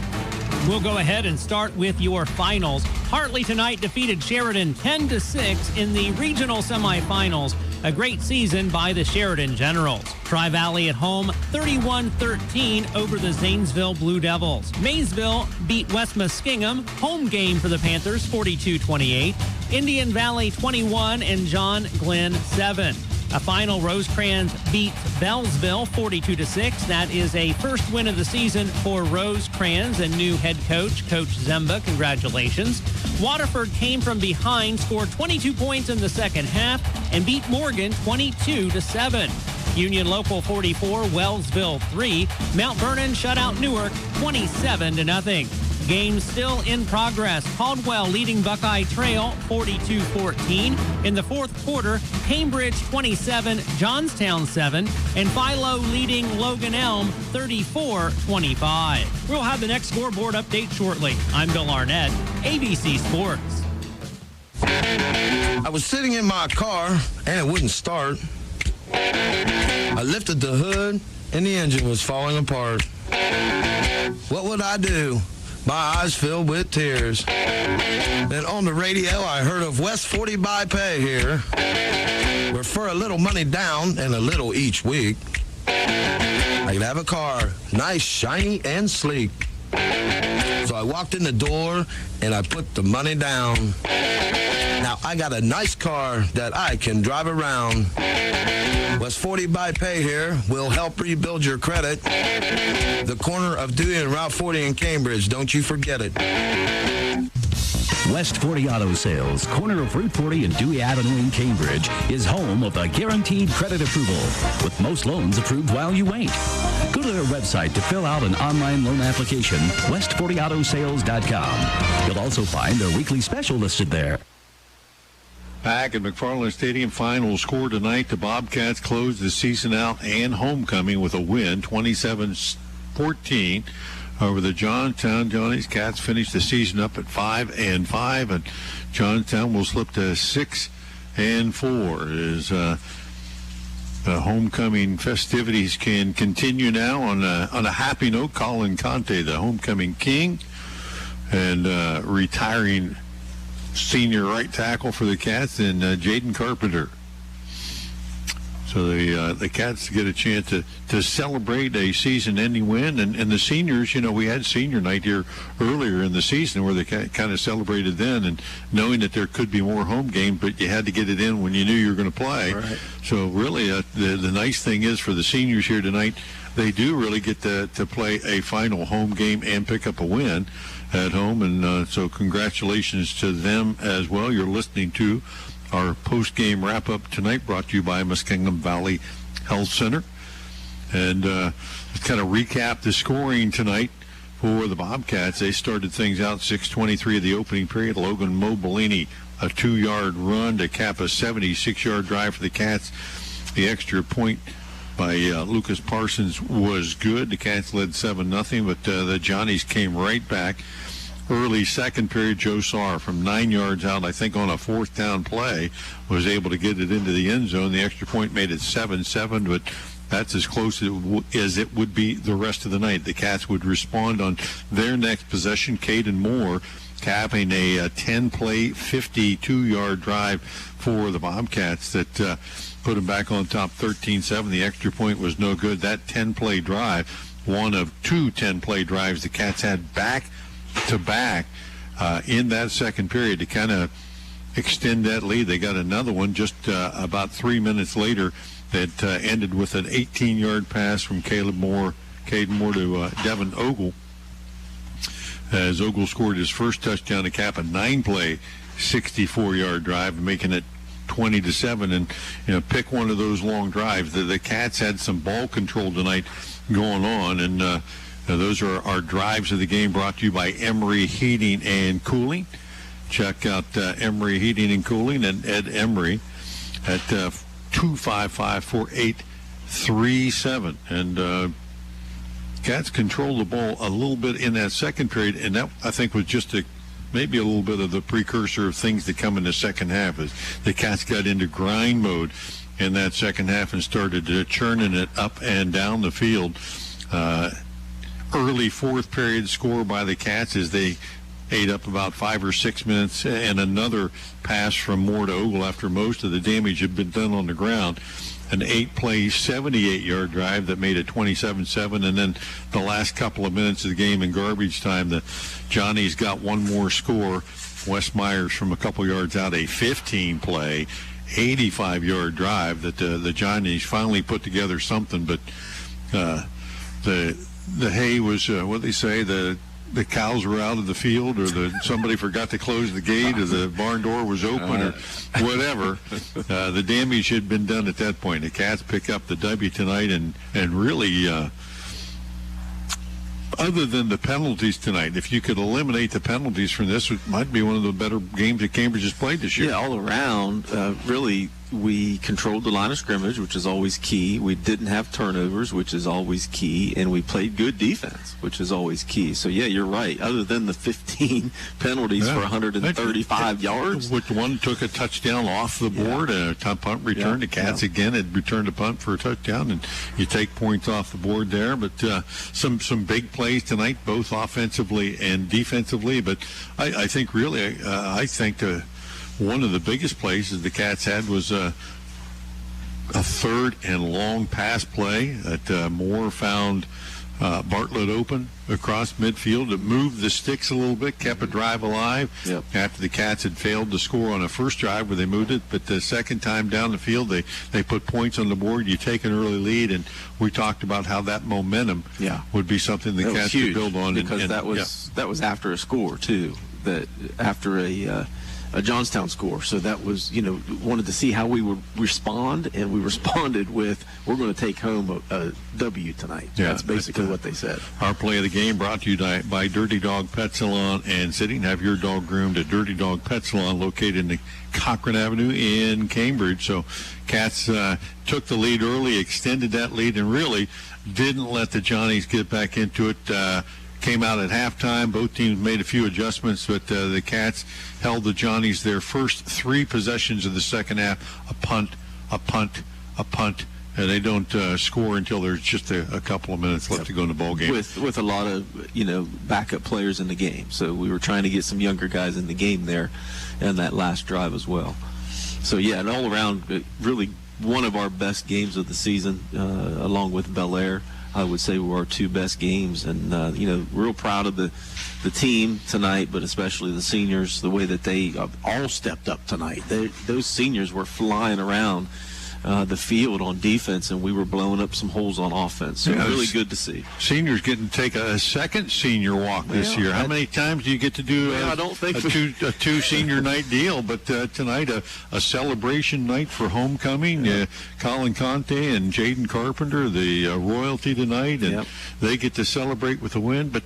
Speaker 23: We'll go ahead and start with your finals. Hartley tonight defeated Sheridan 10-6 in the regional semifinals. A great season by the Sheridan Generals. Tri-Valley at home 31-13 over the Zanesville Blue Devils. Maysville beat West Muskingum. Home game for the Panthers 42-28. Indian Valley 21 and John Glenn 7. A final, Rosecrans beat Bellsville 42-6. That is a first win of the season for Rosecrans and new head coach, Coach Zemba. Congratulations. Waterford came from behind, scored 22 points in the second half, and beat Morgan 22-7. Union Local 44, Wellsville 3. Mount Vernon shut out Newark 27-0. Game still in progress. Caldwell leading Buckeye Trail 42-14. In the fourth quarter, Cambridge 27, Johnstown 7, and Philo leading Logan Elm 34-25. We'll have the next scoreboard update shortly. I'm Bill Arnett, ABC Sports.
Speaker 2: I was sitting in my car and it wouldn't start. I lifted the hood and the engine was falling apart. What would I do? My eyes filled with tears. Then on the radio I heard of West 40 by Pay here, where for a little money down and a little each week, I could have a car, nice, shiny, and sleek. So I walked in the door and I put the money down. Now I got a nice car that I can drive around. West 40 by Pay here will help rebuild your credit. The corner of Dewey and Route 40 in Cambridge, don't you forget it.
Speaker 7: West 40 Auto Sales, corner of Route 40 and Dewey Avenue in Cambridge, is home of the guaranteed credit approval, with most loans approved while you wait. Go to their website to fill out an online loan application, west40autosales.com. You'll also find their weekly special listed there.
Speaker 1: Back at McFarland Stadium, final score tonight. The Bobcats closed the season out and homecoming with a win, 27-14 over the Johnstown Johnnies. Cats finished the season up at 5-5, and Johnstown will slip to 6-4 as homecoming festivities can continue now on a happy note. Colin Conte, the homecoming king, and retiring senior right tackle for the Cats, and Jaden Carpenter. So the Cats get a chance to celebrate a season-ending win, and the seniors, we had senior night here earlier in the season where they kind of celebrated then, and knowing that there could be more home games, but you had to get it in when you knew you were going to play. Right. So really, the nice thing is for the seniors here tonight, they do really get to play a final home game and pick up a win at home, and so congratulations to them as well. You're listening to our post-game wrap-up tonight, brought to you by Muskingum Valley Health Center. And let's kind of recap the scoring tonight for the Bobcats. They started things out 6:23 of the opening period. Logan Mobilini, a 2-yard run to cap a 76-yard drive for the Cats. The extra point by Lucas Parsons was good. The Cats led 7-0, but the Johnnies came right back. Early second period, Joe Saar from 9 yards out, I think on a fourth down play, was able to get it into the end zone. The extra point made it 7-7, but that's as close as it would be the rest of the night. The Cats would respond on their next possession. Caden Moore capping a 10-play, 52-yard drive for the Bobcats that put them back on top 13-7. The extra point was no good. That 10-play drive, one of 2 10-play drives the Cats had back-to-back in that second period to kind of extend that lead. They got another one just about 3 minutes later that ended with an 18-yard pass from Caden Moore to Devin Ogle, as Ogle scored his first touchdown to cap a 9-play, 64-yard drive, making it 20-7. And pick one of those long drives. The Cats had some ball control tonight going on, and those are our drives of the game, brought to you by Emory Heating and Cooling. Check out Emory Heating and Cooling and Ed Emory at 255-4837. And Cats controlled the ball a little bit in that second period, and that, I think, was just maybe a little bit of the precursor of things that come in the second half, as the Cats got into grind mode in that second half and started churning it up and down the field. Early fourth period score by the Cats as they ate up about 5 or 6 minutes, and another pass from Moore to Ogle after most of the damage had been done on the ground. An 8-play, 78-yard drive that made it 27-7, and then the last couple of minutes of the game in garbage time, the Johnnies got one more score. Wes Myers from a couple yards out, a 15-play, 85-yard drive that the Johnnies finally put together something, but the hay was, what they say, the cows were out of the field, or somebody forgot to close the gate, or the barn door was open, or whatever. The damage had been done at that point. The Cats pick up the W tonight and really other than the penalties tonight, if you could eliminate the penalties from this, it might be one of the better games that Cambridge has played this year.
Speaker 6: Yeah, all around, really, we controlled the line of scrimmage, which is always key. We didn't have turnovers, which is always key. And we played good defense, which is always key. So, yeah, you're right. Other than the 15 penalties for 135 yards.
Speaker 1: Which one took a touchdown off the board, and a punt return. The Cats, again, had returned a punt for a touchdown, and you take points off the board there. But some big plays tonight, both offensively and defensively. But I think really, one of the biggest plays that the Cats had was a third and long pass play that Moore found Bartlett open across midfield. It moved the sticks a little bit, kept a drive alive after the Cats had failed to score on a first drive where they moved it. But the second time down the field, they put points on the board. You take an early lead, and we talked about how that momentum would be something the Cats could build on.
Speaker 6: Because that was after a score, too, that after a Johnstown score. So that was, wanted to see how we would respond, and we responded with, we're going to take home a W tonight. Yeah, that's basically what they said.
Speaker 1: Our play of the game brought to you by Dirty Dog Pet Salon and City. Have your dog groomed at Dirty Dog Pet Salon, located in the Cochrane Avenue in Cambridge. So Cats took the lead early, extended that lead, and really didn't let the Johnnies get back into it. Came out at halftime. Both teams made a few adjustments, but the Cats held the Johnnies their first 3 possessions of the second half. A punt, and they don't score until there's just a couple of minutes left to go in the ball game.
Speaker 6: With a lot of backup players in the game, so we were trying to get some younger guys in the game there, and that last drive as well. So yeah, and all around, really one of our best games of the season, along with Bel Air. I would say were our 2 best games, and real proud of the team tonight, but especially the seniors, the way that they all stepped up tonight. Those seniors were flying around the field on defense, and we were blowing up some holes on offense. So really good to see.
Speaker 1: Seniors getting to take a second senior walk this year. How many times do you get to do
Speaker 6: I don't think
Speaker 1: a two senior night deal? But tonight, a celebration night for homecoming. Colin Conte and Jaden Carpenter, the royalty tonight, and they get to celebrate with a win. But,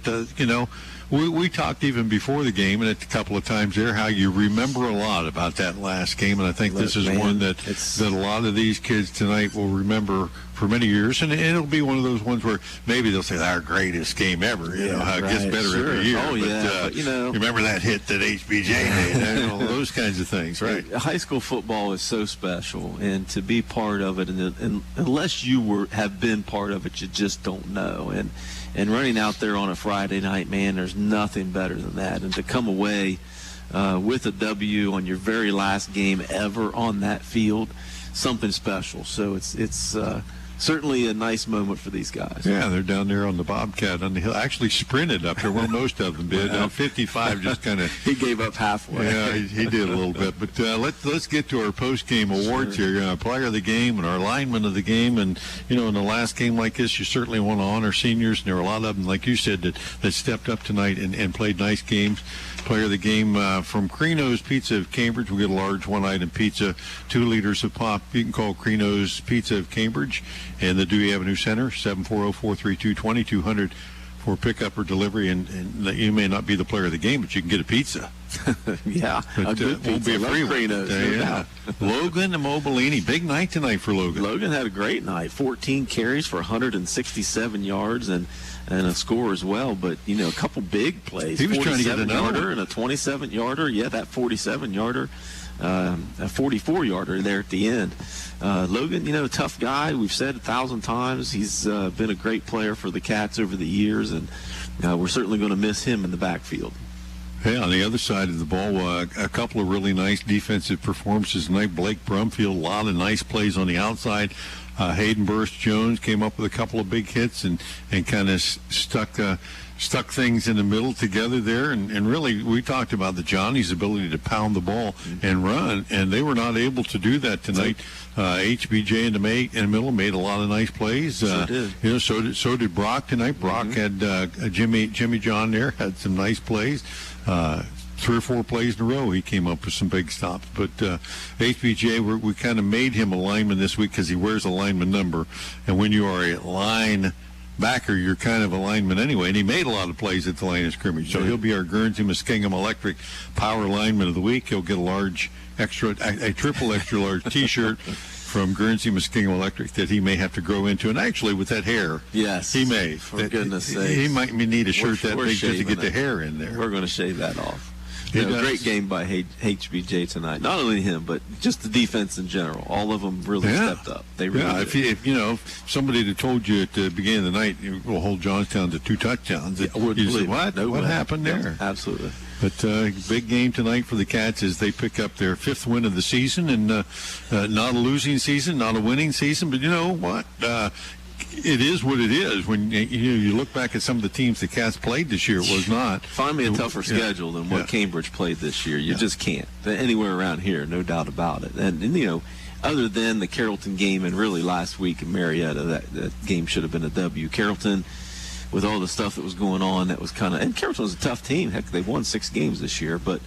Speaker 1: we talked even before the game, and a couple of times there, how you remember a lot about that last game, and I think this is one that a lot of these kids tonight will remember for many years, and it'll be one of those ones where maybe they'll say our greatest game ever. You know how it gets better every year.
Speaker 6: Oh, but
Speaker 1: remember that hit that HBJ made, all those kinds of things, right?
Speaker 6: High school football is so special, and to be part of it, and unless you have been part of it, you just don't know. And running out there on a Friday night, man, there's nothing better than that. And to come away with a W on your very last game ever on that field, something special. So it's certainly a nice moment for these guys.
Speaker 1: Yeah, they're down there on the Bobcat on the hill. Actually sprinted up there. Well, most of them did. 55 just kind of...
Speaker 6: He gave up halfway.
Speaker 1: Yeah, he did a little bit. But let's get to our post-game awards here. Player of the game and our lineman of the game. And, in the last game like this, you certainly want to honor seniors. And there were a lot of them, like you said, that stepped up tonight and played nice games. Player of the game from Crino's Pizza of Cambridge. We'll get a large one-item pizza, 2 liters of pop. You can call Crino's Pizza of Cambridge in the Dewey Avenue Center, 740-432-2200 for pickup or delivery. And you may not be the player of the game, but you can get a pizza.
Speaker 6: Yeah, a good pizza.
Speaker 1: Won't be a free one. Logan Mobilini, big night tonight for Logan.
Speaker 6: Logan had a great night. 14 carries for 167 yards and a score as well. But a couple big plays.
Speaker 1: He was trying to get another
Speaker 6: yarder and a 27-yarder. Yeah, that 47-yarder, a 44-yarder there at the end. Logan, tough guy. We've said 1,000 times. He's been a great player for the Cats over the years, and we're certainly going to miss him in the backfield.
Speaker 1: Hey, on the other side of the ball, a couple of really nice defensive performances tonight. Blake Brumfield, a lot of nice plays on the outside. Hayden Burst-Jones came up with a couple of big hits and kind of stuck things in the middle together there. And really, we talked about the Johnnies' ability to pound the ball and run, and they were not able to do that tonight. HBJ in the middle made a lot of nice plays.
Speaker 6: Sure did.
Speaker 1: So did Brock tonight. Brock had Jimmy John there, had some nice plays. 3 or 4 plays in a row, he came up with some big stops. But HBJ, we kind of made him a lineman this week because he wears a lineman number. And when you are a backer, your kind of alignment anyway. And he made a lot of plays at the line of scrimmage. So he'll be our Guernsey Muskingum Electric Power Lineman of the Week. He'll get a triple extra large T-shirt from Guernsey Muskingum Electric that he may have to grow into. And actually, with that hair,
Speaker 6: yes,
Speaker 1: he may.
Speaker 6: For goodness sake.
Speaker 1: He might need a shirt that big just to get the hair in there.
Speaker 6: We're going to shave that off. Great game by HBJ tonight. Not only him, but just the defense in general. All of them really stepped up. They really did.
Speaker 1: If somebody had told you at the beginning of the night, we'll hold Johnstown to 2 touchdowns, you'd say, what?
Speaker 6: No
Speaker 1: what
Speaker 6: way.
Speaker 1: happened there?
Speaker 6: Yeah, absolutely.
Speaker 1: But big game tonight for the Cats as they pick up their 5th win of the season, and not a losing season, not a winning season. But you know what? It is what it is. When you look back at some of the teams the Cats played this year, it was not.
Speaker 6: Find me a tougher schedule than what Cambridge played this year. You just can't. Anywhere around here, no doubt about it. And other than the Carrollton game and really last week in Marietta, that game should have been a W. Carrollton, with all the stuff that was going on, that was kind of – and Carrollton was a tough team. Heck, they won 6 games this year. But,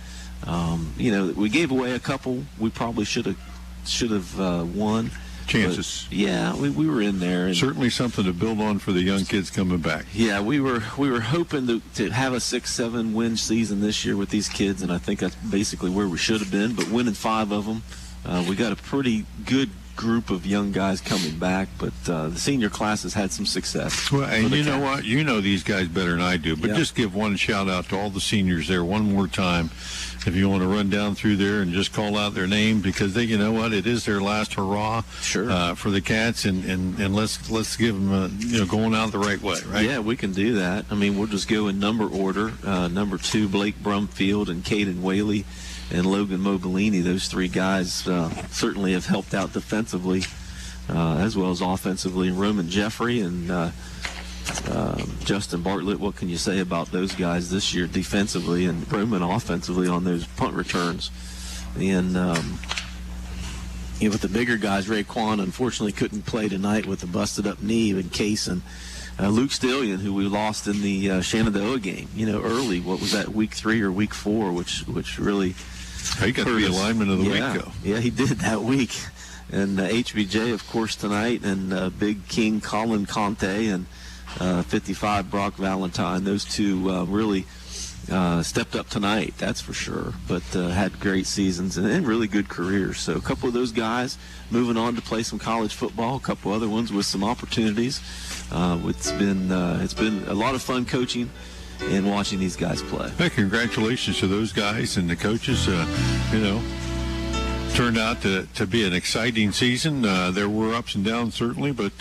Speaker 6: we gave away a couple we probably should have won.
Speaker 1: Chances.
Speaker 6: But, we were in there. And
Speaker 1: certainly something to build on for the young kids coming back.
Speaker 6: Yeah, we were hoping to have a 6-7 win season this year with these kids, and I think that's basically where we should have been. But winning 5 of them, we got a pretty good group of young guys coming back, but the senior class has had some success.
Speaker 1: Well, and you know what? You know these guys better than I do, but just give one shout out to all the seniors there one more time. If you want to run down through there and just call out their name, because they, you know what, it is their last hurrah for the Cats, and let's give them going out the right way, right?
Speaker 6: Yeah, we can do that. I mean, we'll just go in number order. Number 2, Blake Brumfield and Caden Whaley and Logan Mobilini. Those 3 guys certainly have helped out defensively as well as offensively. Roman Jeffrey and Justin Bartlett, what can you say about those guys this year defensively, and Roman offensively on those punt returns? And with the bigger guys, Raekwon unfortunately couldn't play tonight with a busted up knee, and Case and Luke Stillion, who we lost in the Shenandoah game, early. What was that, week 3 or week 4, which really
Speaker 1: he got to be lineman of the week, though.
Speaker 6: Yeah, he did that week. And HBJ, of course, tonight, and Big King Colin Conte and 55 Brock Valentine. Those 2 really stepped up tonight, that's for sure, but had great seasons and really good careers. So a couple of those guys moving on to play some college football, a couple other ones with some opportunities. It's been a lot of fun coaching and watching these guys play.
Speaker 1: Hey, congratulations to those guys and the coaches. Turned out to be an exciting season. There were ups and downs, certainly, but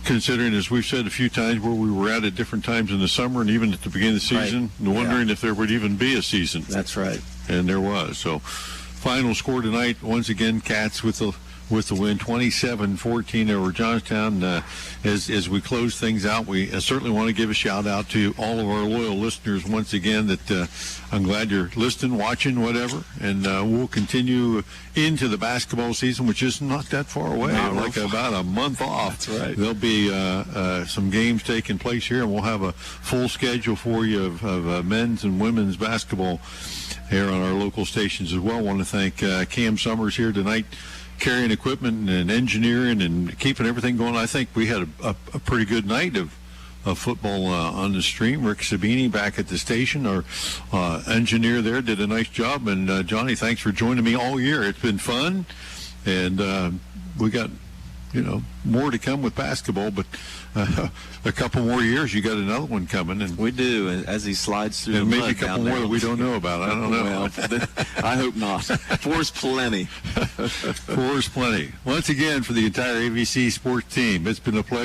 Speaker 1: considering, as we've said a few times, where we were at different times in the summer and even at the beginning of the season, wondering if there would even be a season.
Speaker 6: That's right.
Speaker 1: And there was. So, final score tonight, once again, Cats with the win, 27-14 over Johnstown. As we close things out, we certainly want to give a shout out to all of our loyal listeners once again. That I'm glad you're listening, watching, whatever, and we'll continue into the basketball season, which is not that far away, like about a month off.
Speaker 6: That's right.
Speaker 1: There'll be some games taking place here, and we'll have a full schedule for you of men's and women's basketball here on our local stations as well. I want to thank Cam Summers here tonight, carrying equipment and engineering and keeping everything going. I think we had a pretty good night of football on the stream. Rick Sabini back at the station, our engineer there, did a nice job. And Johnny, thanks for joining me all year. It's been fun, and we got more to come with basketball, but a couple more years, you got another one coming, and
Speaker 6: we do. As he slides through,
Speaker 1: and
Speaker 6: the
Speaker 1: maybe
Speaker 6: mud
Speaker 1: a couple
Speaker 6: down
Speaker 1: more
Speaker 6: there.
Speaker 1: that we don't know about. I don't know.
Speaker 6: Well, I hope not. 4's plenty.
Speaker 1: 4's plenty. Once again, for the entire ABC sports team, it's been a pleasure.